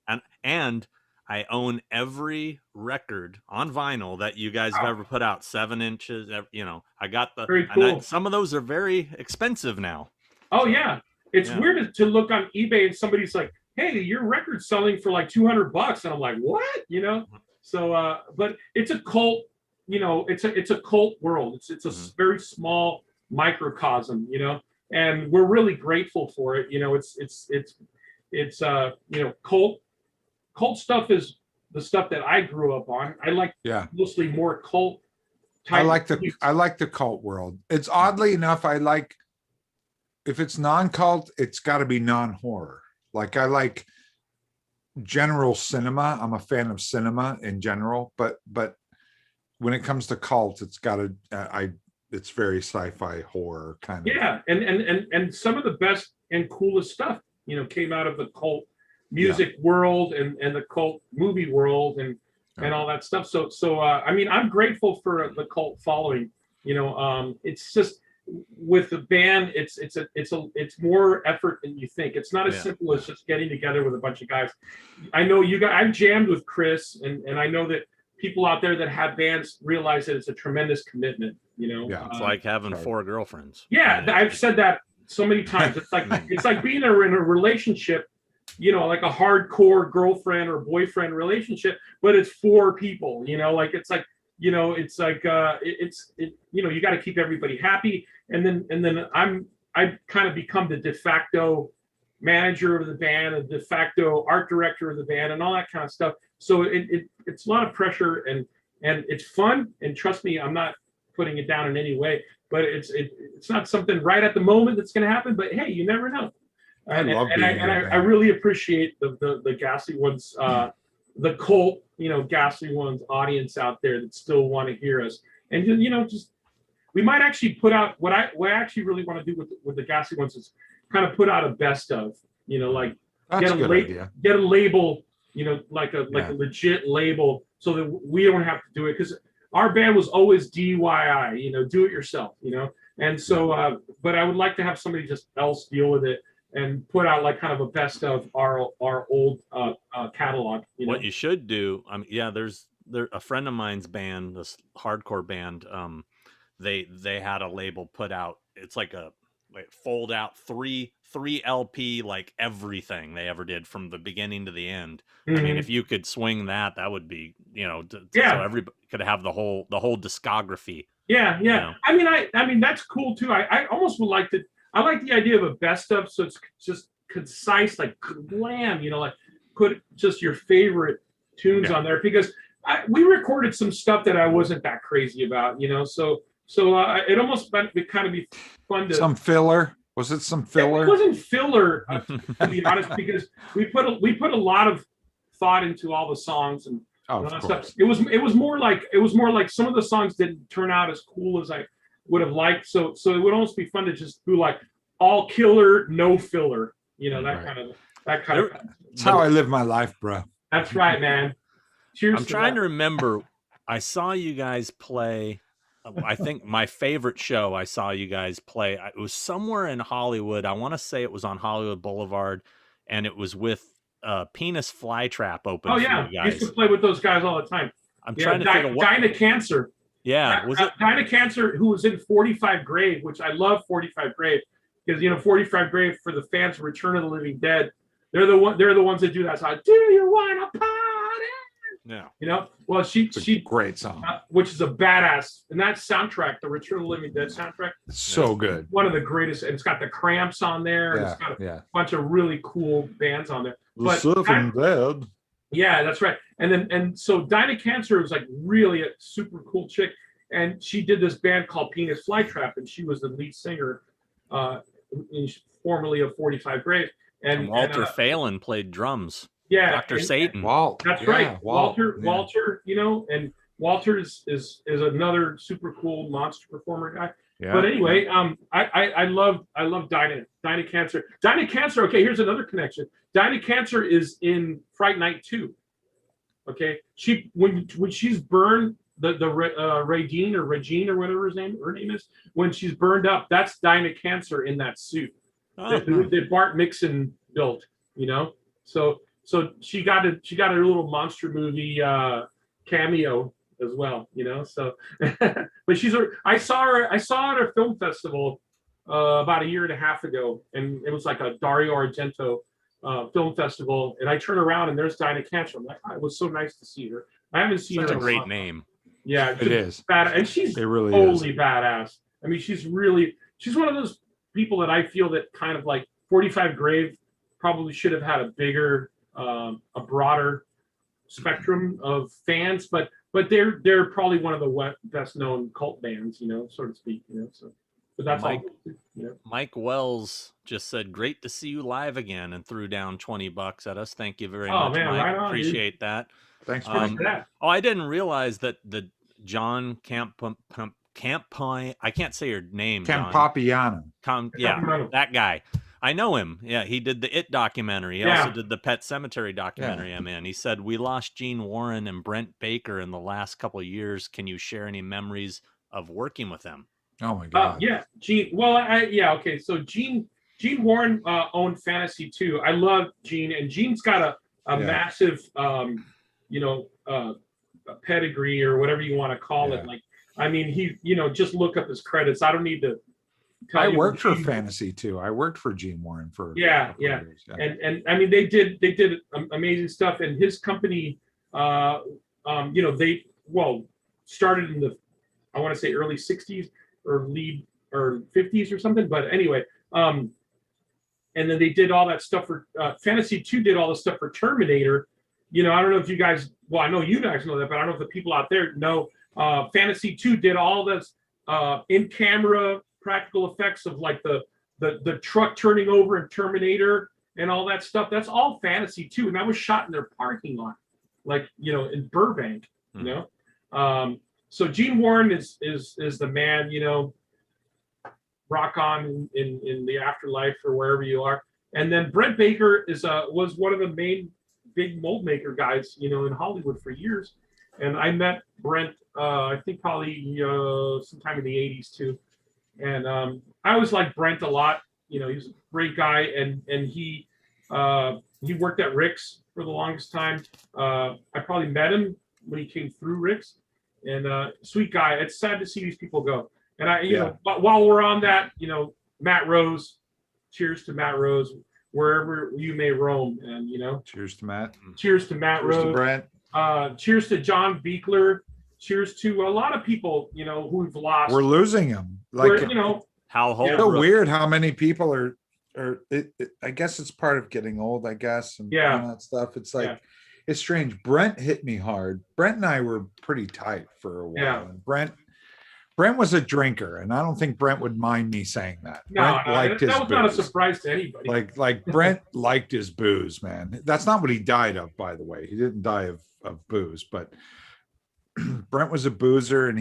And I own every record on vinyl that you guys have ever put out, 7 inches. You know, I got the. Very cool. Some of those are very expensive now. Oh yeah. It's weird to look on eBay and somebody's like, "Hey, your record's selling for like $200," and I'm like, "What?" You know. So, but it's a cult. You know, it's a cult world. It's a very small microcosm. You know, and we're really grateful for it. You know, it's you know, cult stuff is the stuff that I grew up on. I like mostly more cult. I like the cult world. It's oddly enough, I like. If it's non-cult, it's got to be non-horror. Like I like general cinema. I'm a fan of cinema in general, but when it comes to cults, it's got to, it's very sci-fi horror kind of. Yeah. And some of the best and coolest stuff, came out of the cult music world and the cult movie world and all that stuff. So I mean, I'm grateful for the cult following. It's just with the band, it's more effort than you think. It's not as simple as just getting together with a bunch of guys. I know I've jammed with Chris, and I know that people out there that have bands realize that it's a tremendous commitment. It's like having 4 girlfriends. Yeah, I've said that so many times. It's like being in a relationship, like a hardcore girlfriend or boyfriend relationship, but it's 4 people. You got to keep everybody happy. And then I've kind of become the de facto manager of the band, a de facto art director of the band, and all that kind of stuff. So it's a lot of pressure and it's fun. And trust me, I'm not putting it down in any way, but it's not something right at the moment that's going to happen. But hey, you never know. I really appreciate the Ghastly Ones, the cult, Ghastly Ones audience out there that still want to hear us. And just we might actually put out what I actually really want to do with the Ghastly Ones is kind of put out a best of, like That's a good idea. Get a label, like a legit label, so that we don't have to do it, because our band was always DIY, do it yourself, and so but I would like to have somebody just else deal with it and put out like kind of a best of our old catalog. What you should do, there's a friend of mine's band, this hardcore band, they had a label put out. It's like a fold out three LP, like everything they ever did from the beginning to the end. I mean, if you could swing that would be, so everybody could have the whole discography. Yeah. I mean that's cool too. I almost would like to. I like the idea of a best of, so it's just concise, like glam, like put just your favorite tunes on there, because we recorded some stuff that I wasn't that crazy about, so it almost would kind of be fun to some filler. Was it some filler? It wasn't filler, to be honest, because we put a lot of thought into all the songs and all that stuff. It was more like some of the songs didn't turn out as cool as I would have liked. So it would almost be fun to just do like all killer, no filler. That kind of. That's how I live my life, bro. That's right, man. Cheers. I'm trying to remember. I saw you guys play. I think my favorite show I saw you guys play, it was somewhere in Hollywood. I want to say it was on Hollywood Boulevard, and it was with Penis Flytrap open. Oh yeah, for you guys. I used to play with those guys all the time. I'm trying to think of what. Dyna Cancer. Yeah, was it Dyna Cancer, who was in 45 Grave, which I love 45 Grave, because 45 Grave, for the fans of Return of the Living Dead, they're the ones that do that. So do you want to party? Yeah. Well, she great song, which is a badass, and that soundtrack, the Return of the Living Dead soundtrack, it's so good. One of the greatest, and it's got the Cramps on there. Yeah, it's got a bunch of really cool bands on there. The Surfing Dead. Yeah, that's right. And so Dyna Cancer was like really a super cool chick, and she did this band called Penis Flytrap, and she was the lead singer, formerly of 45 Grave. And Walter Phelan played drums. Yeah, Dr. Satan. Walt. That's right. Walter, and Walter is another super cool monster performer guy. Yeah. But anyway, I love Dyna Cancer. Dyna Cancer. Okay, here's another connection. Dyna Cancer is in Fright Night 2. Okay, when she's burned, the Regine or whatever her name is, when she's burned up, that's Dyna Cancer in that suit that Bart Mixon built. So she got a little monster movie cameo as well, So, but I saw her at a film festival about a year and a half ago, and it was like a Dario Argento film festival. And I turn around and there's Dyna Cancer. I'm like, it was so nice to see her. I haven't seen her. Such a great name. Yeah, it is. And she's really totally badass. I mean, she's one of those people that I feel that kind of like 45 Grave probably should have had a bigger, a broader spectrum of fans, but they're probably one of the best known cult bands, so to speak, So, but that's Mike Wells just said, "Great to see you live again," and threw down $20 at us. Thank you very much, man, Mike. right on, appreciate dude. that. Thanks for that. Oh, I didn't realize that John I can't say your name. Campopiano. Yeah, that guy. I know him. Yeah, he did the It documentary. He also did the Pet Cemetery documentary I'm in. He said, we lost Gene Warren and Brent Baker in the last couple of years. Can you share any memories of working with them? Oh my God. Yeah, Gene. Well, okay. So Gene Warren owned Fantasy too. I love Gene, and Gene's got a massive, pedigree or whatever you want to call it. Like, I mean, he, just look up his credits. I don't need to. I worked for Fantasy too. I worked for Gene Warren for years. And I mean, they did amazing stuff, and his company, they started in the, I want to say early 60s or 50s or something, but anyway, and then they did all that stuff for Fantasy 2 did all the stuff for Terminator. I don't know if you guys, I know you guys know that, but I don't know if the people out there know. Fantasy 2 did all this in camera practical effects of like the truck turning over in Terminator and all that stuff. That's all Fantasy 2, and that was shot in their parking lot, like in Burbank. So Gene Warren is the man. Rock on in the afterlife or wherever you are. And then Brent Baker was one of the main big mold maker guys, in Hollywood for years. And I met Brent, I think probably sometime in the 80s too. And I always liked Brent a lot. He was a great guy, and he worked at Rick's for the longest time. I probably met him when he came through Rick's, and sweet guy. It's sad to see these people go. And but while we're on that, Matt Rose, cheers to Matt Rose, wherever you may roam, and cheers to Matt. Cheers to Matt Rose. Cheers to Brent. Cheers to John Beekler. Cheers to a lot of people, who we've lost. We're losing them. Like, Hal it's so weird how many people are I guess it's part of getting old, I guess. And all that stuff. It's like, it's strange. Brent hit me hard. Brent and I were pretty tight for a while. Yeah. And Brent was a drinker, and I don't think Brent would mind me saying that. Brent liked his that was booze. not a surprise to anybody. Like Brent liked his booze, man. That's not what he died of, by the way. He didn't die of booze, but Brent was a boozer, and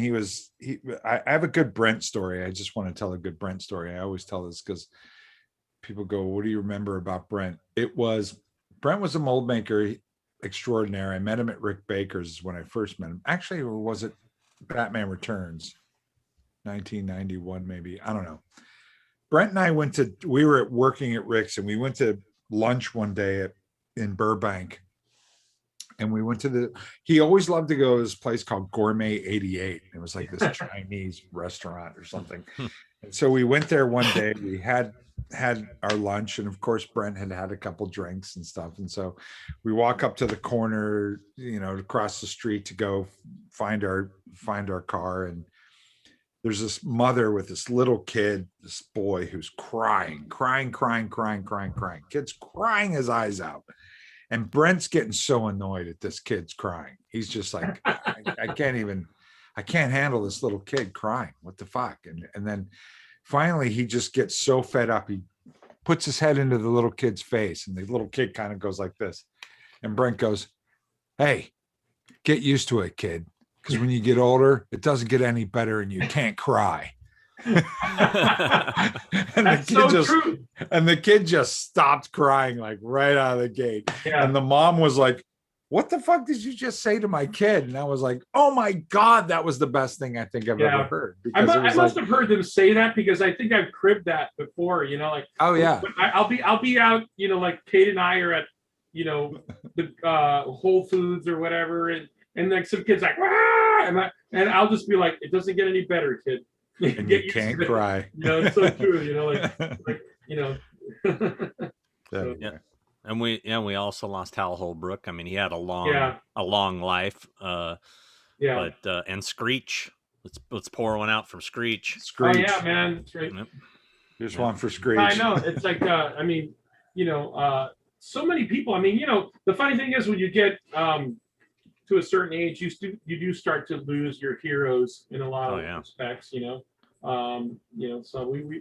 I have a good Brent story. I just want to tell a good Brent story. I always tell this because people go, what do you remember about Brent? Brent was a mold maker extraordinaire. I met him at Rick Baker's when I first met him. Actually, or was it Batman Returns? 1991, maybe. I don't know. Brent and I we were working at Rick's, and we went to lunch one day in Burbank. And we went he always loved to go to this place called Gourmet 88. It was like this Chinese restaurant or something. And so we went there one day. We had our lunch, and of course Brent had a couple drinks and stuff. And so we walk up to the corner, across the street to go find our car. And there's this mother with this little kid, this boy who's crying. Kid's crying his eyes out. And Brent's getting so annoyed at this kid's crying. He's just like, I can't handle this little kid crying. What the fuck? And then finally he just gets so fed up. He puts his head into the little kid's face, and the little kid kind of goes like this. And Brent goes, hey, get used to it, kid. Because when you get older, it doesn't get any better and you can't cry. And the kid just stopped crying, like right out of the gate. And the mom was like, what the fuck did you just say to my kid? And I was like, oh my God, that was the best thing I think I've ever heard. I must have heard them say that, because I think I've cribbed that before, like, oh yeah, I'll be out, like Kate and I are at, the Whole Foods or whatever. And like some kids like, ah! and I'll just be like, it doesn't get any better, kid. And you can't cry. It's so true. So. Yeah. And we also lost Hal Holbrook. I mean, he had a long life. But and Screech. Let's pour one out from Screech. Oh yeah, man. That's right. Yep. Here's one for Screech. I know. It's like so many people. I mean, the funny thing is when you get to a certain age, you do start to lose your heroes in a lot of respects. So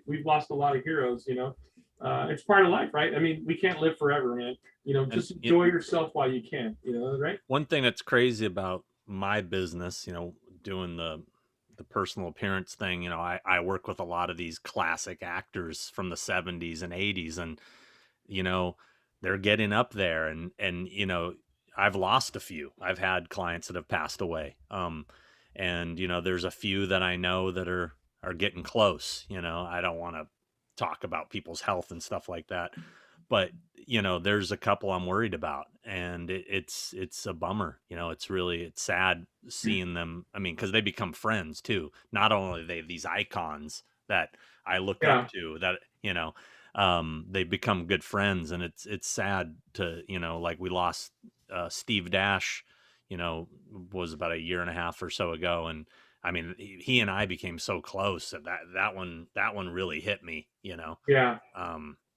we've lost a lot of heroes. It's part of life, right? I mean, we can't live forever, man. Just enjoy yourself while you can. Right? One thing that's crazy about my business, doing the personal appearance thing, you know, I work with a lot of these classic actors from the 70s and 80s, and you know, they're getting up there, and you know, I've lost a few. I've had clients that have passed away. And you know, there's a few that I know that are getting close. You know, I don't want to talk about people's health and stuff like that, but you know, there's a couple I'm worried about, and it's a bummer. You know, it's sad seeing them. I mean, because they become friends too. Not only are they these icons that I look up to, that you know, they become good friends, and it's sad to, you know, like we lost Steve Dash, you know, was about a year and a half or so ago, and I mean, he and I became so close that one really hit me, you know. Yeah.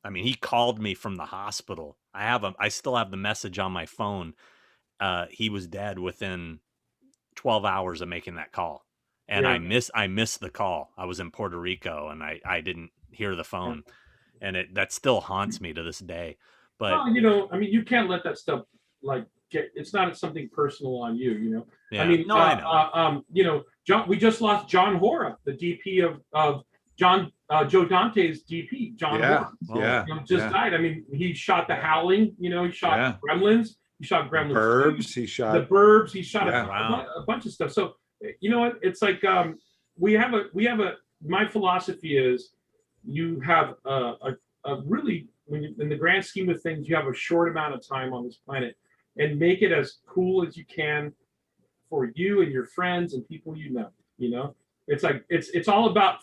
I mean, he called me from the hospital. I still have the message on my phone. He was dead within 12 hours of making that call. And I missed the call. I was in Puerto Rico, and I didn't hear the phone. And that still haunts me to this day. But well, you know, I mean, you can't let that stuff like it's not something personal on you, you know. Yeah. I mean, no, I know. You know, we just lost John Hora, the DP of Joe Dante's DP. John Hora, you know, just died. I mean, he shot The Howling. You know, he shot Gremlins. He shot Gremlins. Burbs. He shot The Burbs. He shot a bunch of stuff. So you know what? It's like we have a. My philosophy is you have a really, in the grand scheme of things, you have a short amount of time on this planet, and make it as cool as you can for you and your friends and people you know. You know, it's like it's all about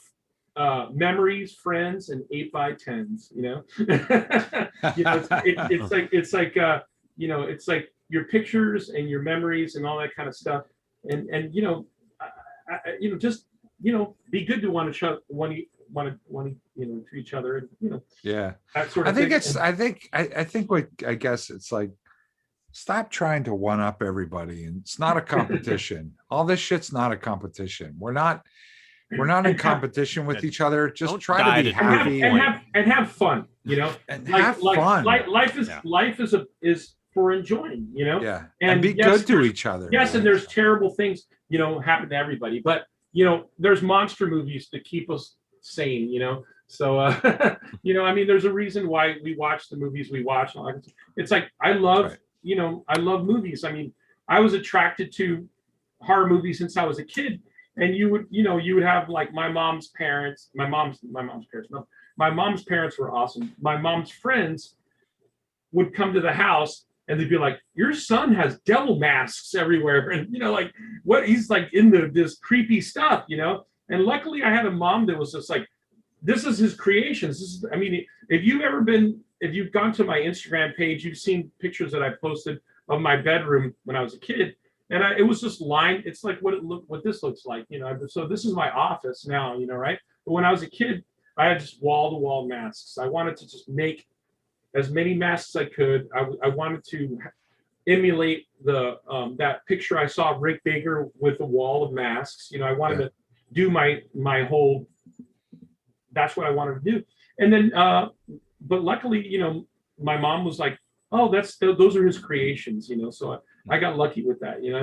memories, friends, and 8x10s. You know, you know, it's like you know, it's like your pictures and your memories and all that kind of stuff. And you know, you know, just you know, be good to want to you know, to each other, and you know, that sort of thing. I think what I guess it's like, stop trying to one up everybody, and it's not a competition. All this shit's not a competition. We're not in competition with each other. Just try to be happy and have fun, you know, and have fun. Life is for enjoying, you know, and be good to each other. Yes, and there's terrible things, you know, happen to everybody, but you know, there's monster movies to keep us sane, you know. So you know, I mean, there's a reason why we watch the movies we watch. It's like I love you know, I love movies. I mean, I was attracted to horror movies since I was a kid, and you would have like my mom's parents were awesome. My mom's friends would come to the house, and they'd be like, your son has devil masks everywhere, and you know, like what he's like into this creepy stuff, you know. And luckily I had a mom that was just like, this is his creations. This is, I mean, if you've gone to my Instagram page, you've seen pictures that I posted of my bedroom when I was a kid, and it was just lined. It's like what this looks like, you know. So this is my office now, you know, right? But when I was a kid, I had just wall-to-wall masks. I wanted to just make as many masks as I could. I wanted to emulate that picture I saw of Rick Baker with the wall of masks. You know, I wanted to do my whole. That's what I wanted to do. And then, but luckily, you know, my mom was like, "Oh, those are his creations," you know. So I got lucky with that, you know.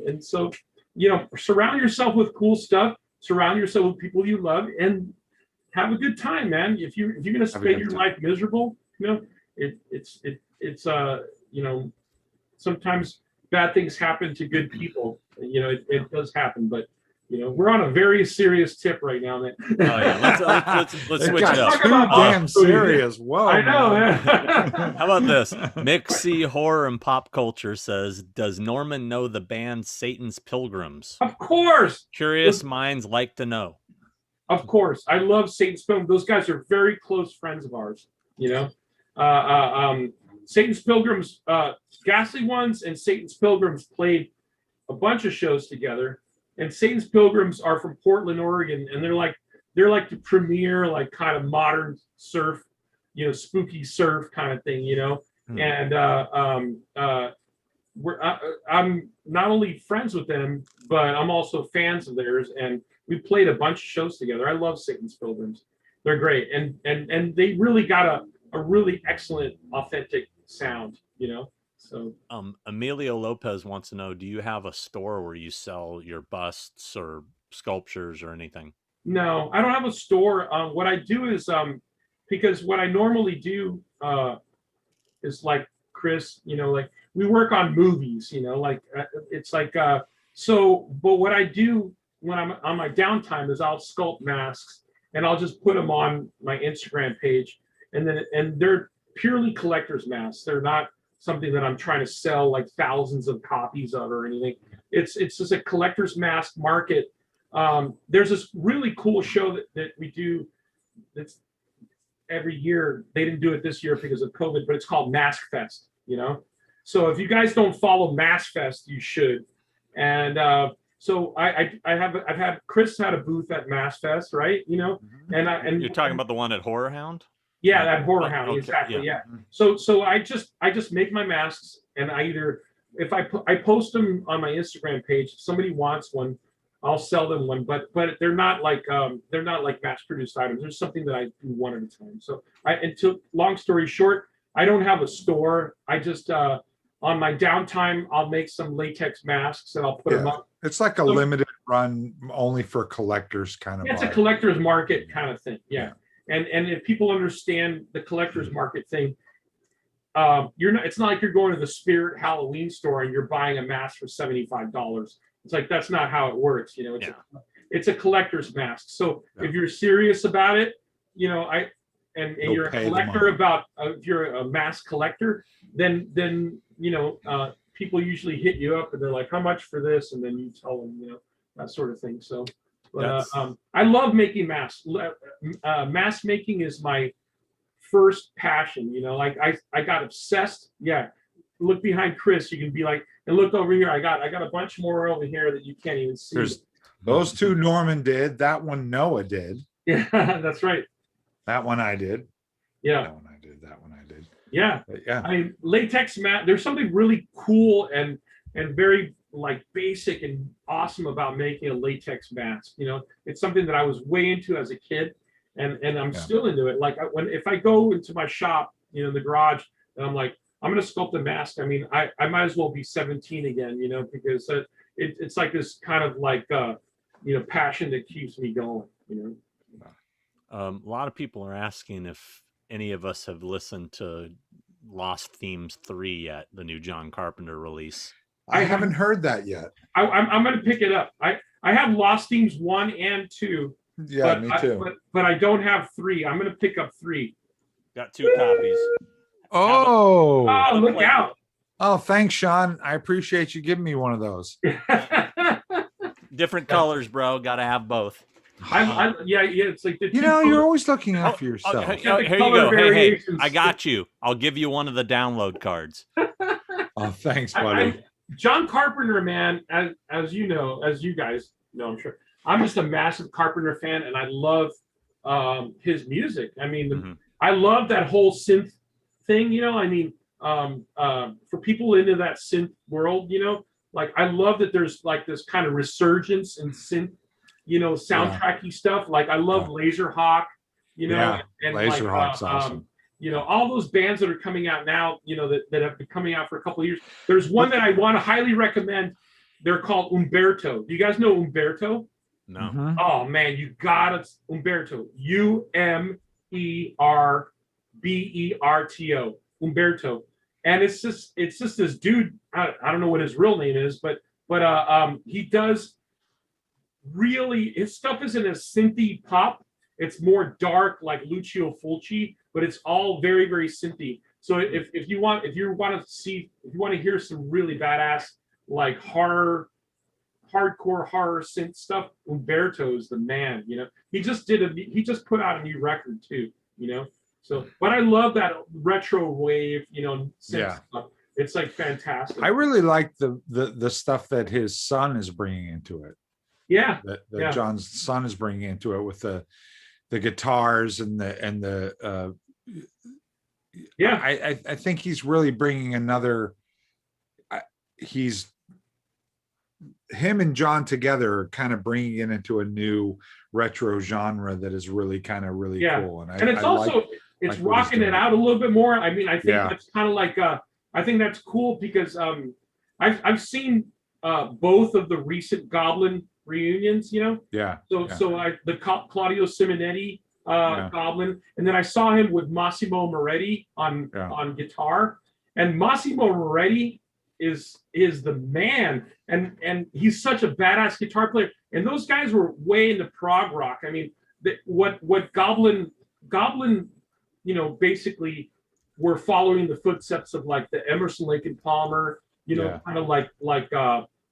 And so, you know, surround yourself with cool stuff. Surround yourself with people you love, and have a good time, man. If you're gonna spend your life miserable, you know, it's you know, sometimes bad things happen to good people. You know, it does happen, but you know, we're on a very serious tip right now, man. Oh yeah, let's switch it up. Talk about damn serious. Whoa, I know, man. How about this? Mixie Horror and Pop Culture says, does Norman know the band Satan's Pilgrims? Of course. Curious minds like to know. Of course. I love Satan's Pilgrims. Those guys are very close friends of ours, you know. Satan's Pilgrims, Ghastly Ones and Satan's Pilgrims played a bunch of shows together. And Satan's Pilgrims are from Portland, Oregon, and they're like the premier, like kind of modern surf, you know, spooky surf kind of thing, you know. And I'm not only friends with them, but I'm also fans of theirs, and we played a bunch of shows together. I love Satan's Pilgrims; they're great, and they really got a really excellent, authentic sound, you know. So Emilio Lopez wants to know, do you have a store where you sell your busts or sculptures or anything? no, I don't have a store. What I do is because what I normally do is like Chris, like we work on movies, like it's like so. But what I do when I'm on my downtime is I'll sculpt masks and I'll just put them on my Instagram page, and they're purely collector's masks. They're not something that I'm trying to sell like thousands of copies of or anything. It's just a collector's mask market. There's this really cool show that we do that's every year. They didn't do it this year because of COVID, but it's called Mask Fest, So if you guys don't follow Mask Fest, you should. And so I've had Chris had a booth at Mask Fest, right? And you're talking about the one at Horror Hound? Yeah, that Horror Hound, okay, exactly. Yeah. So I just make my masks, and if I post them on my Instagram page, if somebody wants one, I'll sell them one, but they're not like mass produced items. There's something that I do one at a time. So long story short, I don't have a store. I just on my downtime, I'll make some latex masks and I'll put them up. It's like a limited run only for collectors kind of. It's a collector's market kind of thing. Yeah. And if people understand the collector's market thing, it's not like you're going to the Spirit Halloween store and you're buying a mask for $75. It's like that's not how it works, it's a collector's mask. So if you're serious about it, and you're a collector if you're a mask collector, then people usually hit you up and they're like, how much for this? And then you tell them, that sort of thing. So but I love making masks. Mask making is my first passion, like I got obsessed. Yeah. Look behind Chris, you can be like, and look over here. I got a bunch more over here that you can't even see. There's those two Norman did. That one Noah did. Yeah, that's right. That one I did. Yeah. That one I did. That one I did. Yeah. But yeah. I mean, latex mat. There's something really cool and very like basic and awesome about making a latex mask. It's something that I was way into as a kid, and I'm still into it. Like if I go into my shop, in the garage, and I'm like, I'm going to sculpt a mask. I mean, I might as well be 17 again, because it's like this kind of like, passion that keeps me going, A lot of people are asking if any of us have listened to Lost Themes 3 yet, the new John Carpenter release. I haven't heard that yet. I'm going to pick it up. I have Lost Themes 1 and 2. Yeah, me too. But I don't have 3. I'm going to pick up 3. Got 2 copies. Oh, look out. Oh, thanks, Sean. I appreciate you giving me one of those. Different colors, bro. Got to have both. Yeah. It's like you're always looking out for yourself. Here you go. Hey, I got you. I'll give you one of the download cards. Oh, thanks, buddy. John Carpenter, man, as you guys know, I'm sure. I'm just a massive Carpenter fan, and I love his music. I mean, I love that whole synth thing, for people into that synth world, like I love that there's like this kind of resurgence in synth, soundtracky stuff. Like I love Laserhawk, and Laserhawk's awesome. All those bands that are coming out now, that have been coming out for a couple of years. There's one that I want to highly recommend. They're called Umberto. Do you guys know Umberto? No. Mm-hmm. Oh man, you got it. Umberto. Umberto. Umberto. And it's just this dude. I don't know what his real name is, but he does really, his stuff isn't as synthy pop. It's more dark like Lucio Fulci, but it's all very, very synthy. So if you want to hear some really badass like hardcore horror synth stuff, Umberto is the man. He just put out a new record too. So, but I love that retro wave, synth stuff. It's like fantastic. I really like the stuff that his son is bringing into it. Yeah, that John's son is bringing into it with the guitars and the I think he's really bringing another. Him and John together are kind of bringing it into a new retro genre that is really kind of really cool. And it's also rocking it out a little bit more. I mean, I think it's kind of like I think that's cool because I've seen both of the recent Goblin reunions, you know. Yeah. The Claudio Simonetti Goblin, and then I saw him with Massimo Moretti on guitar, and Massimo Moretti is the man, and he's such a badass guitar player. And those guys were way into prog rock. I mean, what Goblin, you know, basically were following the footsteps of like the Emerson, Lake and Palmer, you know, kind of like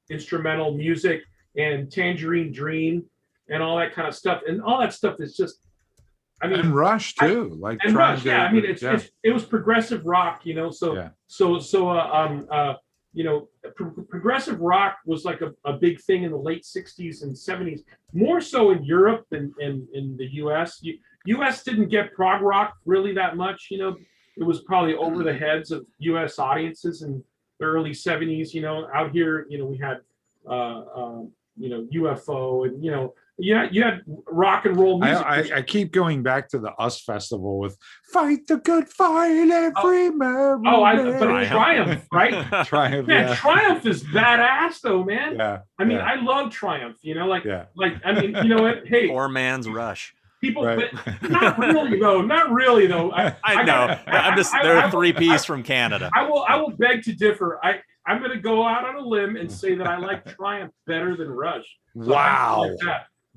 instrumental music and Tangerine Dream and all that kind of stuff. And all that stuff is just, I mean, and Rush too, Rush, I mean, it was progressive rock, you know. You know, progressive rock was like a big thing in the late 60s and 70s, more so in Europe than in the US. US didn't get prog rock really that much, you know. It was probably over the heads of US audiences in the early 70s, you know. Out here, you know, we had you know, UFO, and you know, you had rock and roll music. I keep going back to the US Festival with "Fight the Good Fight Every Man." But Triumph, right? Triumph, man, Triumph is badass though, man. Yeah, I mean, I love Triumph. You know, like I mean, you know what? Hey, poor man's Rush. People, but not really though. Not really though. I know. I'm just they're a three-piece from Canada. I will beg to differ. I'm going to go out on a limb and say that I like Triumph better than Rush. So wow.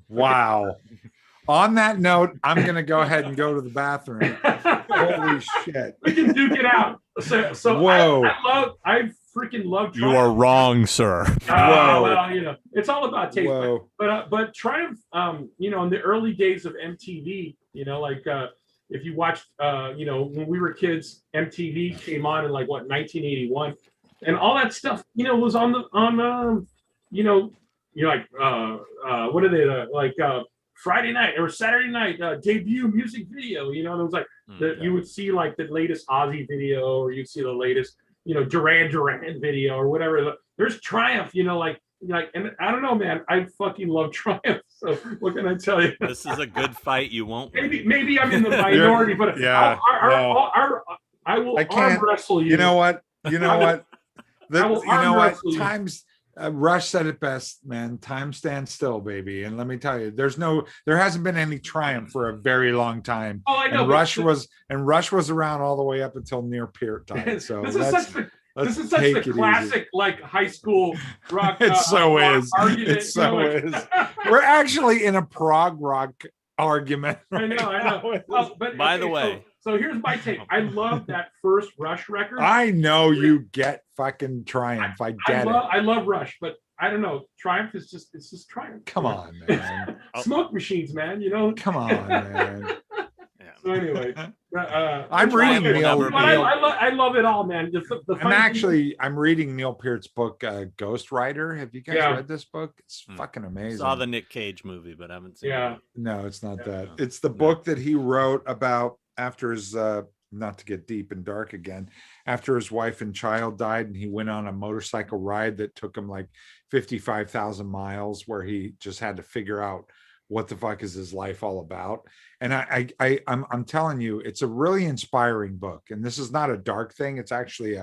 Wow. On that note, I'm going to go ahead and go to the bathroom. Holy shit. We can duke it out. So whoa. I freaking love Triumph. You are wrong, sir. Whoa. Well, you know, it's all about taste. But Triumph, you know, in the early days of MTV, you know, like if you watched, you know, when we were kids, MTV came on in like 1981. And all that stuff, you know, was on you know, you're like, what are they like? Friday night or Saturday night debut music video. You know, there was like you would see like the latest Ozzy video, or you'd see the latest, you know, Duran Duran video or whatever. There's Triumph, you know, like, and I don't know, man. I fucking love Triumph. So what can I tell you? This is a good fight. You won't. Maybe I'm in the minority, but I will arm wrestle you. You know what? You know what? Times Rush said it best, man. Time stands still, baby. And let me tell you, there hasn't been any Triumph for a very long time. Oh, I know. And Rush was around all the way up until near Peart time. So this is such the classic easy. Like high school rock. It so is. Argument, it so is. We're actually in a prog rock argument. Right? I know. Well, but by the way. So here's my take. I love that first Rush record. I know you get fucking Triumph. I love Rush, but I don't know. Triumph is just Triumph. Come on, man. Smoke machines, man. You know. Come on, man. So anyway, I'm reading Neil. I love it all, man. I'm reading Neil Peart's book, Ghost Rider. Have you guys read this book? It's fucking amazing. I saw the Nick Cage movie, but I haven't seen it. No, it's not that. It's the book that he wrote about after his not to get deep and dark again, after his wife and child died, and he went on a motorcycle ride that took him like 55,000 miles, where he just had to figure out what the fuck is his life all about. And I'm telling you, it's a really inspiring book. And this is not a dark thing. It's actually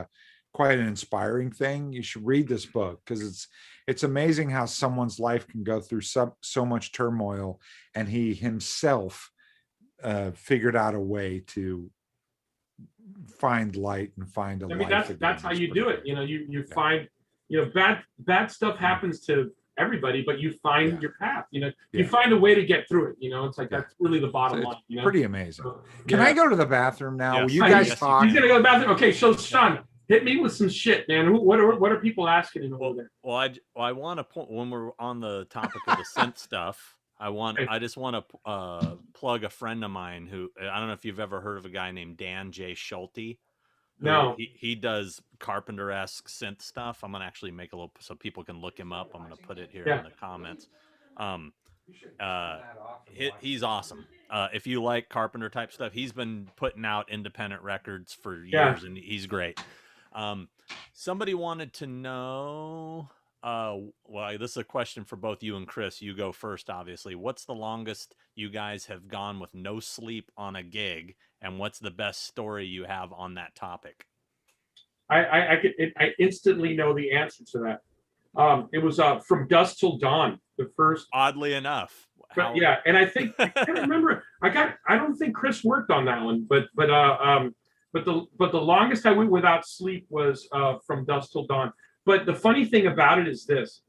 quite an inspiring thing. You should read this book, because it's amazing how someone's life can go through so much turmoil, and he himself figured out a way to find light and find a life. That's how you do it. You know, you find, you know, bad stuff happens to everybody, but you find your path. You know, you find a way to get through it. You know, it's like that's really the bottom line. You know? Pretty amazing. Can I go to the bathroom now? Yes. You guys talk. He's gonna go to the bathroom. Okay, so Sean, hit me with some shit, man. What are people asking him over there? Well, I want to point, when we're on the topic of the synth stuff. I just want to plug a friend of mine who, I don't know if you've ever heard of a guy named Dan J. Schulte. No. He does Carpenter-esque synth stuff. I'm going to actually make a little, so people can look him up. I'm going to put it here in the comments. He's awesome. If you like Carpenter type stuff, he's been putting out independent records for years, and he's great. Somebody wanted to know, well, this is a question for both you and Chris. You go first, obviously. What's the longest you guys have gone with no sleep on a gig, and what's the best story you have on that topic? I instantly know the answer to that. It was From Dusk Till Dawn, the first. Oddly enough. But yeah, and I think I can't remember. I don't think Chris worked on that one, but the longest I went without sleep was From Dusk Till Dawn. But the funny thing about it is this: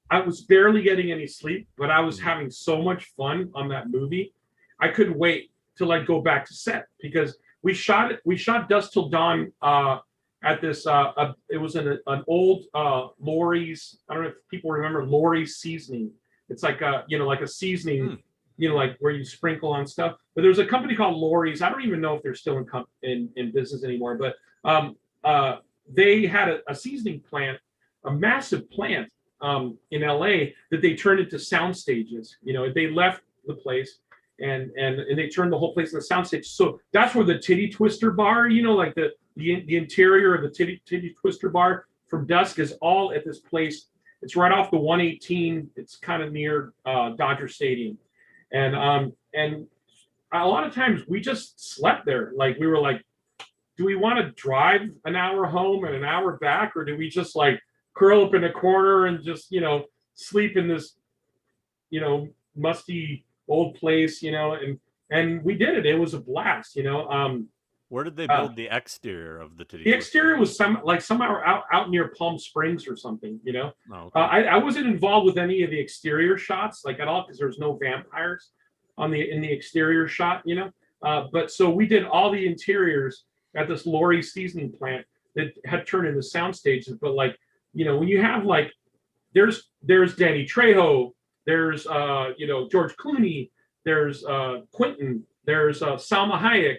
I was barely getting any sleep, but I was having so much fun on that movie. I couldn't wait till I go back to set because we shot Dusk Till Dawn at this. It was in an old Lori's. I don't know if people remember Lori's seasoning. It's like a seasoning, like where you sprinkle on stuff. But there's a company called Lori's. I don't even know if they're still in business anymore. But they had a seasoning plant, a massive plant in LA that they turned into sound stages. They left the place and they turned the whole place into sound stage. So that's where the Titty Twister bar, like the interior of the Titty Twister bar from Dusk is all at this place. It's right off the 118. It's kind of near Dodger Stadium, and a lot of times we just slept there. Like we were like, do we want to drive an hour home and an hour back, or do we just like curl up in a corner and just sleep in this musty old place, and we did it. It was a blast, Where did they build the exterior of the Titty? The exterior was somewhere out near Palm Springs or something, Oh, okay. I wasn't involved with any of the exterior shots like at all because there was no vampires in the exterior shot, But so we did all the interiors at this Lori seasoning plant that had turned into sound stages. But when you have there's Danny Trejo, there's George Clooney, there's Quentin, there's Salma Hayek.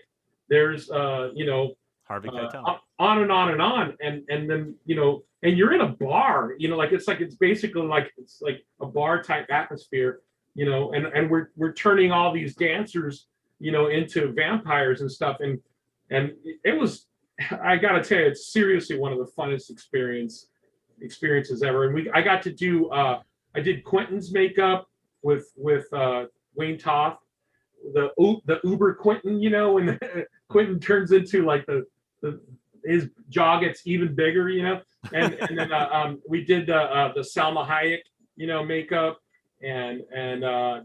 There's Harvey Keitel. On and on and on, and then and you're in a bar, it's basically like a bar type atmosphere, and we're turning all these dancers, into vampires and stuff, and it was, I gotta tell you, it's seriously one of the funnest experiences ever, and I got to do I did Quentin's makeup with Wayne Toth. The Uber Quentin, when Quentin turns into his jaw gets even bigger, and then we did the Salma Hayek, makeup, and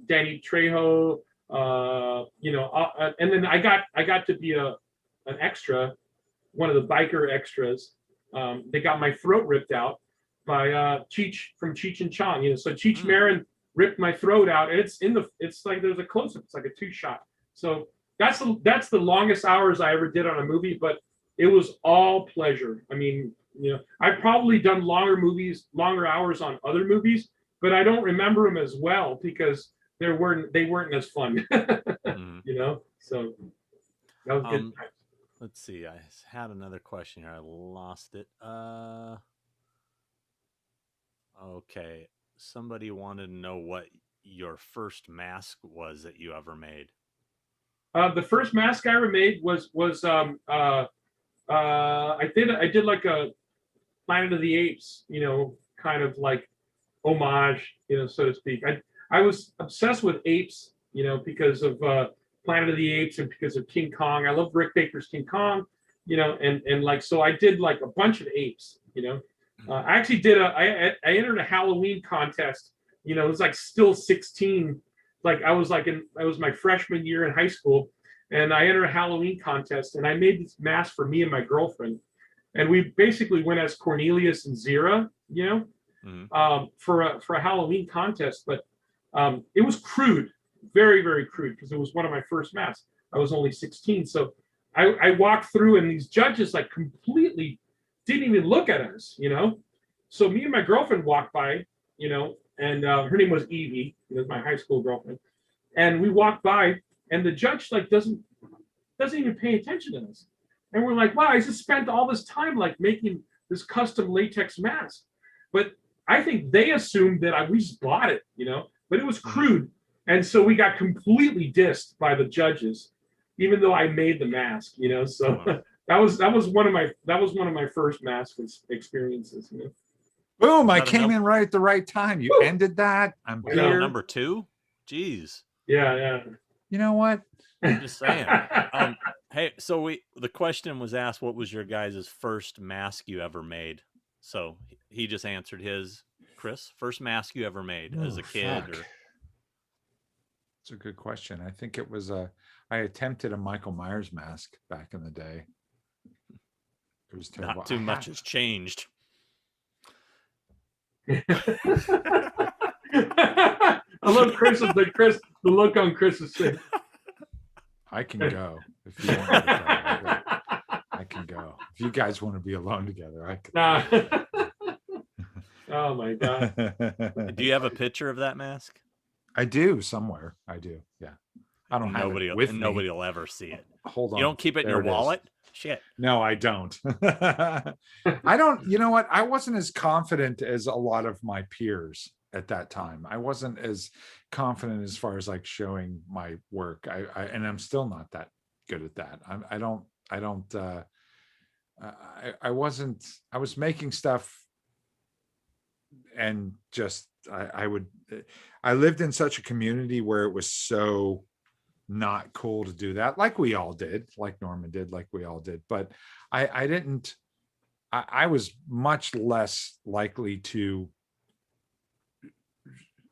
Danny Trejo, and then I got to be an extra, one of the biker extras. They got my throat ripped out by Cheech from Cheech and Chong, so Cheech Marin ripped my throat out, and it's like there's a close-up. It's like a 2-shot. So that's the longest hours I ever did on a movie, but it was all pleasure. I mean, I've probably done longer hours on other movies, but I don't remember them as well because they weren't as fun. So that was good. Let's see. I had another question here. I lost it. Okay. Somebody wanted to know what your first mask was that you ever made. The first mask I ever made was I did like a Planet of the Apes, kind of like homage, so to speak. I was obsessed with apes, because of Planet of the Apes and because of King Kong. I love Rick Baker's King Kong, and so I did like a bunch of apes, I actually did I entered a Halloween contest, it was like still 16, I was my freshman year in high school, and I entered a Halloween contest, and I made this mask for me and my girlfriend, and we basically went as Cornelius and Zira, for a Halloween contest, but it was crude, very, very crude, because it was one of my first masks. I was only 16, so I walked through, and these judges completely didn't even look at us, So me and my girlfriend walked by, and her name was Evie, my high school girlfriend, and we walked by, and the judge doesn't even pay attention to us, and we're like, wow, I just spent all this time making this custom latex mask, but I think they assumed that we just bought it, but it was crude, and so we got completely dissed by the judges, even though I made the mask, So. Wow. That was one of my first mask experiences. Boom! I came in right at the right time. You ended that. I'm here. Number 2. Jeez. Yeah. You know what? I'm just saying. Hey, so the question was asked, what was your guys' first mask you ever made? So he just answered his. Chris, first mask you ever made as a kid? Fuck. It's a good question. I think it was I attempted a Michael Myers mask back in the day. It was terrible. Not too much has changed. I love the look on Chris's face. I can go if you want me to go. I can go. If you guys want to be alone together, I can. Nah. Oh my god. Do you have a picture of that mask? I do somewhere. I do. Yeah. I don't have it with me. Nobody will ever see it. Hold on. You don't keep it in your wallet? Shit. No, I don't. I don't. You know what? I wasn't as confident as a lot of my peers at that time. I wasn't as confident as far as like showing my work. And I'm still not that good at that. I was making stuff and just I lived in such a community where it was so not cool to do that, like we all did, like Norman did, like we all did. But I was much less likely to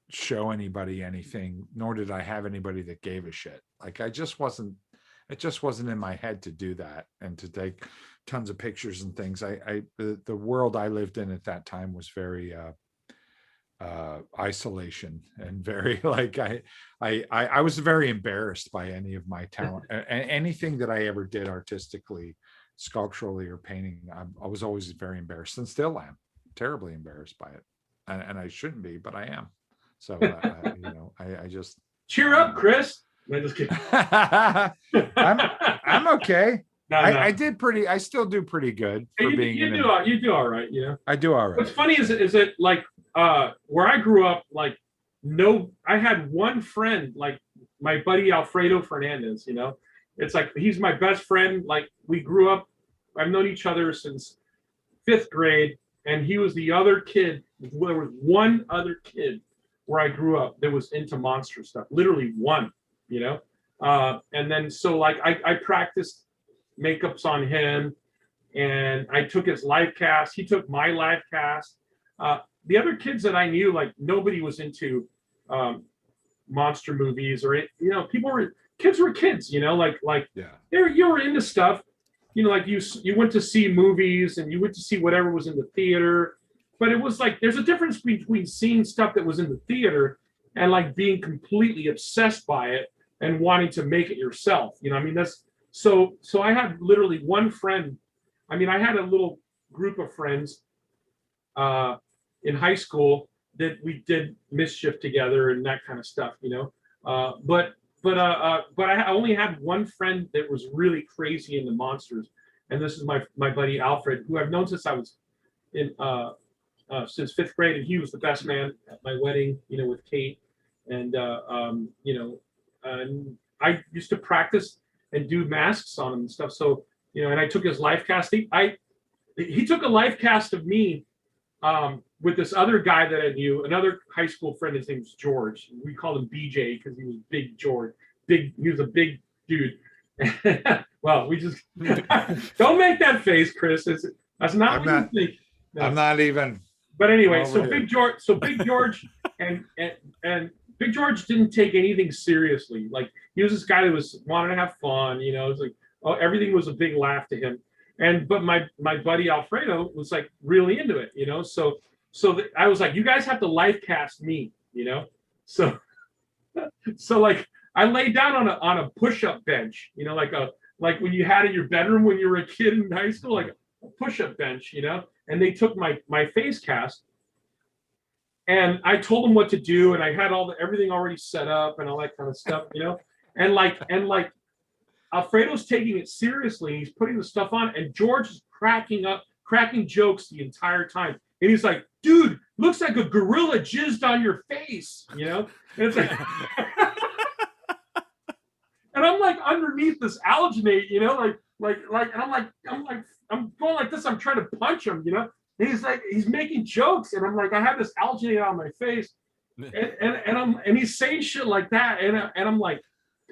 show anybody anything, nor did I have anybody that gave a shit. Like it just wasn't in my head to do that and to take tons of pictures and things. The world I lived in at that time was very isolation and very like I was very embarrassed by any of my talent. Anything that I ever did artistically, sculpturally or painting, I was always very embarrassed and still am terribly embarrassed by it. And I shouldn't be, but I am. So I just cheer up, Chris. I'm just kidding. I'm okay. No. I still do pretty good for being you do all right, you know. I do all right. What's funny is it like where I grew up, like I had one friend, like my buddy Alfredo Fernandez, you know. It's like he's my best friend. Like we grew up, I've known each other since 5th grade, and he was the other kid. There was one other kid where I grew up that was into monster stuff. Literally one, you know. And then so like I practiced makeups on him, and I took his live cast. He took my live cast. The other kids that I knew, like nobody was into monster movies or kids were kids, you know, like yeah. You were into stuff, you know, like you went to see movies and you went to see whatever was in the theater. But it was like there's a difference between seeing stuff that was in the theater and like being completely obsessed by it and wanting to make it yourself. You know, I mean, that's so I had literally one friend. I mean, I had a little group of friends in high school that we did mischief together and that kind of stuff, you know. But I only had one friend that was really crazy into monsters, and this is my buddy Alfred, who I've known since I was in since 5th grade, and he was the best man at my wedding, you know, with Kate, and and I used to practice and do masks on him and stuff. So you know, and I took his life cast. He took a life cast of me with this other guy that I knew, another high school friend. His name's George. We called him BJ because he was Big George. He was a big dude. Well, we just don't make that face, Chris. That's not what you think. No. I'm not even. But anyway, Big George and Big George didn't take anything seriously. Like he was this guy that wanted to have fun, you know. It was like everything was a big laugh to him. But my buddy Alfredo was like really into it, you know. So I was like, you guys have to life cast me, you know. So like I laid down on a push-up bench, you know, like when you had in your bedroom when you were a kid in high school, like a push-up bench, you know. And they took my face cast, and I told them what to do, and I had everything already set up and all that kind of stuff, you know. And like Alfredo's taking it seriously. He's putting the stuff on, and George is cracking jokes the entire time. And he's like, "Dude, looks like a gorilla jizzed on your face," you know. And it's like, and I'm like underneath this alginate, you know, and I'm going like this. I'm trying to punch him, you know. And he's like, he's making jokes, and I'm like, I have this alginate on my face, and he's saying shit like that, and I'm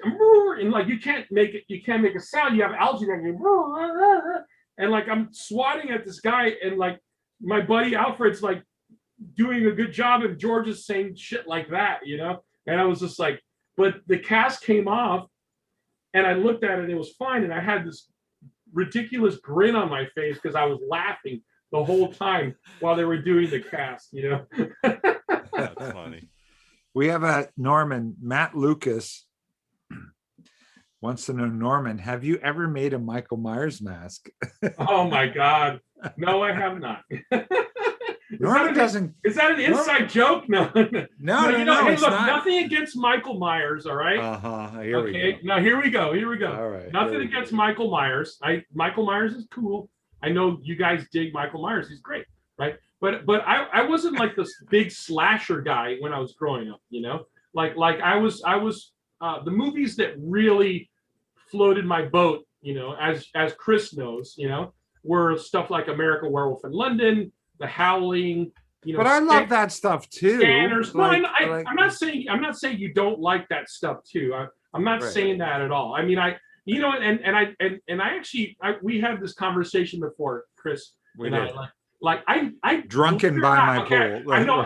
and like you can't make a sound. You have algae that and like I'm swatting at this guy, and like my buddy Alfred's like doing a good job, and George is saying shit like that, and I was just like, but the cast came off, and I looked at it, and it was fine, and I had this ridiculous grin on my face because I was laughing the whole time while they were doing the cast, That's funny. We have a Norman, Matt Lucas wants to know, Norman, have you ever made a Michael Myers mask? Oh my God. No, I have not. Norman doesn't. Is that an inside joke? No. No, Hey, it's look, not. nothing against Michael Myers, all right? Here we go. Now here we go. All right. Nothing against Michael Myers. Michael Myers is cool. I know you guys dig Michael Myers. He's great, right? But I wasn't like this big slasher guy when I was growing up, Like I was the movies that really floated my boat, as Chris knows, were stuff like American Werewolf in London, The Howling, But I love that stuff too. Scanners. No, I'm not saying you don't like that stuff too. I'm not saying that at all. I mean, I actually we had this conversation before, Chris. We did. I drunken by my pool. I know.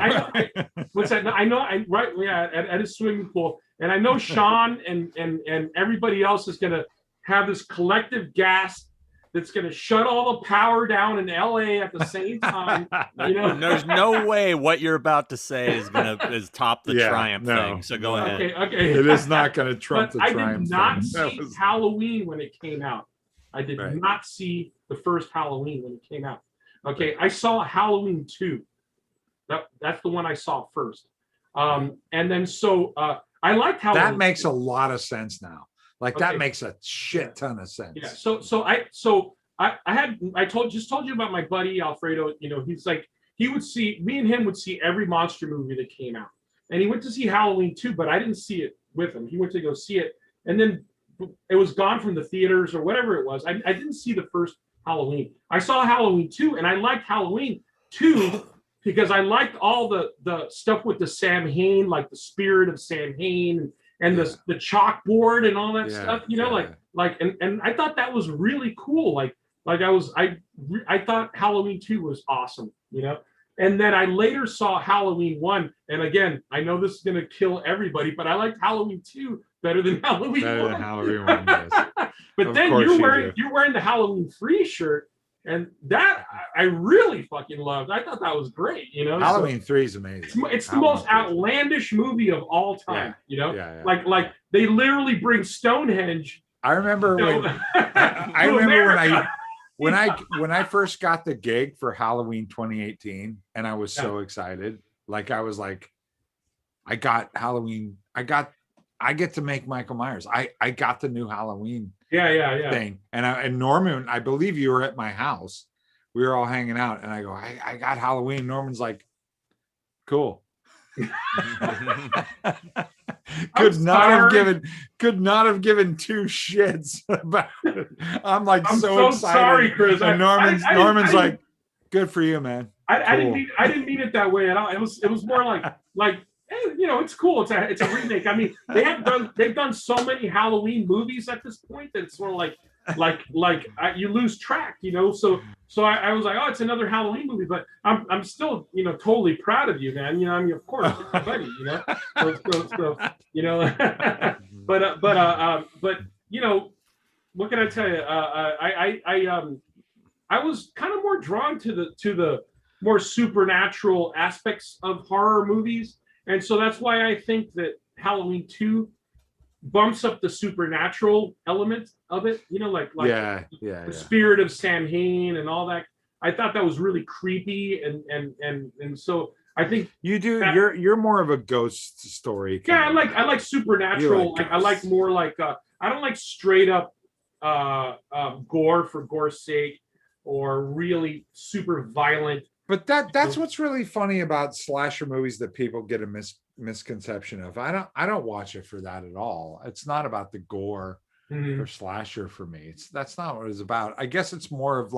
What's that? I know. At a swimming pool, and I know Sean and everybody else is going to have this collective gas that's going to shut all the power down in LA at the same time. There's no way what you're about to say is top the Triumph thing. So go ahead. Okay. It is not going to trump the I Triumph. did not see Halloween when it came out. I did not see the first Halloween when it came out. Okay, I saw Halloween 2. That's the one I saw first. And then I liked Halloween. That makes a lot of sense now. That makes a shit ton of sense. Yeah. I just told you about my buddy Alfredo. He's like, me and him would see every monster movie that came out. And he went to see Halloween 2, but I didn't see it with him. He went to go see it, and then it was gone from the theaters or whatever it was. I didn't see the first Halloween. I saw Halloween 2, and I liked Halloween 2 because I liked all the stuff with the Sam Hain, like the spirit of Sam Hain and the chalkboard and all that stuff, and I thought that was really cool. I thought Halloween 2 was awesome, And then I later saw Halloween 1, and again, I know this is gonna kill everybody, but I liked Halloween 2 better than Halloween 1. Halloween 1, yes. But then you're wearing the Halloween 3 shirt, and that I really fucking loved. I thought that was great, Halloween 3 is amazing. It's the most outlandish movie of all time, Like they literally bring Stonehenge. I remember when I first got the gig for Halloween 2018, and I was so excited. I was like, I got Halloween. I get to make Michael Myers. I got the new Halloween thing. And Norman, I believe you were at my house. We were all hanging out, and I go, I got Halloween. Norman's like, cool. could not have given two shits about it. I'm so excited. Sorry, Chris. And Norman's like, good for you, man. I didn't mean it that way at all. It was more like it's cool. It's a remake. I mean, they've done so many Halloween movies at this point that it's sort of you lose track, So I was like, oh, it's another Halloween movie, but I'm still totally proud of you, man. I mean, of course, it's my buddy, but what can I tell you? I was kind of more drawn to the more supernatural aspects of horror movies. And so that's why I think that Halloween 2 bumps up the supernatural element of it, the spirit of Sam Hain and all that. I thought that was really creepy, and so I think you do. You're more of a ghost story. Yeah, I like supernatural. I like more I don't like straight up gore for gore's sake or really super violent. But that's what's really funny about slasher movies that people get a misconception of. I don't watch it for that at all. It's not about the gore or slasher for me. That's not what it's about. I guess it's more of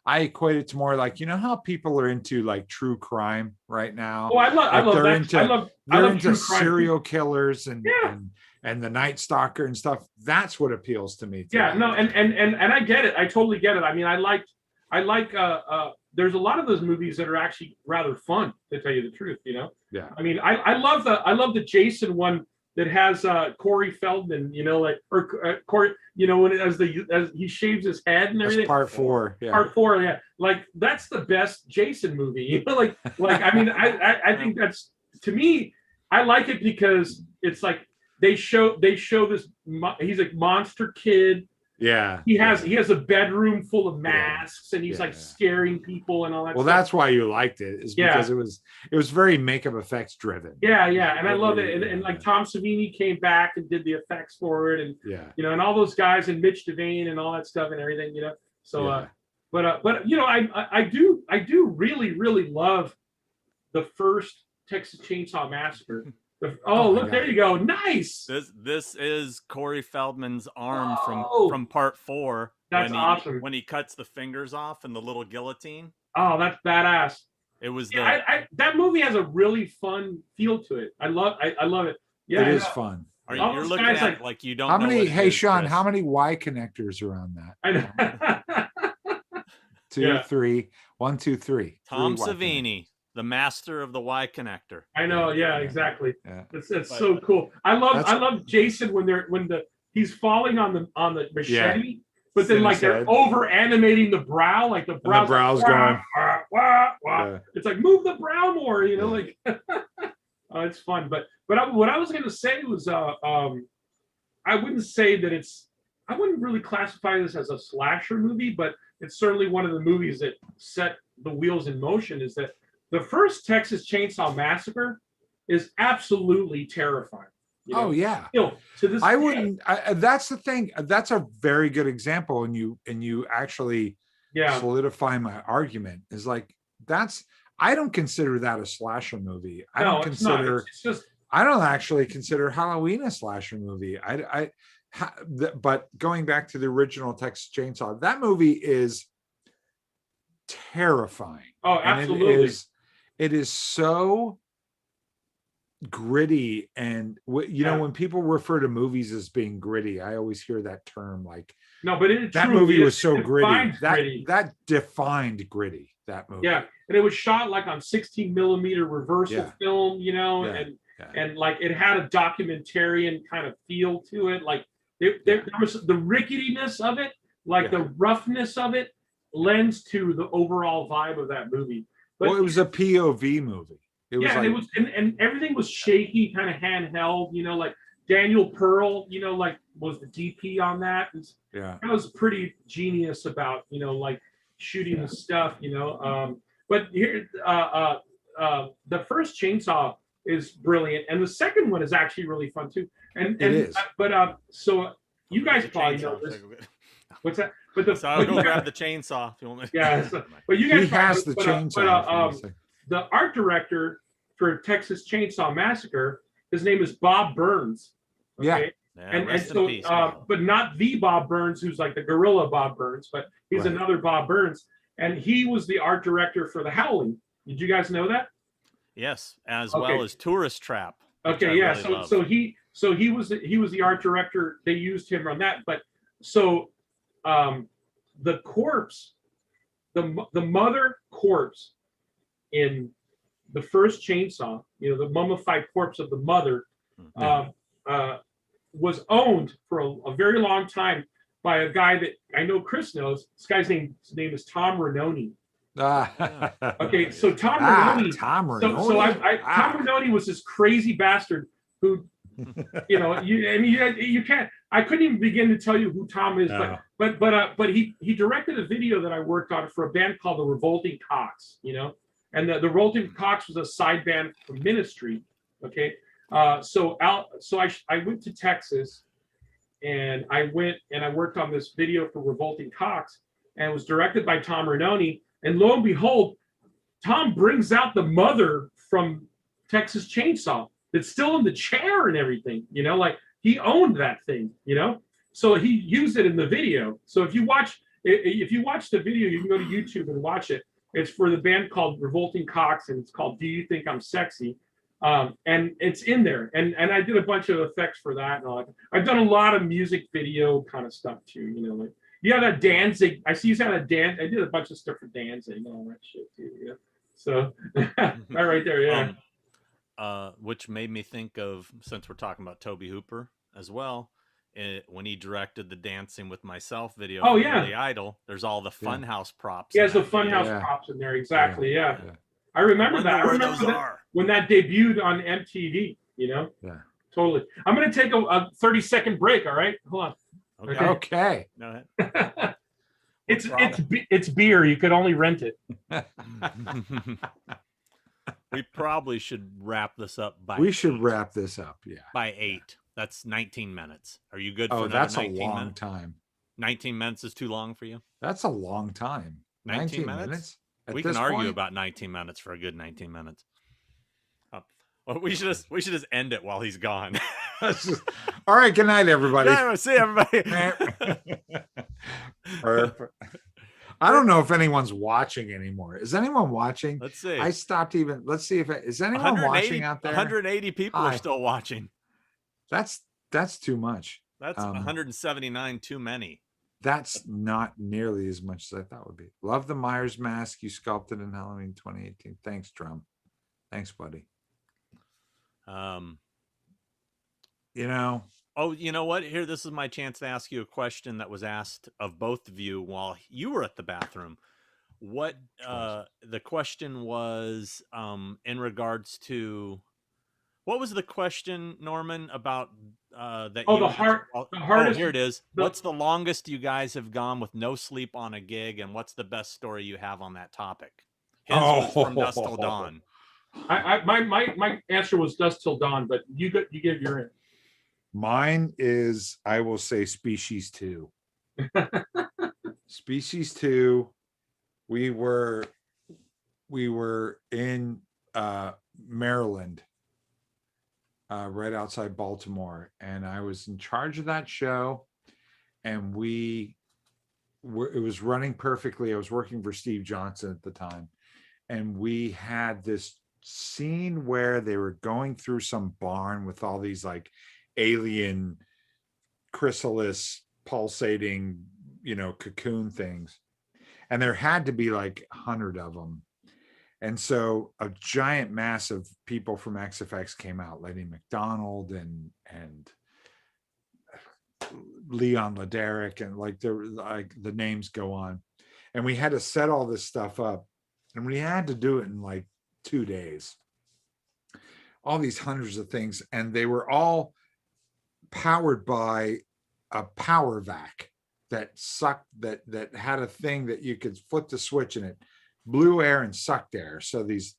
I equate it to more like, how people are into like true crime right now. Oh, I love they're that. into, I love into true crime. serial killers and, Yeah. and the Night Stalker and stuff. That's what appeals to me. Yeah, no, and I get it. I totally get it. I mean, I like there's a lot of those movies that are actually rather fun, to tell you the truth, Yeah. I mean, I love the Jason one that has Corey Feldman, Corey, when as he shaves his head and everything. That's part 4. Yeah. Part 4, yeah. Like that's the best Jason movie. like I mean, I think that's, to me, I like it because it's like they show this, he's a monster kid. Yeah. He has a bedroom full of masks and he's like scaring people and all that. Well, stuff. that's why you liked it, is because it was very makeup effects driven. Yeah, and I love it. And like Tom Savini came back and did the effects for it, and and all those guys, and Mitch Devane and all that stuff and everything, So but I do really love the first Texas Chainsaw Massacre. Look, there you go. Nice. This is Corey Feldman's arm from part 4. That's awesome. When he cuts the fingers off in the little guillotine. Oh, that's badass. It was that movie has a really fun feel to it. I love it. Yeah, it is fun. You're looking at like you don't how know many, hey Sean, Chris. how many Y connectors are on that? I know. 2, 3, 1, 2, 3. Tom Savini, the master of the Y connector. I know, exactly. Yeah. It's so cool. I love Jason when he's falling on the machete, but then like they're over animating the brow, like the brow's like, going. Yeah. It's like move the brow more, like it's fun. But what I was gonna say was I wouldn't say that I wouldn't really classify this as a slasher movie, but it's certainly one of the movies that set the wheels in motion. Is that the first Texas Chainsaw Massacre is absolutely terrifying. Oh yeah. Still, to this I wouldn't. That's the thing. That's a very good example, and you actually solidify my argument. Is like I don't consider that a slasher movie. I don't consider. It's just. I don't actually consider Halloween a slasher movie. But going back to the original Texas Chainsaw, that movie is terrifying. Oh, absolutely. And it is so gritty, and when people refer to movies as being gritty, I always hear that term like but that movie was so gritty. That defined gritty, that movie. Yeah, and it was shot like on 16 millimeter reversal film, and like it had a documentarian kind of feel to it. Like there was the ricketiness of it, like the roughness of it lends to the overall vibe of that movie. But it was a POV movie. It was it was, and everything was shaky, kind of handheld. Like Daniel Pearl, like was the DP on that. That was pretty genius about like shooting the stuff. But here, the first Chainsaw is brilliant, and the second one is actually really fun too. And it is. So you guys probably know this. What's that? But I'll go grab the chainsaw if you want me. Yeah, but you guys has the chainsaw. The art director for Texas Chainsaw Massacre, his name is Bob Burns. Okay? And so, peace, but not the Bob Burns who's like the gorilla Bob Burns, but he's another Bob Burns, and he was the art director for The Howling. Did you guys know that? Yes, as well as Tourist Trap. Okay, yeah. Really so he was the art director. They used him on that, but so the corpse, the mother corpse in the first Chainsaw, the mummified corpse of the mother, was owned for a very long time by a guy that I know Chris knows. This guy's name is Tom Ranoni. Okay, so Tom Ranoni. Tom Ranoni. Tom Ranoni was this crazy bastard who, you can't. I couldn't even begin to tell you who Tom is, but he directed a video that I worked on for a band called the Revolting Cocks, and the Revolting Cocks was a side band from Ministry. Okay, so I went to Texas, and I worked on this video for Revolting Cocks, and it was directed by Tom Ranoni. And lo and behold, Tom brings out the mother from Texas Chainsaw that's still in the chair and everything, like he owned that thing, so he used it in the video. So if you watch If you watch the video, you can go to YouTube and watch it. It's for the band called Revolting Cocks, and it's called "Do You Think I'm Sexy?" And it's in there. And I did a bunch of effects for that. And all that. I've done a lot of music video kind of stuff too. You know, like that Danzig. I see you had a dance. I did a bunch of stuff for Danzig and all that shit too. Yeah. So right there, yeah. Which made me think of, since we're talking about Toby Hooper as well, when he directed the Dancing with Myself video. Oh yeah, the Idol. There's all the Funhouse props. He has the Funhouse props in there. Exactly. Yeah. I remember that. I remember that when that debuted on MTV. You know. Yeah. Totally. I'm gonna take a 30-second break. All right. Hold on. Okay. No. It's beer. You could only rent it. We probably should wrap this up by. We should wrap this up. Yeah. By 8. That's 19 minutes. Are you good for Oh, that's a 19 long minutes? time. 19 minutes is too long for you? That's a long time. 19 minutes? We can argue about 19 minutes for a good 19 minutes. Well, we should just end it while he's gone. All right. Good night, everybody. Yeah, see everybody. Perfect. I don't know if anyone's watching anymore. Is anyone watching? Let's see. I stopped even. Let's see if is anyone watching out there? 180 people are still watching. That's too much. That's 179 too many. That's not nearly as much as I thought would be. Love the Myers mask you sculpted in Halloween 2018. Thanks, Drum. Thanks, buddy. You know. Oh, you know what? Here, this is my chance to ask you a question that was asked of both of you while you were at the bathroom. What the question was in regards to, what was the question, Norman, about that? Oh, the hardest. Oh, here it is. What's the longest you guys have gone with no sleep on a gig, and what's the best story you have on that topic? His was From Dusk Till Dawn. My answer was Dusk Till Dawn, but you give your answer. Mine is, I will say, Species 2. Species 2. We were in Maryland, right outside Baltimore, and I was in charge of that show, and it was running perfectly. I was working for Steve Johnson at the time, and we had this scene where they were going through some barn with all these like alien chrysalis pulsating, cocoon things, and there had to be like 100 of them. And so a giant mass of people from SPFX came out, Lady McDonald and Leon Lederick, and the names go on, and we had to set all this stuff up, and we had to do it in like 2 days, all these hundreds of things, and they were all powered by a power vac that sucked, that had a thing that you could flip the switch and it blew air and sucked air. So these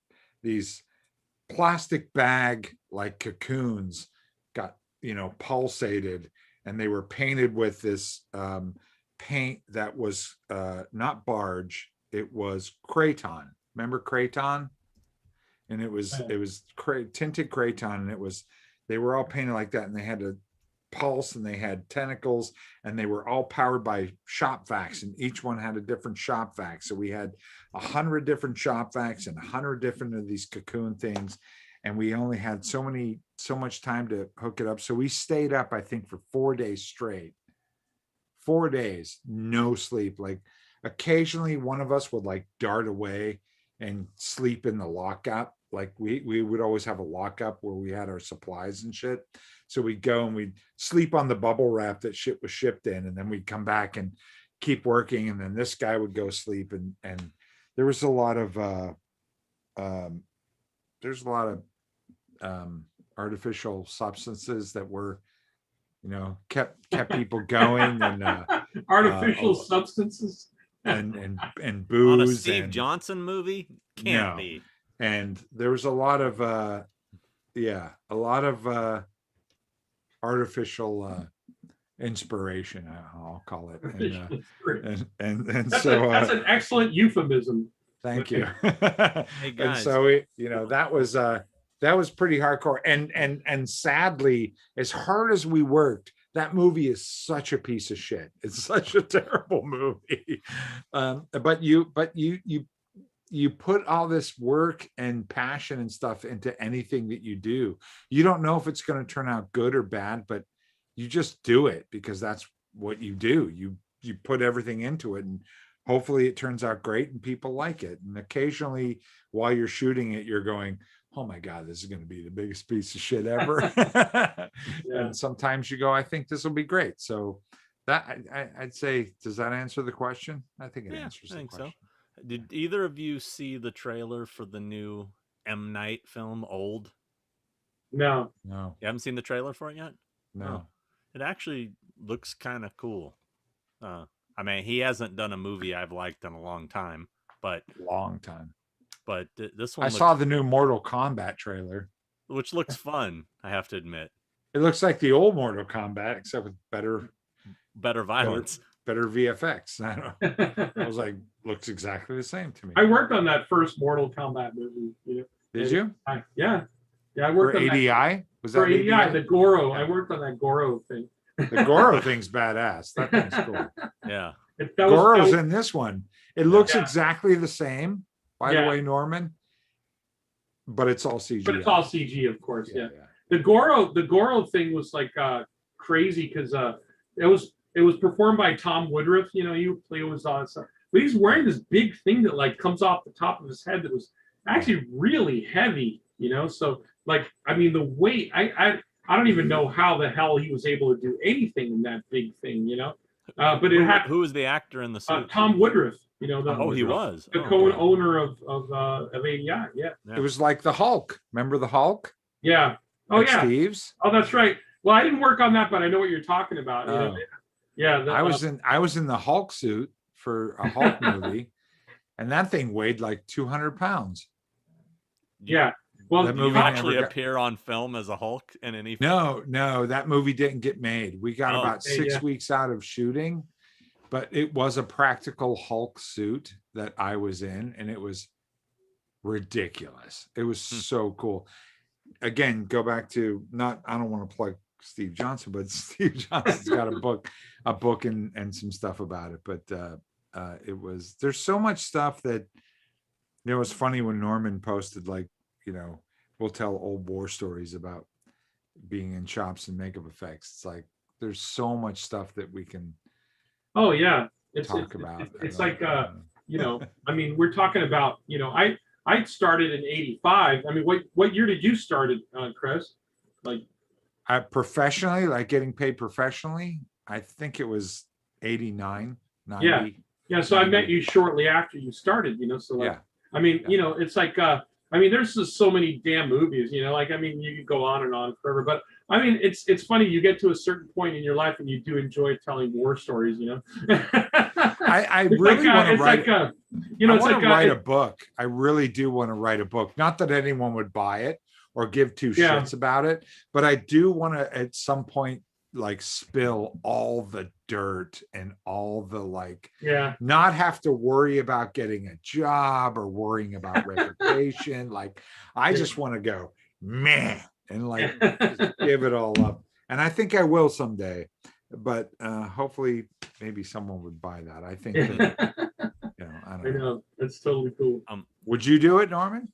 plastic bag like cocoons got pulsated, and they were painted with this paint that was not barge, it was Kraton. Remember Kraton? And it was tinted Kraton, and they were all painted like that, and they had to pulse, and they had tentacles, and they were all powered by shop vacs, and each one had a different shop vac. So we had 100 different shop vacs and 100 different of these cocoon things, and we only had so much time to hook it up. So we stayed up, I think, for 4 days straight. 4 days, no sleep. Like occasionally one of us would like dart away and sleep in the lockup. Like we would always have a lockup where we had our supplies and shit. So we'd go and we'd sleep on the bubble wrap that shit was shipped in, and then we'd come back and keep working. And then this guy would go sleep, and there was a lot of artificial substances that were, kept people going, and artificial substances and booze. On a Steve Johnson movie? Can't be. And there was a lot of artificial inspiration, I'll call it. And that's so that's an excellent euphemism. Thank you. Hey guys. And so that was pretty hardcore. And sadly, as hard as we worked, that movie is such a piece of shit. It's such a terrible movie. But you put all this work and passion and stuff into anything that you do. You don't know if it's going to turn out good or bad, but you just do it because that's what you do. You put everything into it, and hopefully it turns out great and people like it. And occasionally while you're shooting it, you're going, oh my God, this is going to be the biggest piece of shit ever. And sometimes you go, I think this will be great. So that I'd say, does that answer the question? I think it answers the question. So. Did either of you see the trailer for the new M. Night film, Old? No. You haven't seen the trailer for it yet? No. Oh. It actually looks kind of cool. I mean, he hasn't done a movie I've liked in a long time, but this one I saw the new Mortal Kombat trailer, which looks fun. I have to admit, it looks like the old Mortal Kombat, except with better violence, better VFX. I was like, looks exactly the same to me. I worked on that first Mortal Kombat movie. Did you? Yeah. I worked on ADI. That. Was that for ADI? The Goro. I worked on that Goro thing. The Goro thing's badass. That thing's cool. Yeah. Goro's in this one. It looks exactly the same, by the way, Norman. But it's all CG. But it's all CG, of course. Yeah. The Goro thing was like crazy because it was performed by Tom Woodruff. He was on stuff. But he's wearing this big thing that like comes off the top of his head that was actually really heavy. So like, I mean, the weight. I don't even know how the hell he was able to do anything in that big thing, But who was the actor in the suit? Tom Woodruff, he was the co-owner of ADI. Yeah. It was like the Hulk. Remember the Hulk? Yeah. Oh yeah. Steve's. Oh, that's right. Well, I didn't work on that, but I know what you're talking about. Yeah. I was in the Hulk suit for a Hulk movie, and that thing weighed like 200 pounds. Yeah. Well, did you actually appear on film as a Hulk in any film? No, that movie didn't get made. We got about 6 weeks out of shooting, but it was a practical Hulk suit that I was in, and it was ridiculous. It was so cool. Again, go back to I don't want to plug Steve Johnson, but Steve Johnson's got a book and some stuff about it. But there's so much stuff that, it was funny when Norman posted like, we'll tell old war stories about being in shops and makeup effects. It's like, there's so much stuff that we can talk about. It's like, I mean, we're talking about, I started in 85. I mean, what year did you start it, Chris? Like, professionally, like getting paid professionally, I think it was 89, 90. Yeah. So I met you shortly after you started, so like, I mean, it's like, I mean, there's just so many damn movies, like, I mean, you could go on and on forever, but I mean, it's funny. You get to a certain point in your life and you do enjoy telling war stories, I really want to write, write a book. I really do want to write a book. Not that anyone would buy it or give two shits about it, but I do want to at some point like spill all the dirt and all the not have to worry about getting a job or worrying about reputation. Like I just want to go, man, and like just give it all up. And I think I will someday, but hopefully maybe someone would buy that. I think that, I don't know. That's totally cool. Would you do it, Norman?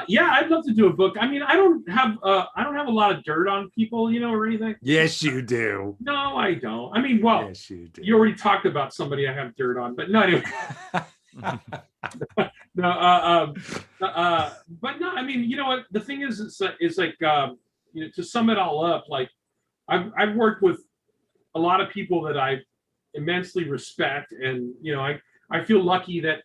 Yeah, I'd love to do a book. I mean, I don't have a lot of dirt on people, or anything. Yes, you do. No, I don't. I mean, well, yes, you do. You already talked about somebody I have dirt on, but no, anyway. No, but no, I mean, you know what? The thing is like, to sum it all up, like, I've worked with a lot of people that I immensely respect, and I feel lucky that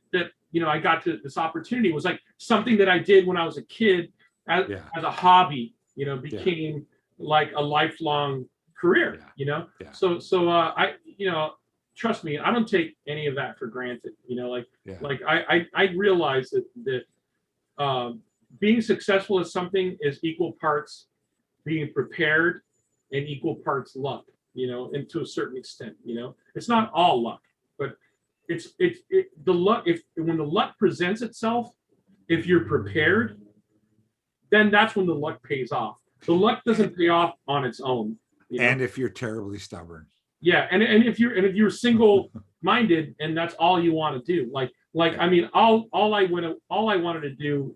I got to this opportunity. It was like something that I did when I was a kid as a hobby, became like a lifelong career, So I, trust me, I don't take any of that for granted, like I realize that being successful at something is equal parts being prepared and equal parts luck, and to a certain extent, it's not all luck, but it's the luck. When the luck presents itself, if you're prepared, then that's when the luck pays off. The luck doesn't pay off on its own. You know? And if you're terribly stubborn. Yeah, and if you're single minded and that's all you want to do, I mean, all I wanted to do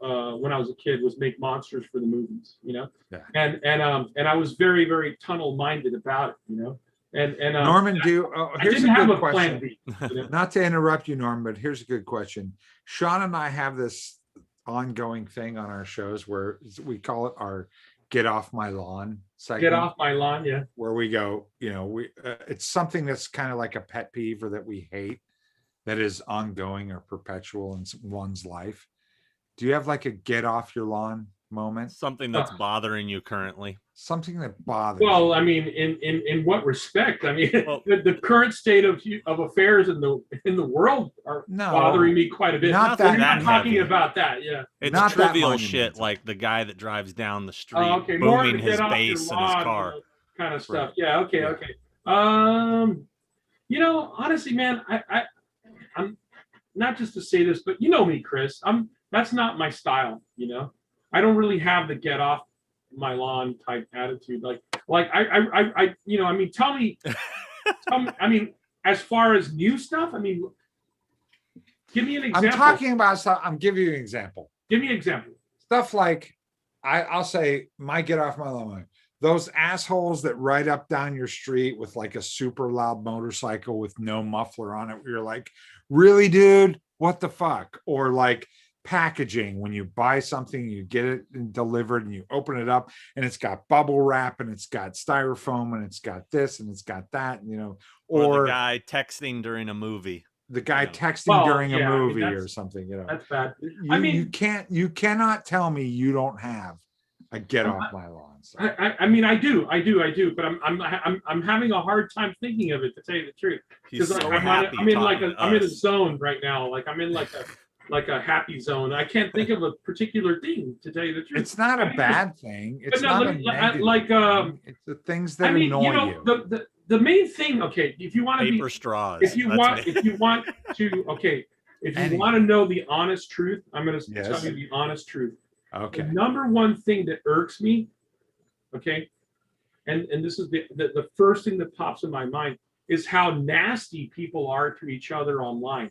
when I was a kid was make monsters for the movies, you know. Yeah. And I was very, very tunnel minded about it, you know. And Norman, here's I didn't a have good a question. plan B. You know? Not to interrupt you, Norman, but here's a good question. Sean and I have this ongoing thing on our shows where we call it our "Get Off My Lawn" segment. Get off my lawn, yeah. Where we go, you know, it's something that's kind of like a pet peeve or that we hate, that is ongoing or perpetual in one's life. Do you have like a get off your lawn moment? Something that's bothering you currently? Something that bothers Well, you. I mean, in what respect? I mean, Well, the current state of affairs in the world are bothering me quite a bit. Not We're that not talking heavy. about that, yeah. It's Not that trivial monumental. shit like the guy that drives down the street Okay, more booming to his get off bass your in his lawn, car. kind of stuff. Right. Yeah. Okay. Yeah. Okay. You know, honestly, man, I'm not just to say this, but you know me, Chris. That's not my style. You know, I don't really have the get off my lawn type attitude. Like I you know, I mean, tell me, I mean, as far as new stuff, I mean, give me an example. I'm talking about stuff. I'm giving you an example. Give me an example. Stuff like I'll say my get off my lawn. Those assholes that ride up down your street with like a super loud motorcycle with no muffler on it. You're like, really, dude? What the fuck? Or like packaging, when you buy something, you get it delivered and you open it up and it's got bubble wrap and it's got styrofoam and it's got this and it's got that, you know, or the guy texting during a movie. The guy know. texting during a movie I mean, or something, you know. That's bad. You cannot tell me you don't have a get off my lawn. So. I mean, I do, but I'm having a hard time thinking of it, to tell you the truth. He's so I'm happy in talking to I'm in a us. zone right now. Like I'm in like a happy zone. I can't think of a particular thing, to tell you the truth. It's not a bad thing. It's not a negative thing. It's the things that annoy you know, you. The main thing, okay, if you want to Paper be straws. if you want to okay, if you want to know the honest truth, I'm going to tell you the honest truth. Okay. The number one thing that irks me, okay, and this is the first thing that pops in my mind, is how nasty people are to each other online.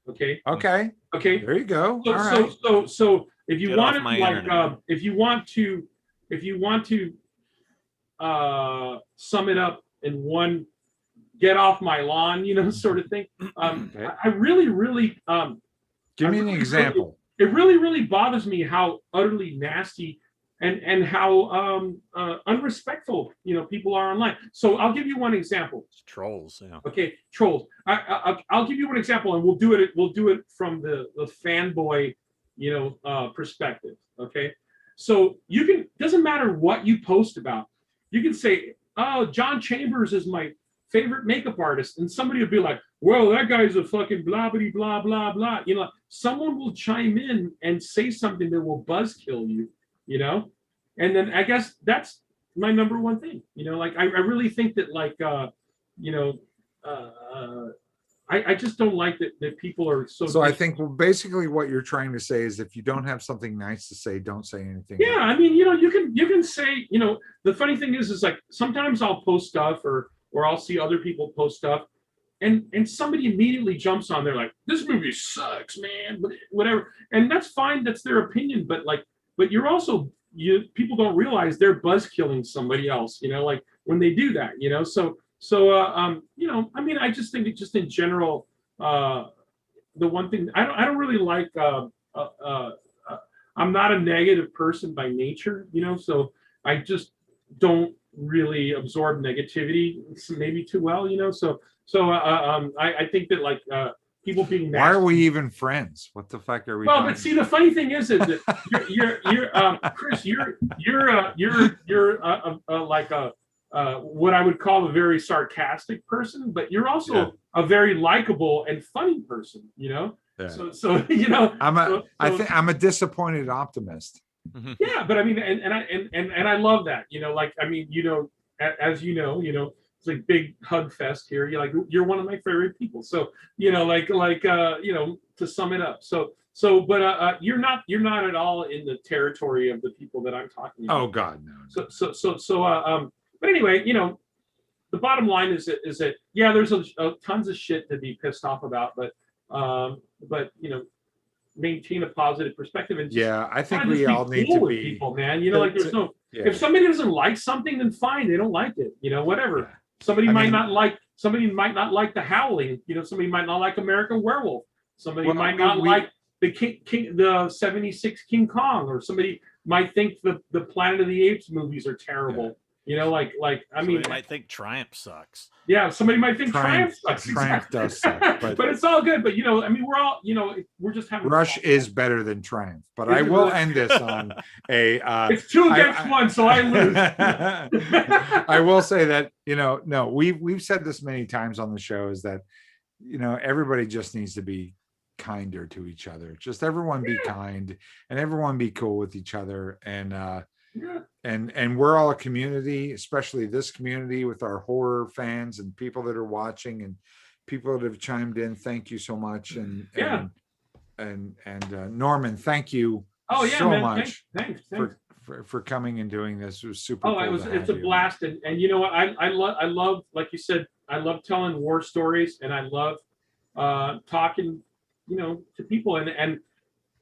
Okay. Okay. There you go. So, all right. So if you Get want off to my like internet. if you want to sum it up in one get off my lawn, you know, sort of thing. Okay. I really Give me an example. it really bothers me how utterly nasty and how unrespectful, you know, people are online. So I'll give you one example. It's trolls. Yeah. Okay, trolls. I'll give you one example, and we'll do it from the fanboy, you know, perspective. Okay, so you can, doesn't matter what you post about. You can say, "Oh, John Chambers is my favorite makeup artist," and somebody will be like, "Well, that guy's a fucking blah blah blah blah blah." You know, someone will chime in and say something that will buzzkill you. You know, and then I guess that's my number one thing. You know, like I really think that, like, you know, I just don't like that people are so. So I think basically what you're trying to say is if you don't have something nice to say, don't say anything. Yeah, I mean, you know, you can say, you know, the funny thing is like sometimes I'll post stuff or I'll see other people post stuff, and somebody immediately jumps on there like, "This movie sucks, man," but whatever, and that's fine, that's their opinion, but you're also, people don't realize they're buzz killing somebody else, you know, like when they do that, you know. So you know, I mean, I just think it just in general, the one thing I don't really like, I'm not a negative person by nature, you know, so I just don't really absorb negativity maybe too well, you know. So I think that, like, people being nasty. Why are we even friends? What the fuck are we? Well, but see, the funny thing is that you're Chris, you're like a what I would call a very sarcastic person, but you're also a very likable and funny person, you know. Yeah. So you know, I think I'm a disappointed optimist. Yeah, but I mean, and I love that, you know, like, I mean, you know, as you know, it's like big hug fest here. You're one of my favorite people. So, you know, like, you know, to sum it up. But you're not at all in the territory of the people that I'm talking about. Oh God, no. So But anyway, the bottom line is that yeah, there's a tons of shit to be pissed off about, but maintain a positive perspective and just I think kinda we just all be need cool to with be people, man. Like there's no if somebody doesn't like something, then fine, they don't like it. Whatever. Yeah. Somebody I might mean- not like the Howling. Somebody might not like American Werewolf. Somebody Well, might I not mean, like the 76 King Kong, or somebody might think the Planet of the Apes movies are terrible. I Somebody mean, might think Triumph sucks. yeah, somebody might think Triumph sucks. Triumph Exactly. does suck, but it's all good. But we're all, we're just having Rush fun. is better than Triumph. But Is I it will really? end this on a. It's 2 against 1, so I lose. I will say that no, we've said this many times on the show, is that everybody just needs to be kinder to each other. Just everyone be kind, and everyone be cool with each other, and and we're all a community, especially this community with our horror fans and people that are watching and people that have chimed in. Thank you so much, and Norman, thank you so man. much Thanks. for coming and doing this. It was super Oh, cool it's a blast, and you know what? I love, like you said, I love telling war stories, and I love talking, to people,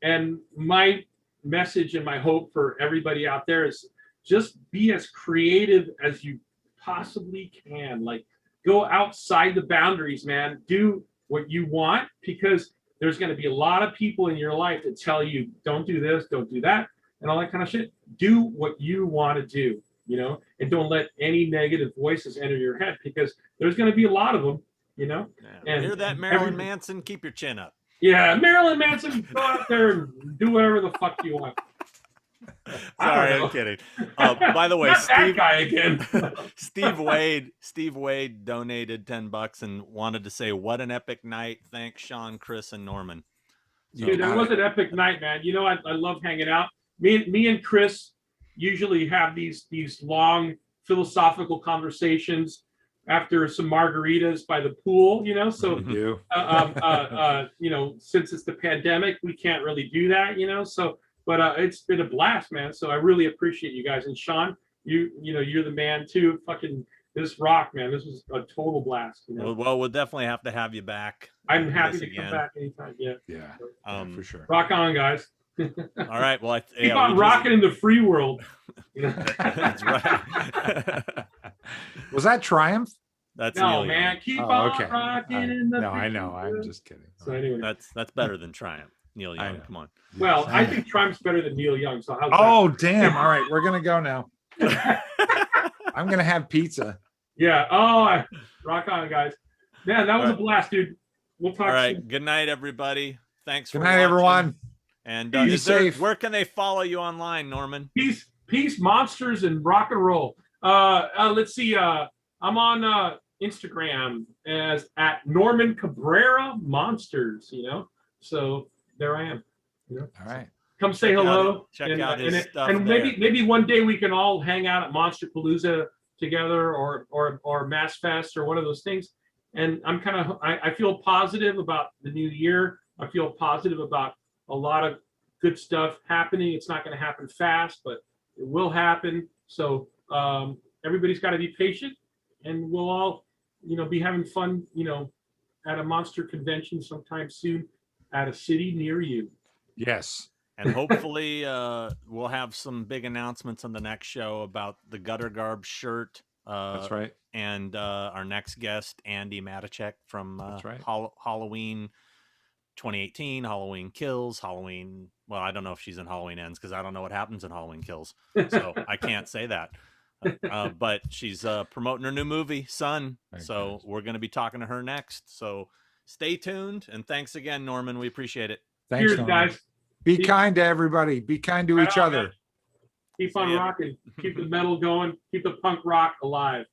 and my message and my hope for everybody out there is just be as creative as you possibly can. Like, go outside the boundaries, man. Do what you want, because there's going to be a lot of people in your life that tell you don't do this, don't do that, and all that kind of shit. Do what you want to do, and don't let any negative voices enter your head, because there's going to be a lot of them, Yeah. And hear that, Marilyn Manson? Keep your chin up. Yeah, Marilyn Manson, go out there and do whatever the fuck you want. Sorry, I'm kidding. By the way, Not that guy again. Steve Wade donated $10 and wanted to say, "What an epic night! Thanks, Sean, Chris, and Norman." Dude, that was an epic night, man. I love hanging out. Me and Chris usually have these long philosophical conversations after some margaritas by the pool, So, since it's the pandemic, we can't really do that, So, but it's been a blast, man. So I really appreciate you guys. And Sean, you're the man too. Fucking this rock, man. This was a total blast. Well, we'll definitely have to have you back. I'm happy to come back anytime. Yeah. For sure. Rock on, guys. All right. Well, keep on rocking in the free world. That's right. Was that Triumph? That's no, man. Keep on rocking in the. No, I know. I'm just kidding. So anyway, that's better than Triumph. Neil Young, come on. Well, I think Triumph's better than Neil Young. So how's that? Damn! All right, we're gonna go now. I'm gonna have pizza. Yeah. Oh, rock on, guys. Yeah, that was a blast, dude. We'll talk. All right. soon. Good night, everybody. Thanks for Good night, watching. everyone. And be safe. Where can they follow you online, Norman? Peace, monsters, and rock and roll. Let's see. I'm on Instagram as at Norman Cabrera Monsters. So there I am. All right. Come say hello. Check out his stuff. And maybe one day we can all hang out at Monster Palooza together, or Mass Fest, or one of those things. And I feel positive about the new year. I feel positive about a lot of good stuff happening. It's not going to happen fast, but it will happen. So everybody's got to be patient, and we'll all, be having fun, at a monster convention sometime soon at a city near you. Yes. And hopefully we'll have some big announcements on the next show about the Gutter Garb shirt. That's right. And our next guest, Andy Matichek from Halloween 2018, Halloween Kills, Halloween. Well, I don't know if she's in Halloween Ends, because I don't know what happens in Halloween Kills. So I can't say that. But she's promoting her new movie, Son. So we're going to be talking to her next. So stay tuned. And thanks again, Norman. We appreciate it. Thanks, Cheers, Norman. guys. Be kind to everybody. Be kind to each other. Man. Keep on rocking. Keep the metal going. Keep the punk rock alive.